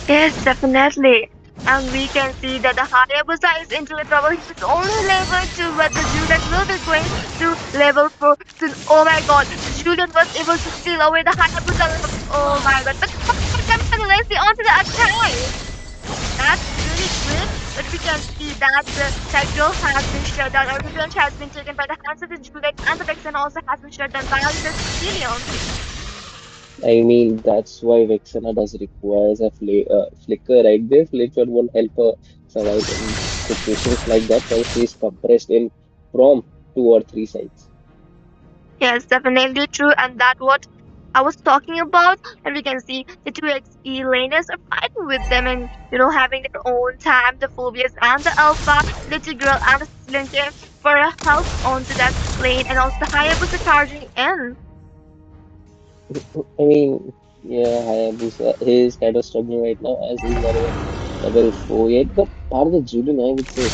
Yes, definitely. And we can see that the Hayabusa is into a trouble. He's only level 2, but the Julian will be going to level 4 soon. Oh my god, Julian was able to steal away the Hayabusa. Oh my god, but Leslie onto the attack. That's really great, but we can see that the cycle has been shut down, or revenge has been taken by the hands of the Julian, and the Vexen also has been shut down by the Cecilion. I mean, that's why Vexana does requires a flicker, right? Their flicker won't help her survive in situations like that while she's compressed in from 2 or 3 sides. Yes, definitely true, and that's what I was talking about. And we can see the two XP laners are fighting with them, and having their own time. The Phobias and the Alpha, Little Girl and the Sicilian came for a help onto that lane, and also the Hayabusa charging in. I mean, yeah, Hayabusa is kind of struggling right now as he's not even level 4 yet, but part of the Julian, I would say,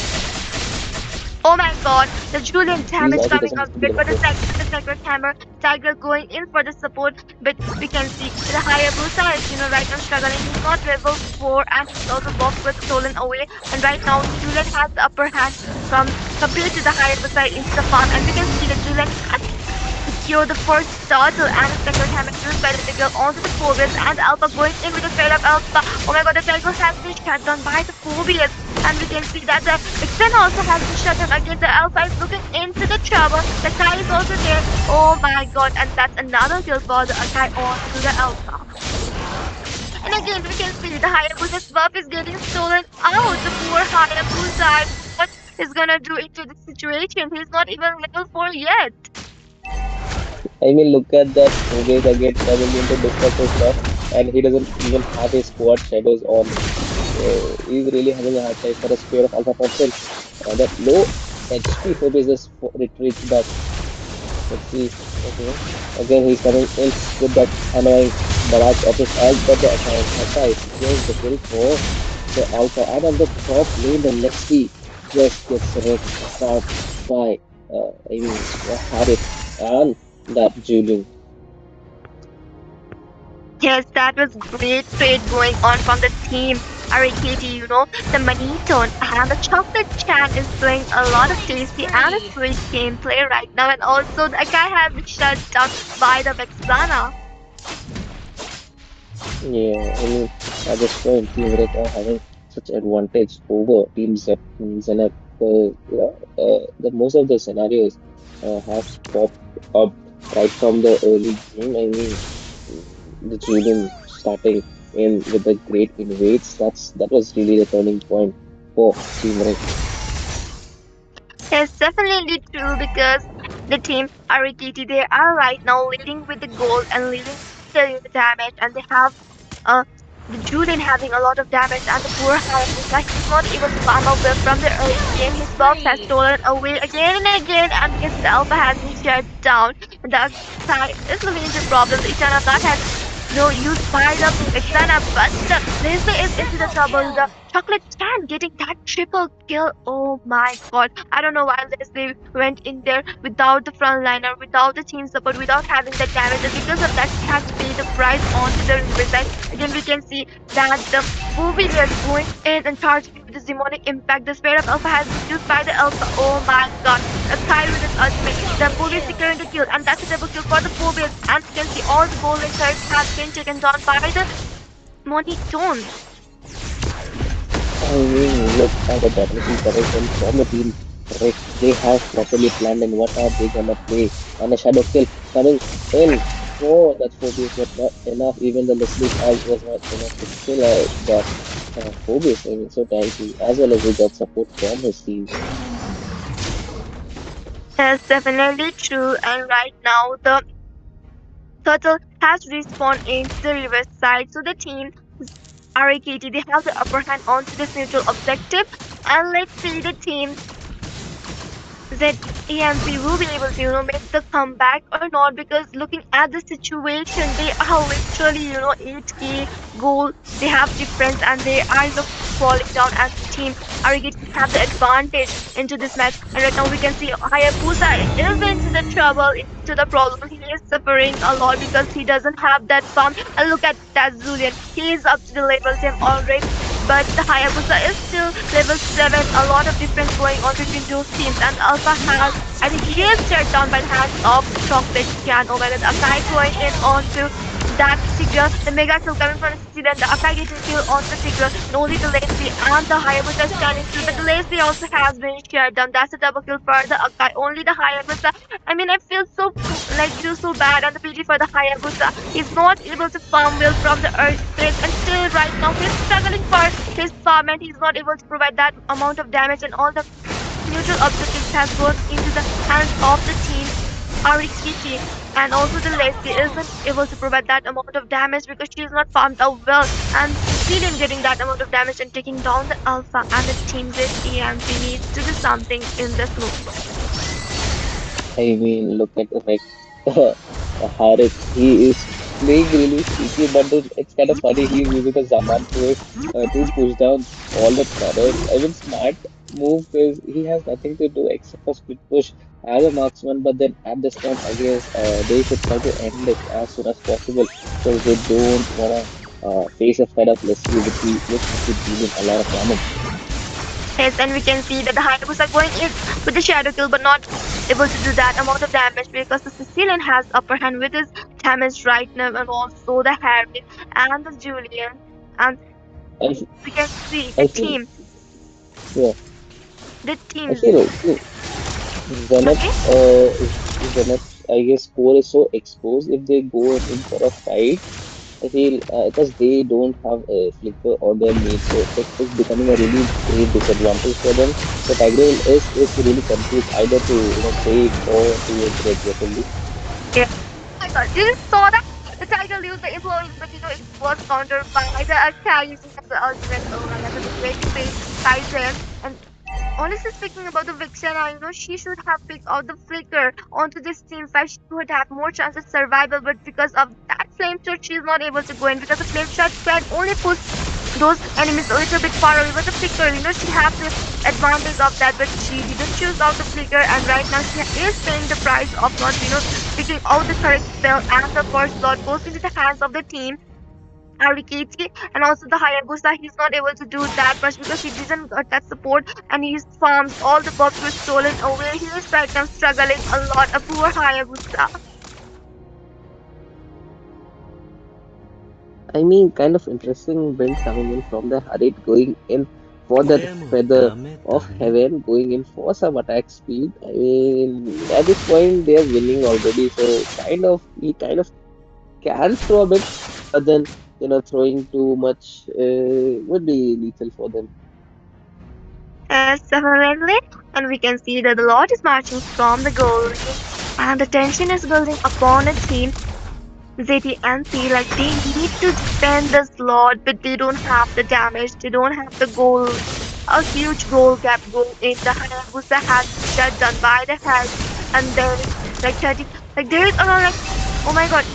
Oh my god, the Julian he's damage also coming doesn't out have to be great level for the 4. Sacred Hammer. Tiger going in for the support, but we can see the Hayabusa is, right now struggling. He's not level 4, and his also buff was stolen away. And right now, Julian has the upper hand compared to the Hayabusa into the farm. And we can see that Julian has secure the first turtle and the second hammer used by the girl onto the phobias, and Alpha going in with a straight up Alpha. Oh my god, the tiger has been shut down by the phobias, and we can see that the Vixen also has been shut down again. The Alpha is looking into the trouble. The Kai is also there. Oh my god, and that's another kill for the Kai onto the Alpha. And again, we can see the Hayabusa's buff is getting stolen out. The poor Hayabusa, what is gonna do into this situation? He's not even level 4 yet. I mean, look at that Phoebus again coming in to disrupt his stuff, and he doesn't even have his squad shadows on. So he's really having a hard time for a spear of Alpha Person. That low HP Phoebus just retreats back. Let's see. Okay. Again, he's coming in with that annoying barrage of his ult, but the Alpha is securing the kill for the Alpha. And on the top lane, the Lexi just gets wrecked apart by, Harith and that Julian. Yes, that was great trade going on from the team. Arikiti, the Manito and the Chocolate Chan is doing a lot of tasty and a sweet gameplay right now, and also the guy has been shut down by the Vexana. Yeah, I mean, at this point, Team Red are having such advantage over Team Zenith because the most of the scenarios have popped up right from the early game. I mean, the Julian starting in with the great invades. That was really the turning point for Team Red. It's definitely true because the team RKT they are right now leading with the goal and leading the damage and they have uh the Julian having a lot of damage and the poor Hayabusa he's not able to farm away from the early game. His box has stolen away again and again and we can see the Alpha has been shut down. And the side is the major problem. The Ichana that has used by the Vixana but the Leslie is into the trouble. The Chocolate Chan getting that triple kill. Oh my god. I don't know why Leslie went in there without the frontliner, without the team support, without having the damage, and because of that, she has to pay the price onto the riverside. Again, we can see that the movie is going in and targeting with the demonic impact. The Sphere of Alpha has been used by the Alpha. Oh my god. A Kai with his ultimate. The Movie is securing the kill, and that's a double kill for the Phobias. And we can see all the golden turrets have been taken down by the Monotone. I mean, look at the developing direction from the team. Right, they have properly planned and what are they gonna play? And a shadow kill coming in for that Phobius, but not enough. Even the Leslie's ult was not enough to kill that Phobius. I mean, so tanky, as well as he got support from his team. That's definitely true. And right now, the turtle has respawned into the riverside. So the team RAKT they have the upper hand onto this neutral objective. And let's see the team that EMP will be able to, make the comeback or not because looking at the situation, they are literally, 8k goal. They have difference and they are, falling down as a team. Arigate have the advantage into this match. And right now we can see Hayabusa is into the trouble, into the problem. He is suffering a lot because he doesn't have that farm. And look at that Zulian. He is up to the level 10 already. But the Hayabusa is still level 7. A lot of difference going on between those teams. And Alpha has, I think he is shut down by the hands of Chocolate Can. Oh my god, Akai going in onto that Sigil. The mega kill coming from the Cecilia and the Akai getting kill on the Sigil. And only the Lazy and the Hayabusa standing still. But the Lazy also has been shut down. That's a double kill for the Akai. Only the Hayabusa. I mean, I feel feel so bad and the pity for the Hayabusa. He's not able to farm well from the earth threats and still right now he's struggling for his farm and he's not able to provide that amount of damage and all the neutral objectives has gone into the hands of the team Arikiti and also the Leslie isn't able to provide that amount of damage because she's not farmed out well and Cecilian getting that amount of damage and taking down the Alpha and the team ZEMP needs to do something in this move. I mean, look at like Harit. He is playing really sneaky, but then it's kind of funny. He's using a Zaman to push down all the turrets. I mean, smart move because he has nothing to do except for split push as a marksman. But then at this time, I guess they should try to end it as soon as possible because they don't wanna face a fed up Leslie which has been dealing a lot of damage. Yes, and we can see that the Hayabusa going in with the shadow kill, but not able to do that amount of damage because the Sicilian has upper hand with his damage right now, and also the Harry and the Julian, and I, we can see the I feel, team, yeah, the I teams. feel Zenith's, Okay. Zenith's, I guess, score is so exposed if they go in for a fight. I feel because they don't have a flicker or their mate, so it's becoming a really great disadvantage for them. So Tigreal is really confused either to save or to enter aggressively. Yeah. Oh my God, you saw that? The Tiger used the employees, but it was countered by the Akai using the ultimate. Oh my God, that's a great play by Zen. And honestly speaking about the Vixena, she should have picked out the flicker onto this team fight. She would have more chance of survival, but because of that flame shot, she's not able to go in because the flame shot can only push those enemies a little bit far away. But the flicker, she have the advantage of that, but she didn't choose out the flicker, and right now she is paying the price of not, picking out the correct spell, and the first slot goes into the hands of the team. Arikiti and also the Hayabusa, he's not able to do that much because he didn't got that support and his farms, all the buffs were stolen away. He is right now struggling a lot, a poor Hayabusa. I mean, kind of interesting build coming in from the Harit going in for that feather of heaven going in for some attack speed. I mean, at this point they are winning already, so he kind of can throw a bit, but then throwing too much would be lethal for them. Yes, definitely. And we can see that the Lord is marching from the goal line, and the tension is building upon a team. ZT and C, like they need to defend this Lord, but they don't have the damage, they don't have the goal. A huge goal gap goal in the Hayabusa has been shut down by the head, and there is like 30, like there is around like, oh my god,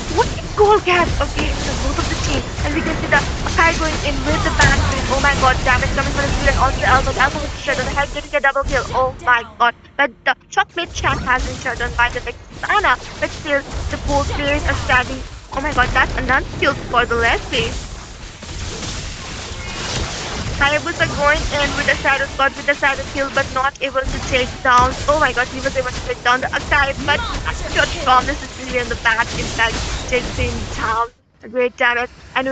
what is goal gap? Okay, the both of the team, and we can see the Akai going in with the backspin. Oh my god, damage coming from the Julian onto the elbow. The elbow was shut on the head, getting a double kill. Oh my god, but the chocolate chat has been shut on by the Vexana, but still the both players are standing. Oh my god, that's another kill for the Leslie. Hayabusa going in with a shadow spot with a shadow kill, but not able to take down. Oh my god, he was able to take down the Akai, but shot from the Sicilian, the back impact takes him down. A great damage. And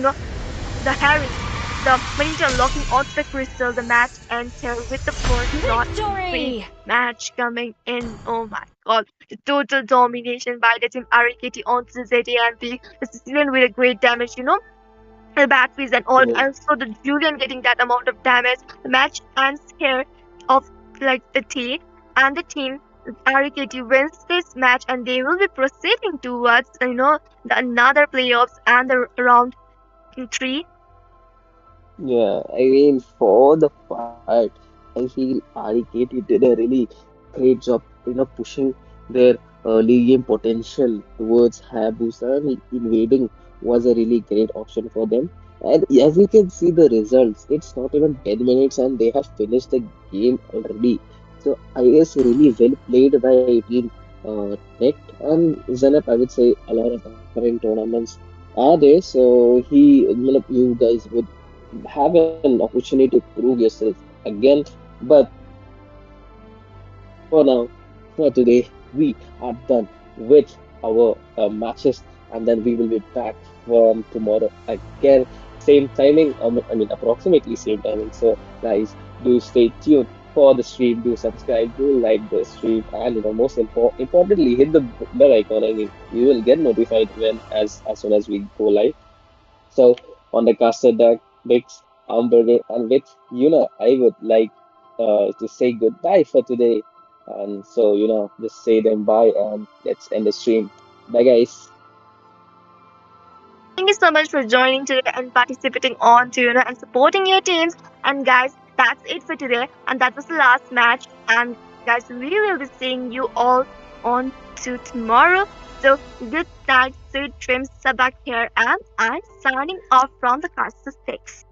the Harry, the Maniac locking onto the crystal, the match ends here with the first not free match coming in. Oh my god. The total domination by the team Arikiti onto the ZAMP. The Sicilian with a great damage, the batteries and all. Yeah. Also, the Julian getting that amount of damage. The match ends here of like the T and the team. RKT wins this match and they will be proceeding towards the another playoffs and the round 3. Yeah, I mean, for the part, I feel RKT did a really great job, pushing their early game potential towards Hayabusa, and invading was a really great option for them. And as you can see the results, it's not even 10 minutes and they have finished the game already. So I guess really well played by Team Tech and Zenep. I would say a lot of current tournaments are there. So you guys would have an opportunity to prove yourself again. But for now, for today, we are done with our matches, and then we will be back from tomorrow again. Same timing, I mean, approximately same timing. So, guys, do stay tuned for the stream, do subscribe, do like the stream, and most importantly, hit the bell icon. I mean, you will get notified as soon as we go live. So on the custard duck, Bix, hamburger, and with I would like to say goodbye for today. And so just say them bye and let's end the stream. Bye, guys. Thank you so much for joining today and participating on to and supporting your teams. And guys, that's it for today. And that was the last match. And guys, we will be seeing you all on to tomorrow. So good night, sweet dreams, Sabak here, and I'm signing off from the Casta Sticks.